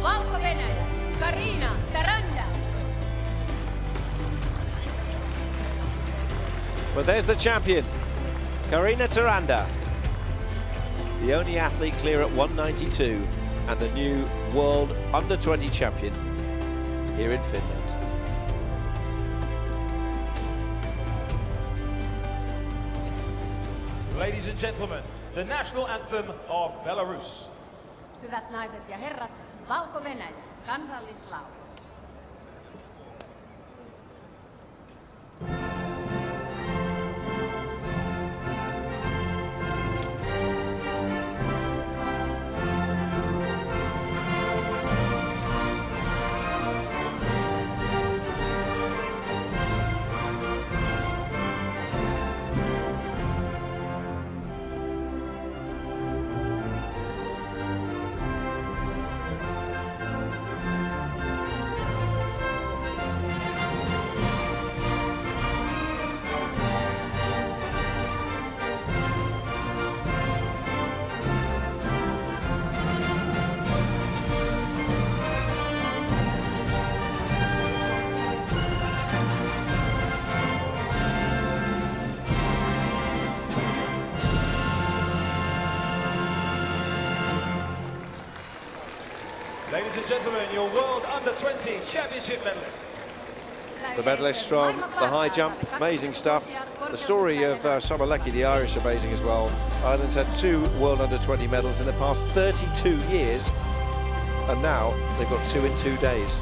Valko-Venäjä, Karina Taranda. But there's the champion, Karina Taranda, the only athlete clear at 192 and the new World Under-20 champion here in Finland. Ladies and gentlemen, the national anthem of Belarus. Hyvät naiset ja herrat, Valko-Venäjä, kansallislaulu. Ladies and gentlemen, your World Under-20 Championship medalists. The medalists from the high jump, amazing stuff. The story of Summer Leckie, the Irish, amazing as well. Ireland's had 2 World Under-20 medals in the past 32 years, and now they've got 2 in 2 days.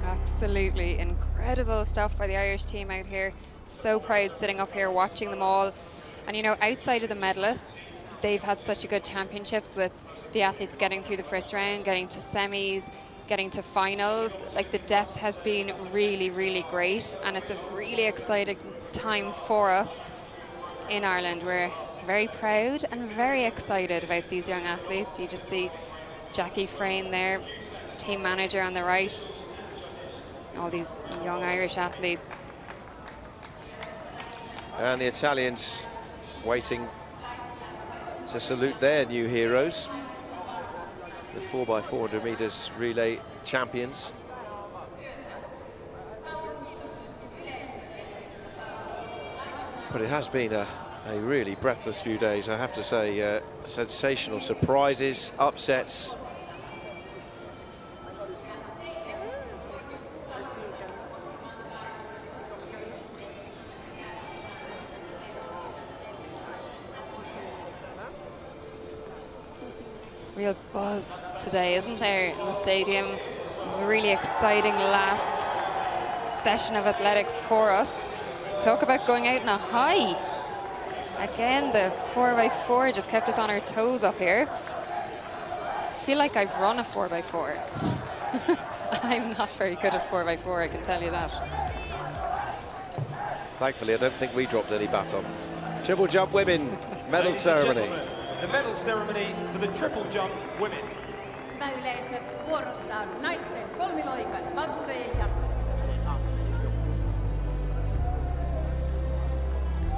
Absolutely incredible stuff by the Irish team out here. So proud sitting up here watching them all. And you know, outside of the medalists, they've had such a good championships with the athletes getting through the first round, getting to semis, getting to finals. Like, the depth has been really, really great, and it's a really exciting time for us in Ireland. We're very proud and very excited about these young athletes. You just see Jackie Frayne there, team manager on the right, all these young Irish athletes. And the Italians waiting to salute their new heroes, the 4x400 meters relay champions. But it has been a really breathless few days, I have to say. Sensational surprises, upsets. Real buzz today, isn't there, in the stadium? It was a really exciting last session of athletics for us. Talk about going out on a high. Again, the 4x4 just kept us on our toes up here. I feel like I've run a 4x4. I'm not very good at 4x4, I can tell you that. Thankfully, I don't think we dropped any baton. Triple jump women, medal ceremony. The medal ceremony for the triple jump women. Hyvä yleisö, vuorossa on naisten kolmiloikan palkintojen jako.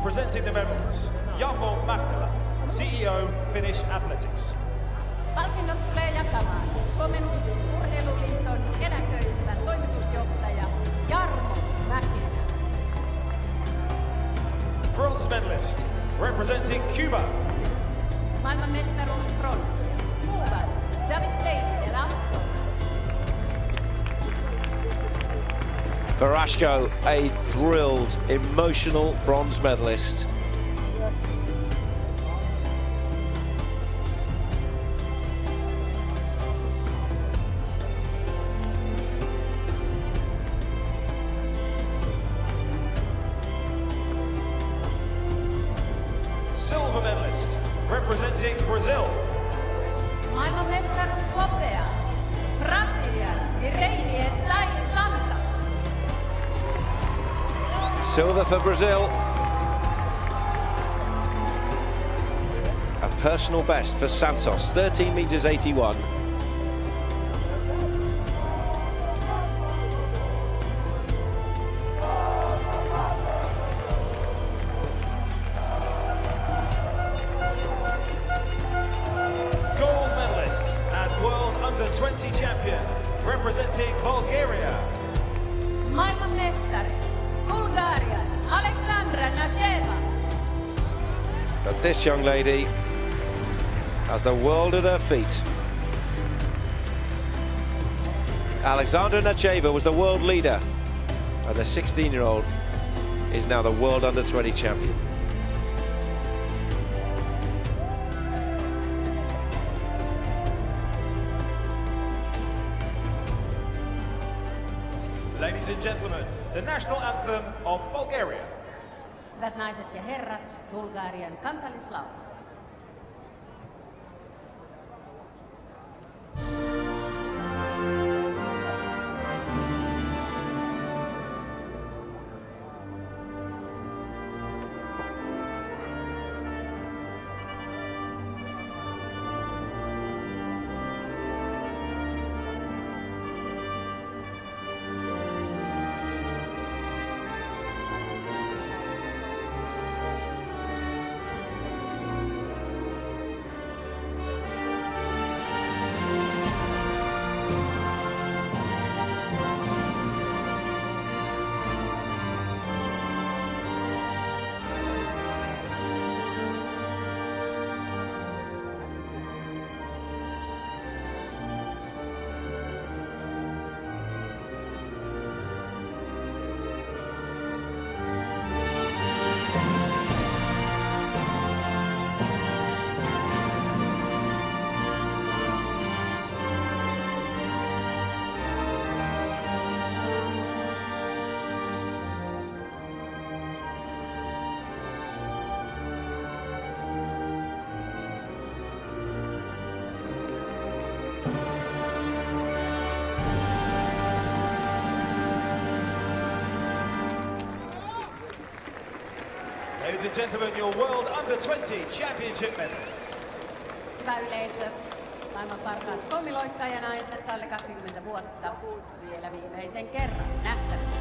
Presenting the medals, Jarmo Mäkelä, CEO Finnish Athletics. Palkinnot tulee jakamaan Suomen urheiluliiton eläköityvä toimitusjohtaja Jarmo Mäkelä. Bronze medalist, representing Cuba. Maailmanmestaruus pronssia. Kuuban David Velasco. Verashko, a thrilled, emotional bronze medalist. Silver medalist, representing Brazil. Maailmanmestaruus hopea. Brasilian Ibrahim Santos. Silver for Brazil. A personal best for Santos, 13 meters 81. Gold medalist and world under-20 champion, representing Bulgaria. Maailmanmestari Bulgarian Alexandra Nasheva. But this young lady has the world at her feet. Alexandra Nacheva was the world leader, and the 16-year-old is now the world under-20 champion. Ladies and gentlemen, the national anthem of Bulgaria. Hyvät naiset ja herrat, Bulgarian kansallislaulu. Ladies and gentlemen, your World Under-20 Championship medalists. Hyvä yleisö, maailman parhaat kolmiloittajanaiset alle 20 vuotta vielä viimeisen kerran nähtävillä.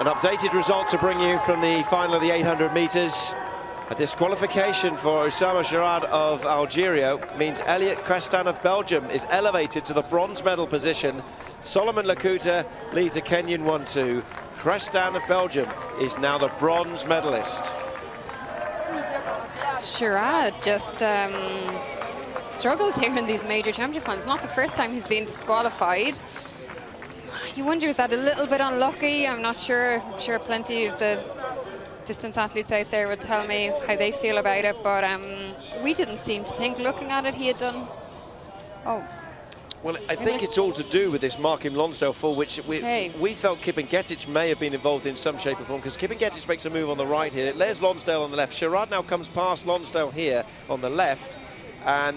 An updated result to bring you from the final of the 800 meters. A disqualification for Osama Sharad of Algeria means Elliot Crestan of Belgium is elevated to the bronze medal position. Solomon Lakuta leads a Kenyan 1-2. Crestan of Belgium is now the bronze medalist. Sherrod just struggles here in these major championship finals. Not the first time he's been disqualified. You wonder, is that a little bit unlucky? I'm not sure. I'm sure plenty of the distance athletes out there would tell me how they feel about it, but we didn't seem to think, looking at it, he had done... Oh. Well, I think it's all to do with this Markim Lonsdale fall, which we felt Kippengetic may have been involved in some shape or form, because Kippengetic makes a move on the right here. There's Lonsdale on the left. Sherrod now comes past Lonsdale here on the left, and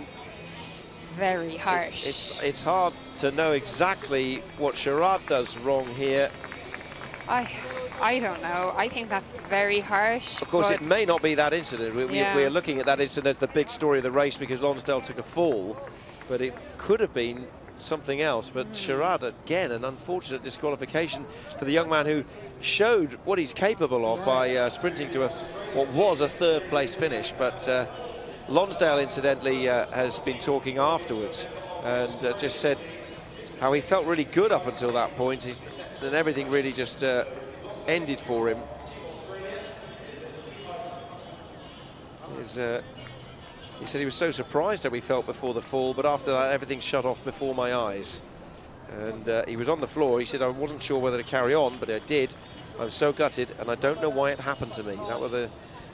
very harsh. It's hard to know exactly what Sherrod does wrong here. I don't know. I think that's very harsh. Of course, it may not be that incident. We're looking at that incident as the big story of the race because Lonsdale took a fall, but it could have been something else. But Sherrod, again, an unfortunate disqualification for the young man who showed what he's capable of by sprinting to what was a third-place finish. But Lonsdale, incidentally, has been talking afterwards and just said how he felt really good up until that point. Then everything really just ended for him. He said he was so surprised how he felt before the fall, but after that everything shut off before my eyes. And he was on the floor. He said, I wasn't sure whether to carry on, but I did. I was so gutted, and I don't know why it happened to me.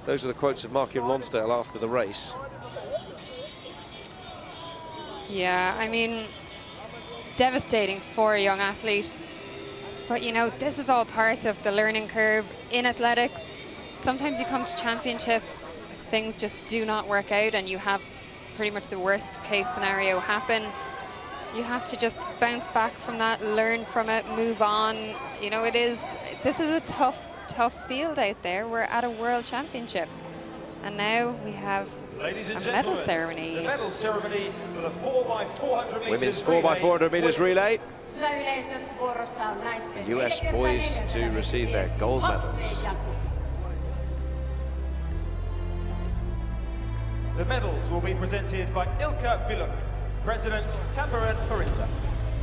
Those are the quotes of Markim Lonsdale after the race. Yeah, I mean, devastating for a young athlete. But, you know, this is all part of the learning curve in athletics. Sometimes you come to championships, things just do not work out, and you have pretty much the worst case scenario happen. You have to just bounce back from that, learn from it, move on. You know, this is a tough field out there. We're at a world championship. And now we have a medal ceremony. The medal ceremony for the 4x400 meters Women's 4x400 meters relay. The US poised to receive their gold medals. The medals will be presented by Ilkka Vilun, President Tampere Livestream.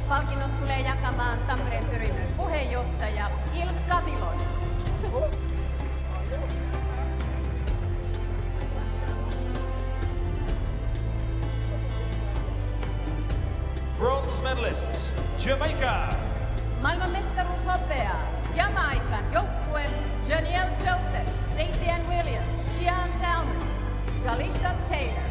Palkinnot tulee jakamaan Tampereen Pyrinnön puheenjohtaja Ilkka Vilun. Bronze medalists, Jamaica. Maailmanmestaruus hopea. Jamaican joukkue Janielle Joseph, Stacey Ann Williams, Sian Salmon, Galisha Taylor.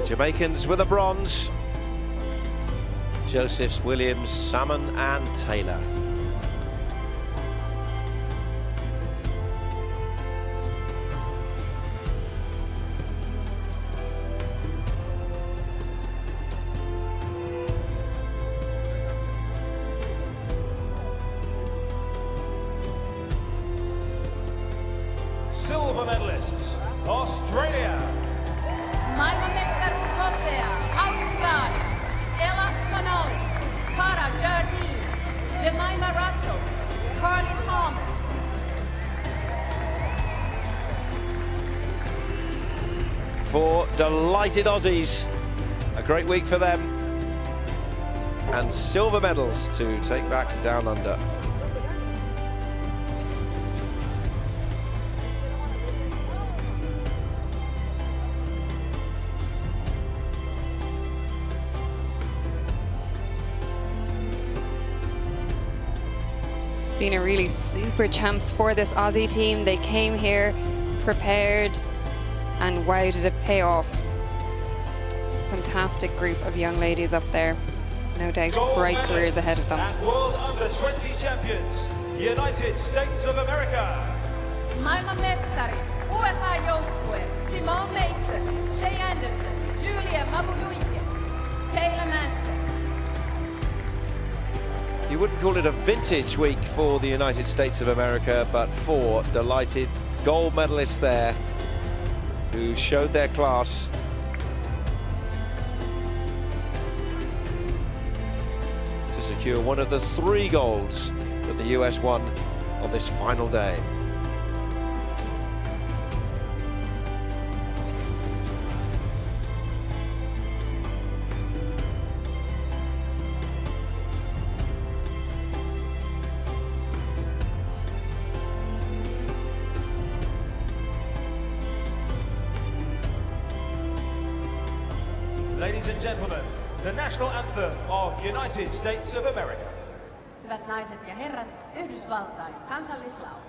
Jamaicans with a bronze. Josephs, Williams, Salmon and Taylor. Silver medalists, Australia. Maailmanmestaruus hopea. Australia. Ella Connolly, Cara Jardine, Jemima Russell, Carly Thomas. For delighted Aussies, a great week for them. And silver medals to take back down under. Been a really super champs for this Aussie team. They came here prepared, and wow, did it pay off. Fantastic group of young ladies up there. No doubt bright careers ahead of them. And World Under-20 champions, United States of America. Maailmanmestari, USA-joukkue, Simone Mason, Shay Anderson, Julia Mabuduike, Taylor Manson. You wouldn't call it a vintage week for the United States of America, but four delighted gold medalists there who showed their class secure one of the 3 golds that the US won on this final day. Ladies and gentlemen, the national anthem of United States of America. Hyvät naiset ja herrat, Yhdysvaltain kansallislaulu.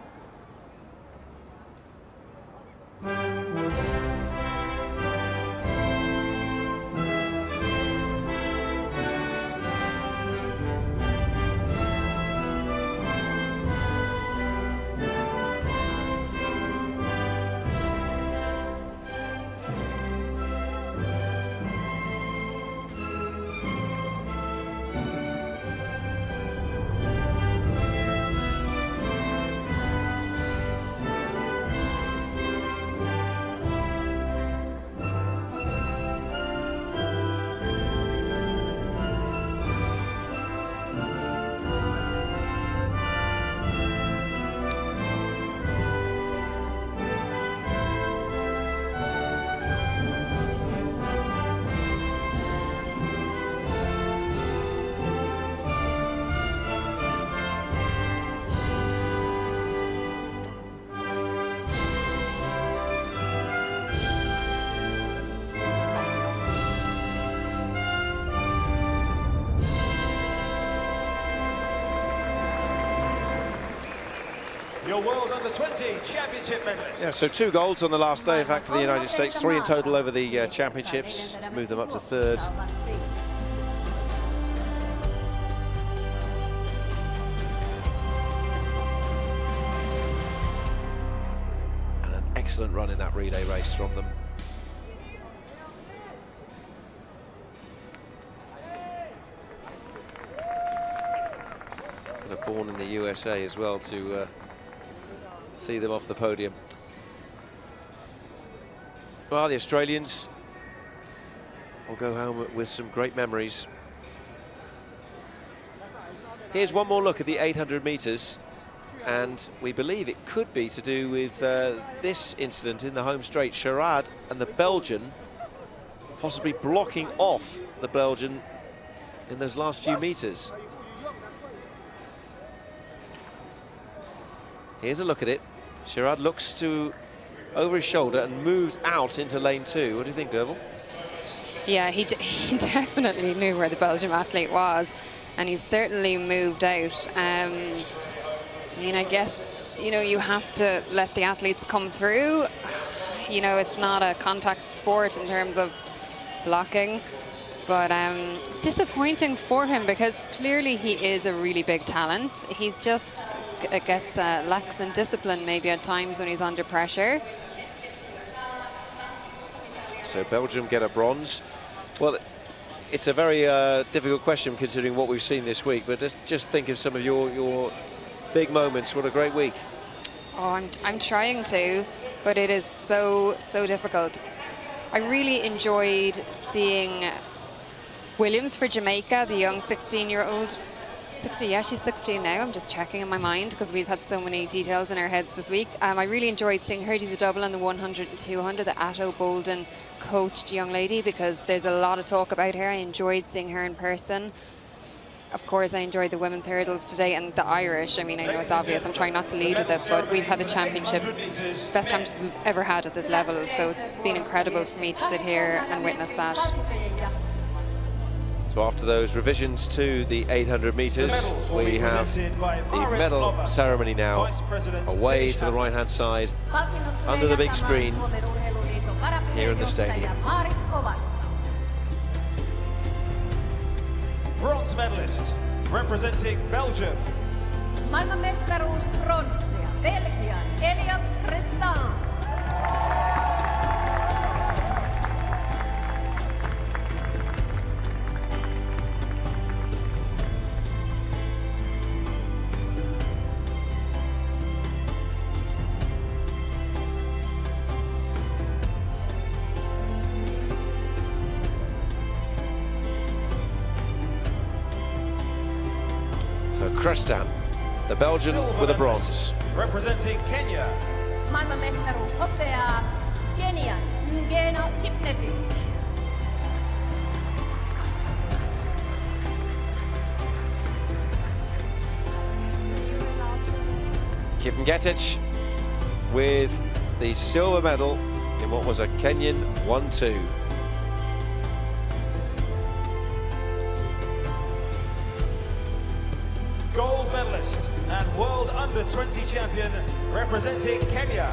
Your World Under-20 Championship medalists. Yeah, so 2 golds on the last day, in fact, for the United States, 3 in total over the championships, to move them up to 3rd. And an excellent run in that relay race from them. Kind of born in the USA as well to see them off the podium. Well, the Australians will go home with some great memories. Here's one more look at the 800 metres, and we believe it could be to do with this incident in the home straight. Sherrard and the Belgian possibly blocking off the Belgian in those last few metres. Here's a look at it. Sherrard looks to over his shoulder and moves out into lane 2. What do you think, Derval? Yeah, he definitely knew where the Belgian athlete was, and he's certainly moved out. I mean, I guess, you know, you have to let the athletes come through. You know, it's not a contact sport in terms of blocking, but disappointing for him, because clearly he is a really big talent. He just gets lax in discipline maybe at times when he's under pressure. So Belgium get a bronze. Well, it's a very difficult question considering what we've seen this week, but just think of some of your big moments. What a great week. Oh, I'm trying to, but it is so difficult. I really enjoyed seeing Williams for Jamaica, the young 16-year-old. 60, yeah, she's 16 now. I'm just checking in my mind because we've had so many details in our heads this week. I really enjoyed seeing her do the double on the 100 and 200, the Atto Bolden coached young lady, because there's a lot of talk about her. I enjoyed seeing her in person. Of course, I enjoyed the women's hurdles today, and the Irish. I mean, I know it's obvious, I'm trying not to lead with it, but we've had the championships, best championships we've ever had at this level, so it's been incredible for me to sit here and witness that. So after those revisions to the 800 metres, we have the medal ceremony now, away to the right-hand side, under the big screen, here in the stadium. Bronze medalist, representing Belgium. Maailmanmestaruus pronssia, Belgian, Elliot Christin. Krestan, the Belgian with a bronze. Representing Kenya. Maailmanmestaruus hopeaa Kenian Ngeno Kipngetich. Kipngetich with the silver medal in what was a Kenyan 1-2. Gold medalist and world under-20 champion representing Kenya.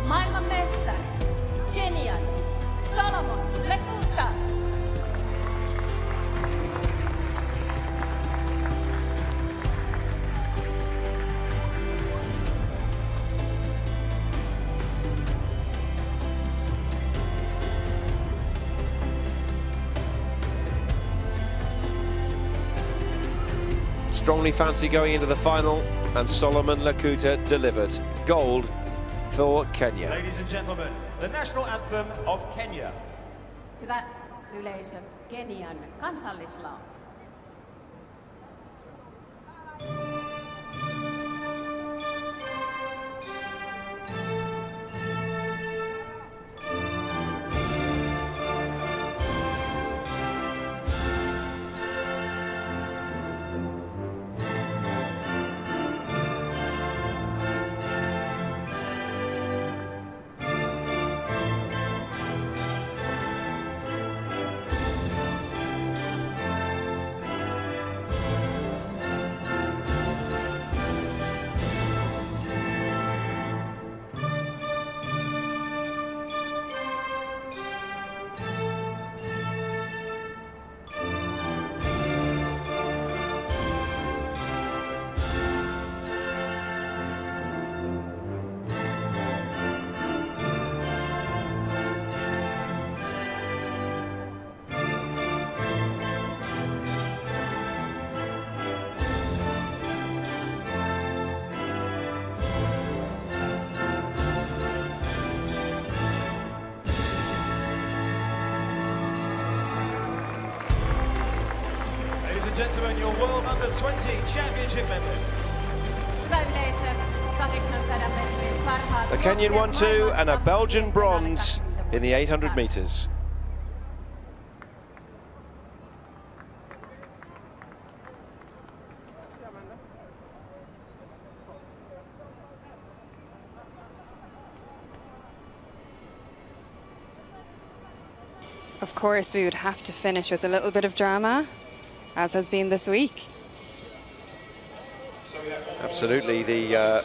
Maailmanmestari Kenian Solomon Lekuta. Strongly fancy going into the final, and Solomon Lekuta delivered gold for Kenya. Ladies and gentlemen, the national anthem of Kenya. Hyvä yleisö, Kenian kansallislaulu. Gentlemen, your World Under-20 Championship medalists. Hyvä yleisö, 800 metrin parhaat. A Kenyan 1-2 and a Belgian bronze in the 800 meters. Of course, we would have to finish with a little bit of drama, as has been this week. Absolutely, the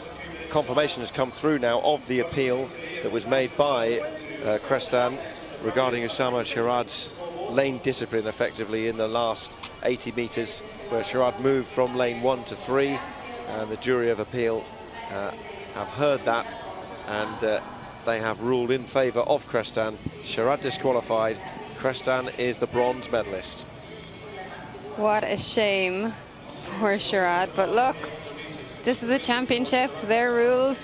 confirmation has come through now of the appeal that was made by Krestan regarding Usama Shirad's lane discipline effectively in the last 80 meters, where Shirad moved from lane 1 to 3, and the jury of appeal have heard that, and they have ruled in favor of Krestan. Shirad disqualified. Krestan is the bronze medalist. What a shame for Shirad, but look, this is a championship, their rules,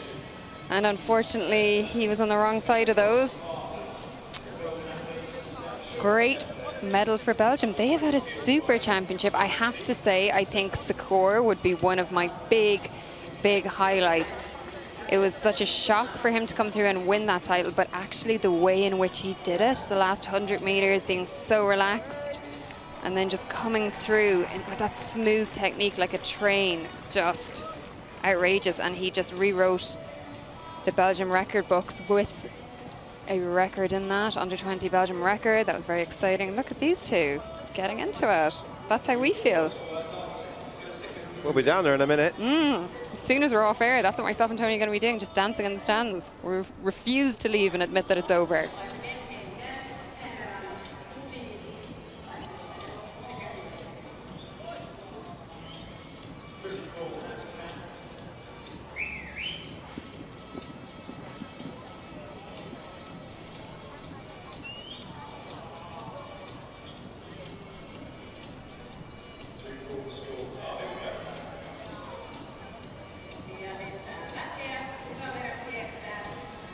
and unfortunately he was on the wrong side of those. Great medal for Belgium. They have had a super championship. I have to say, I think Sakor would be one of my big highlights. It was such a shock for him to come through and win that title, but actually the way in which he did it, the last 100 meters being so relaxed, and then just coming through with that smooth technique like a train, it's just outrageous. And he just rewrote the Belgium record books with a record in that, under 20 Belgium record. That was very exciting. Look at these two getting into it. That's how we feel. We'll be down there in a minute. As soon as we're off air, that's what myself and Tony are going to be doing, just dancing in the stands. We refuse to leave and admit that it's over.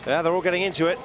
Yeah, they're all getting into it.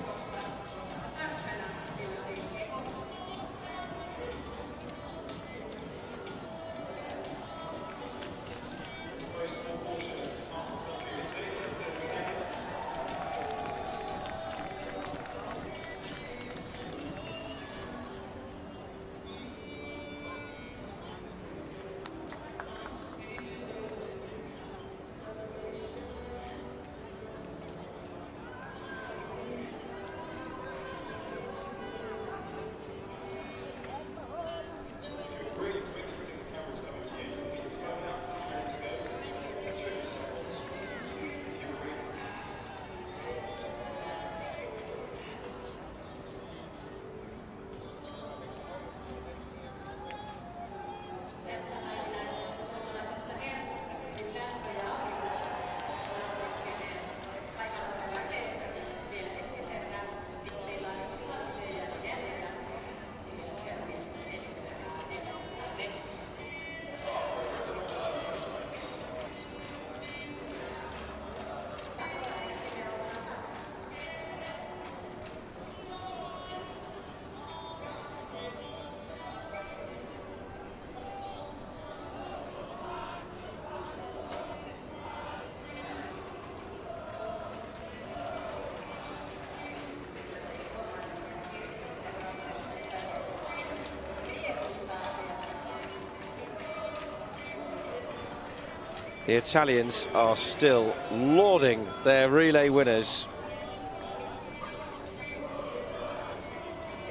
The Italians are still lauding their relay winners.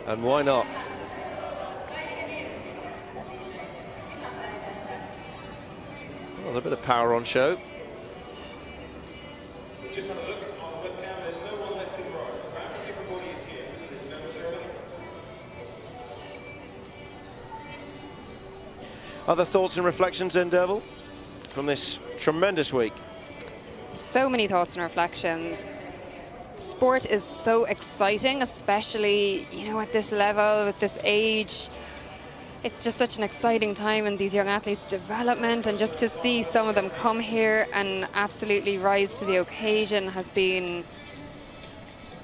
And why not? There's a bit of power on show. Just have a look on the webcam, there's no one left in the row. Everybody is here. There's no ceremony. Other thoughts and reflections then, Derval, from this tremendous week? So many thoughts and reflections. Sport is so exciting, especially, you know, at this level, with this age. It's just such an exciting time in these young athletes' development, and just to see some of them come here and absolutely rise to the occasion has been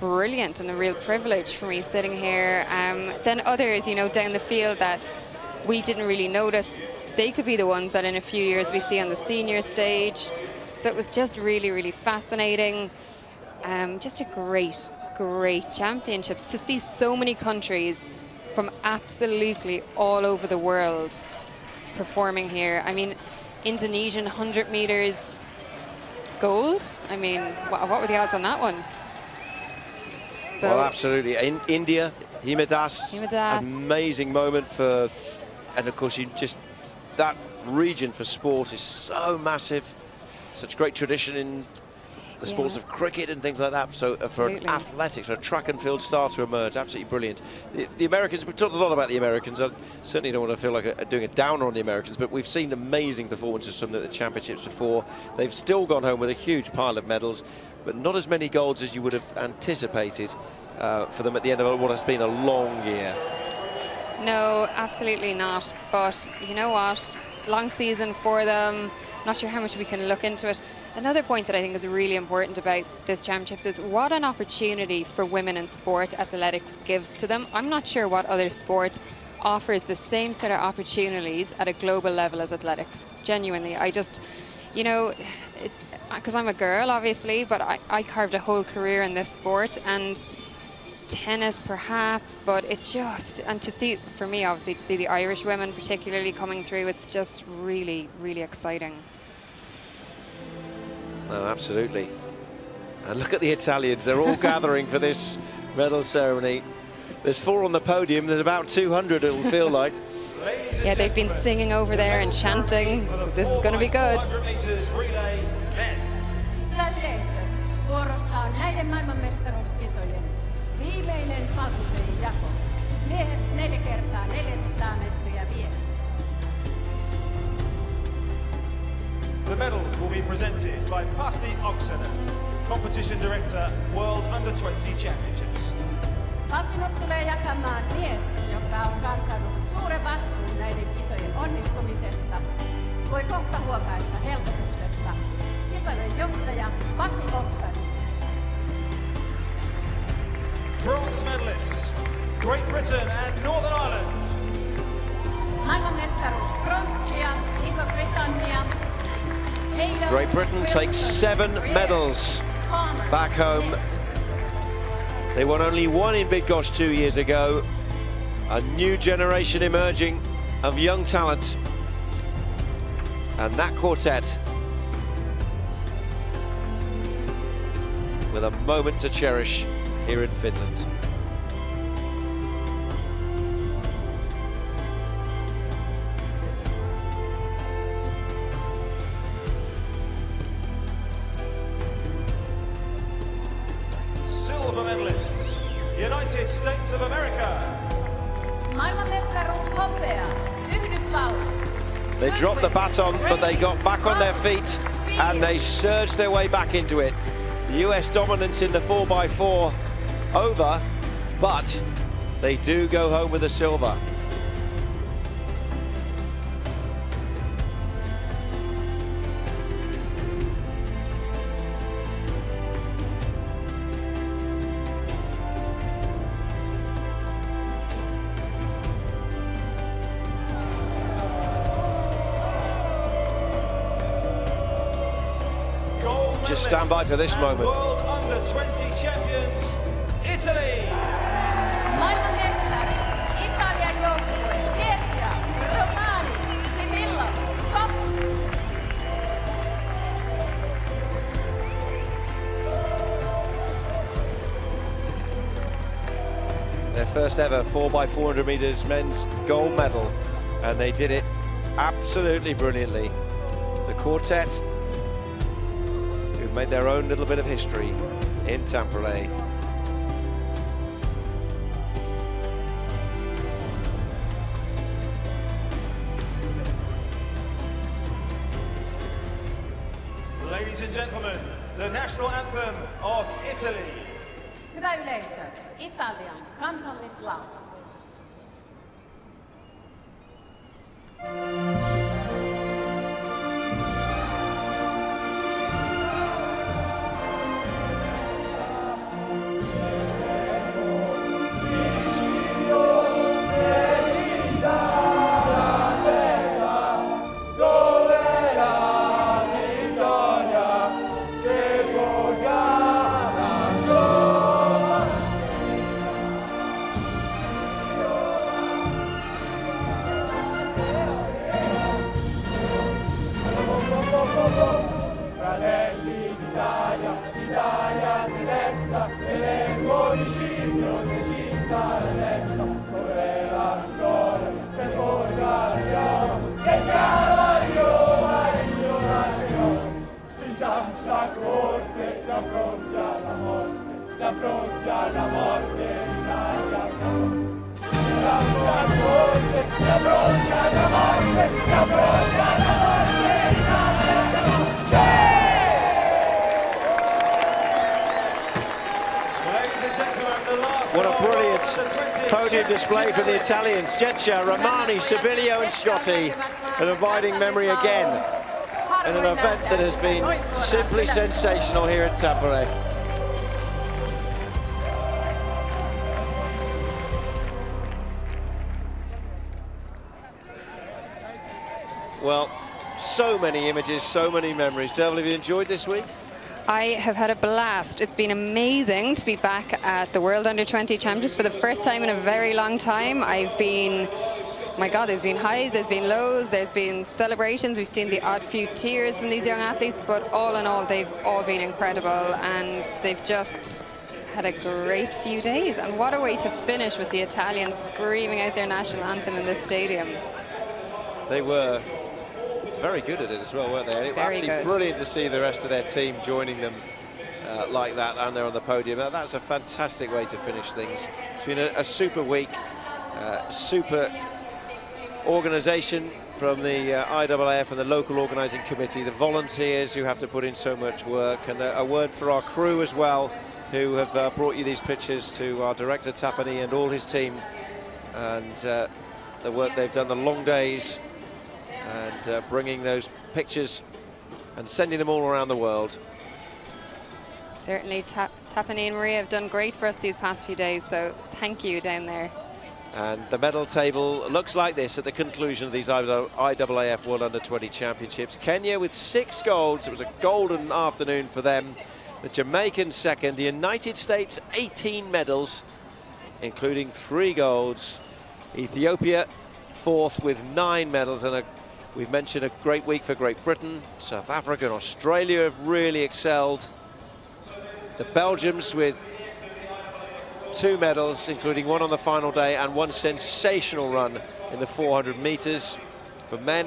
brilliant and a real privilege for me sitting here. Then others, you know, down the field that we didn't really notice, they could be the ones that in a few years we see on the senior stage. So it was just really, really fascinating. Just a great, great championships to see so many countries from absolutely all over the world performing here. I mean, Indonesian 100 meters gold. I mean, what were the odds on that one? So, well, absolutely. In India, Himadas, amazing moment for, and of course, that region for sport is so massive. Such great tradition in the sports of cricket and things like that. So for an athletics, for a track and field star to emerge, absolutely brilliant. The Americans, we've talked a lot about the Americans. I certainly don't want to feel like doing a downer on the Americans, but we've seen amazing performances from the championships before. They've still gone home with a huge pile of medals, but not as many golds as you would have anticipated for them at the end of what has been a long year. No, absolutely not. But you know what? Long season for them. Not sure how much we can look into it. Another point that I think is really important about this championships is what an opportunity for women in sport athletics gives to them. I'm not sure what other sport offers the same sort of opportunities at a global level as athletics. Genuinely, I just, you know, because I'm a girl, obviously, but I carved a whole career in this sport, and tennis perhaps, but it just, and to see, for me obviously, to see the Irish women particularly coming through, it's just really, really exciting. Oh, absolutely. And look at the Italians, they're all gathering for this medal ceremony. There's 4 on the podium, there's about 200 it'll feel like. Yeah, they've been singing over there and chanting. This is going to be good. Viimeinen palkintojen jako. Miehet 4 kertaa 400 metriä viesti. The medals will be presented by Pasi Oksanen, Competition Director, World Under-20 Championships. Palkinnot tulee jakamaan mies, joka on kantanut suuren vastuun näiden kisojen onnistumisesta. Voi kohta huokaista helpotuksesta. Kilpailun johtaja Pasi Oksanen. Bronze medalists, Great Britain and Northern Ireland. Maailmanmestaruus pronssia, Iso-Britannia. Great Britain takes 7 medals back home. They won only 1 in Bydgoszcz 2 years ago. A new generation emerging of young talent. And that quartet with a moment to cherish here in Finland. Silver medalists, United States of America. Maailmanmestaruus hopea, Yhdysvallat. They dropped the baton, but they got back on their feet and they surged their way back into it. The US dominance in the 4x4 over, but they do go home with a silver. Just stand by for this moment. World Under-20 champions, Italy. Maailmanmestari, Italian joukkue, Ethiop, Romani, Similla, Scotland. their first ever 4x400 meters men's gold medal, and they did it absolutely brilliantly. The quartet, who've made their own little bit of history in Tampere. Ladies and gentlemen, the national anthem of Italy. Hyvä yleisö, Italian kansallislaulu. What a brilliant podium display from the Italians. Ceccia, Romani, Sibilio and Scotti. An abiding memory again in an event that has been simply sensational here at Tampere. Well, so many images, so many memories. Derval, have you enjoyed this week? I have had a blast. It's been amazing to be back at the World Under-20 Championships for the first time in a very long time. I've been, my God, there's been highs, there's been lows, there's been celebrations. We've seen the odd few tears from these young athletes, but all in all, they've all been incredible, and they've just had a great few days. And what a way to finish with the Italians screaming out their national anthem in this stadium. They were very good at it as well, weren't they? Very Absolutely good. Brilliant to see the rest of their team joining them like that, and they're on the podium. That's a fantastic way to finish things. It's been a super week, super organisation from the IAAF and the local organising committee, the volunteers who have to put in so much work, and a word for our crew as well, who have brought you these pictures, to our director Tapani and all his team, and the work they've done, the long days, and bringing those pictures and sending them all around the world. Certainly, Tapani and Maria have done great for us these past few days, so thank you down there. And the medal table looks like this at the conclusion of these IAAF World Under-20 Championships. Kenya with 6 golds. It was a golden afternoon for them. The Jamaicans second. The United States 18 medals, including 3 golds. Ethiopia fourth with 9 medals, and we've mentioned a great week for Great Britain. South Africa and Australia have really excelled. The Belgians with 2 medals, including 1 on the final day and 1 sensational run in the 400 meters for men.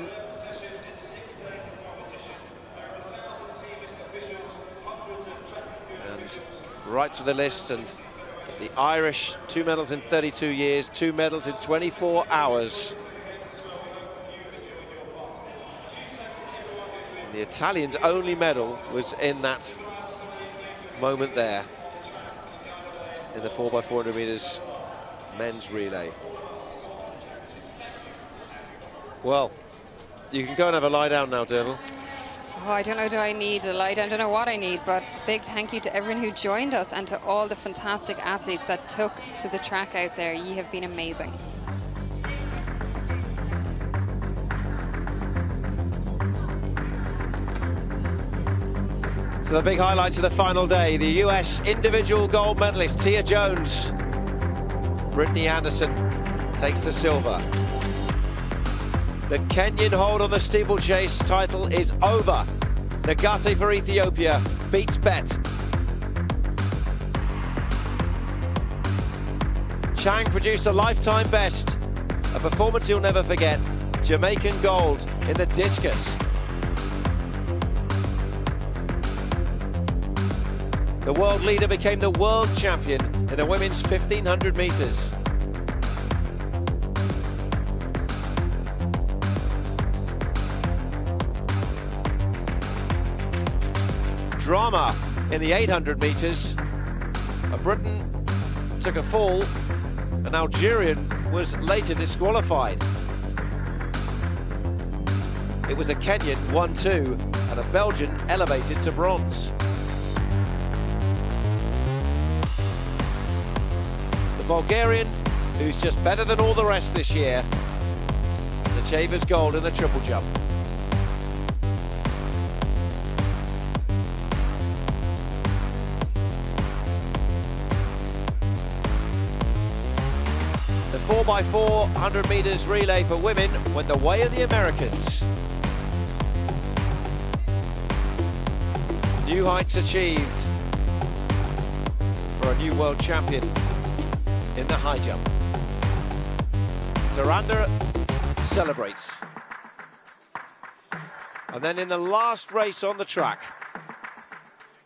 And right to the list, and the Irish, 2 medals in 32 years, 2 medals in 24 hours. The Italians' only medal was in that moment there in the 4x400 meters men's relay. Well, you can go and have a lie down now, Derval. Oh, I don't know, do I need a lie down? I don't know what I need, but big thank you to everyone who joined us and to all the fantastic athletes that took to the track out there. You have been amazing. So the big highlights of the final day: the US individual gold medalist Tia Jones. Brittany Anderson takes the silver. The Kenyan hold on the steeplechase title is over. Nagate for Ethiopia beats Bet. Chang produced a lifetime best, a performance he'll never forget. Jamaican gold in the discus. The world leader became the world champion in the women's 1500 meters. Drama in the 800 meters. A Briton took a fall. An Algerian was later disqualified. It was a Kenyan 1-2 and a Belgian elevated to bronze. The Bulgarian, who's just better than all the rest this year, achieves gold in the triple jump. The 4x4 100 meters relay for women went the way of the Americans. New heights achieved for a new world champion in the high jump. Taranda celebrates. And then in the last race on the track,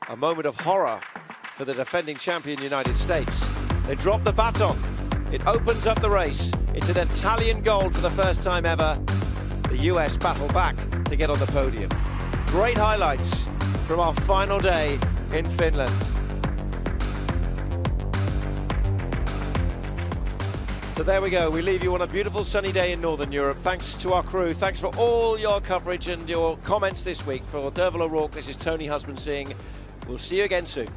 a moment of horror for the defending champion United States. They drop the baton. It opens up the race. It's an Italian gold for the first time ever. The US battle back to get on the podium. Great highlights from our final day in Finland. So there we go. We leave you on a beautiful sunny day in Northern Europe. Thanks to our crew. Thanks for all your coverage and your comments this week. For Derval O'Rourke, this is Tony Husband saying we'll see you again soon.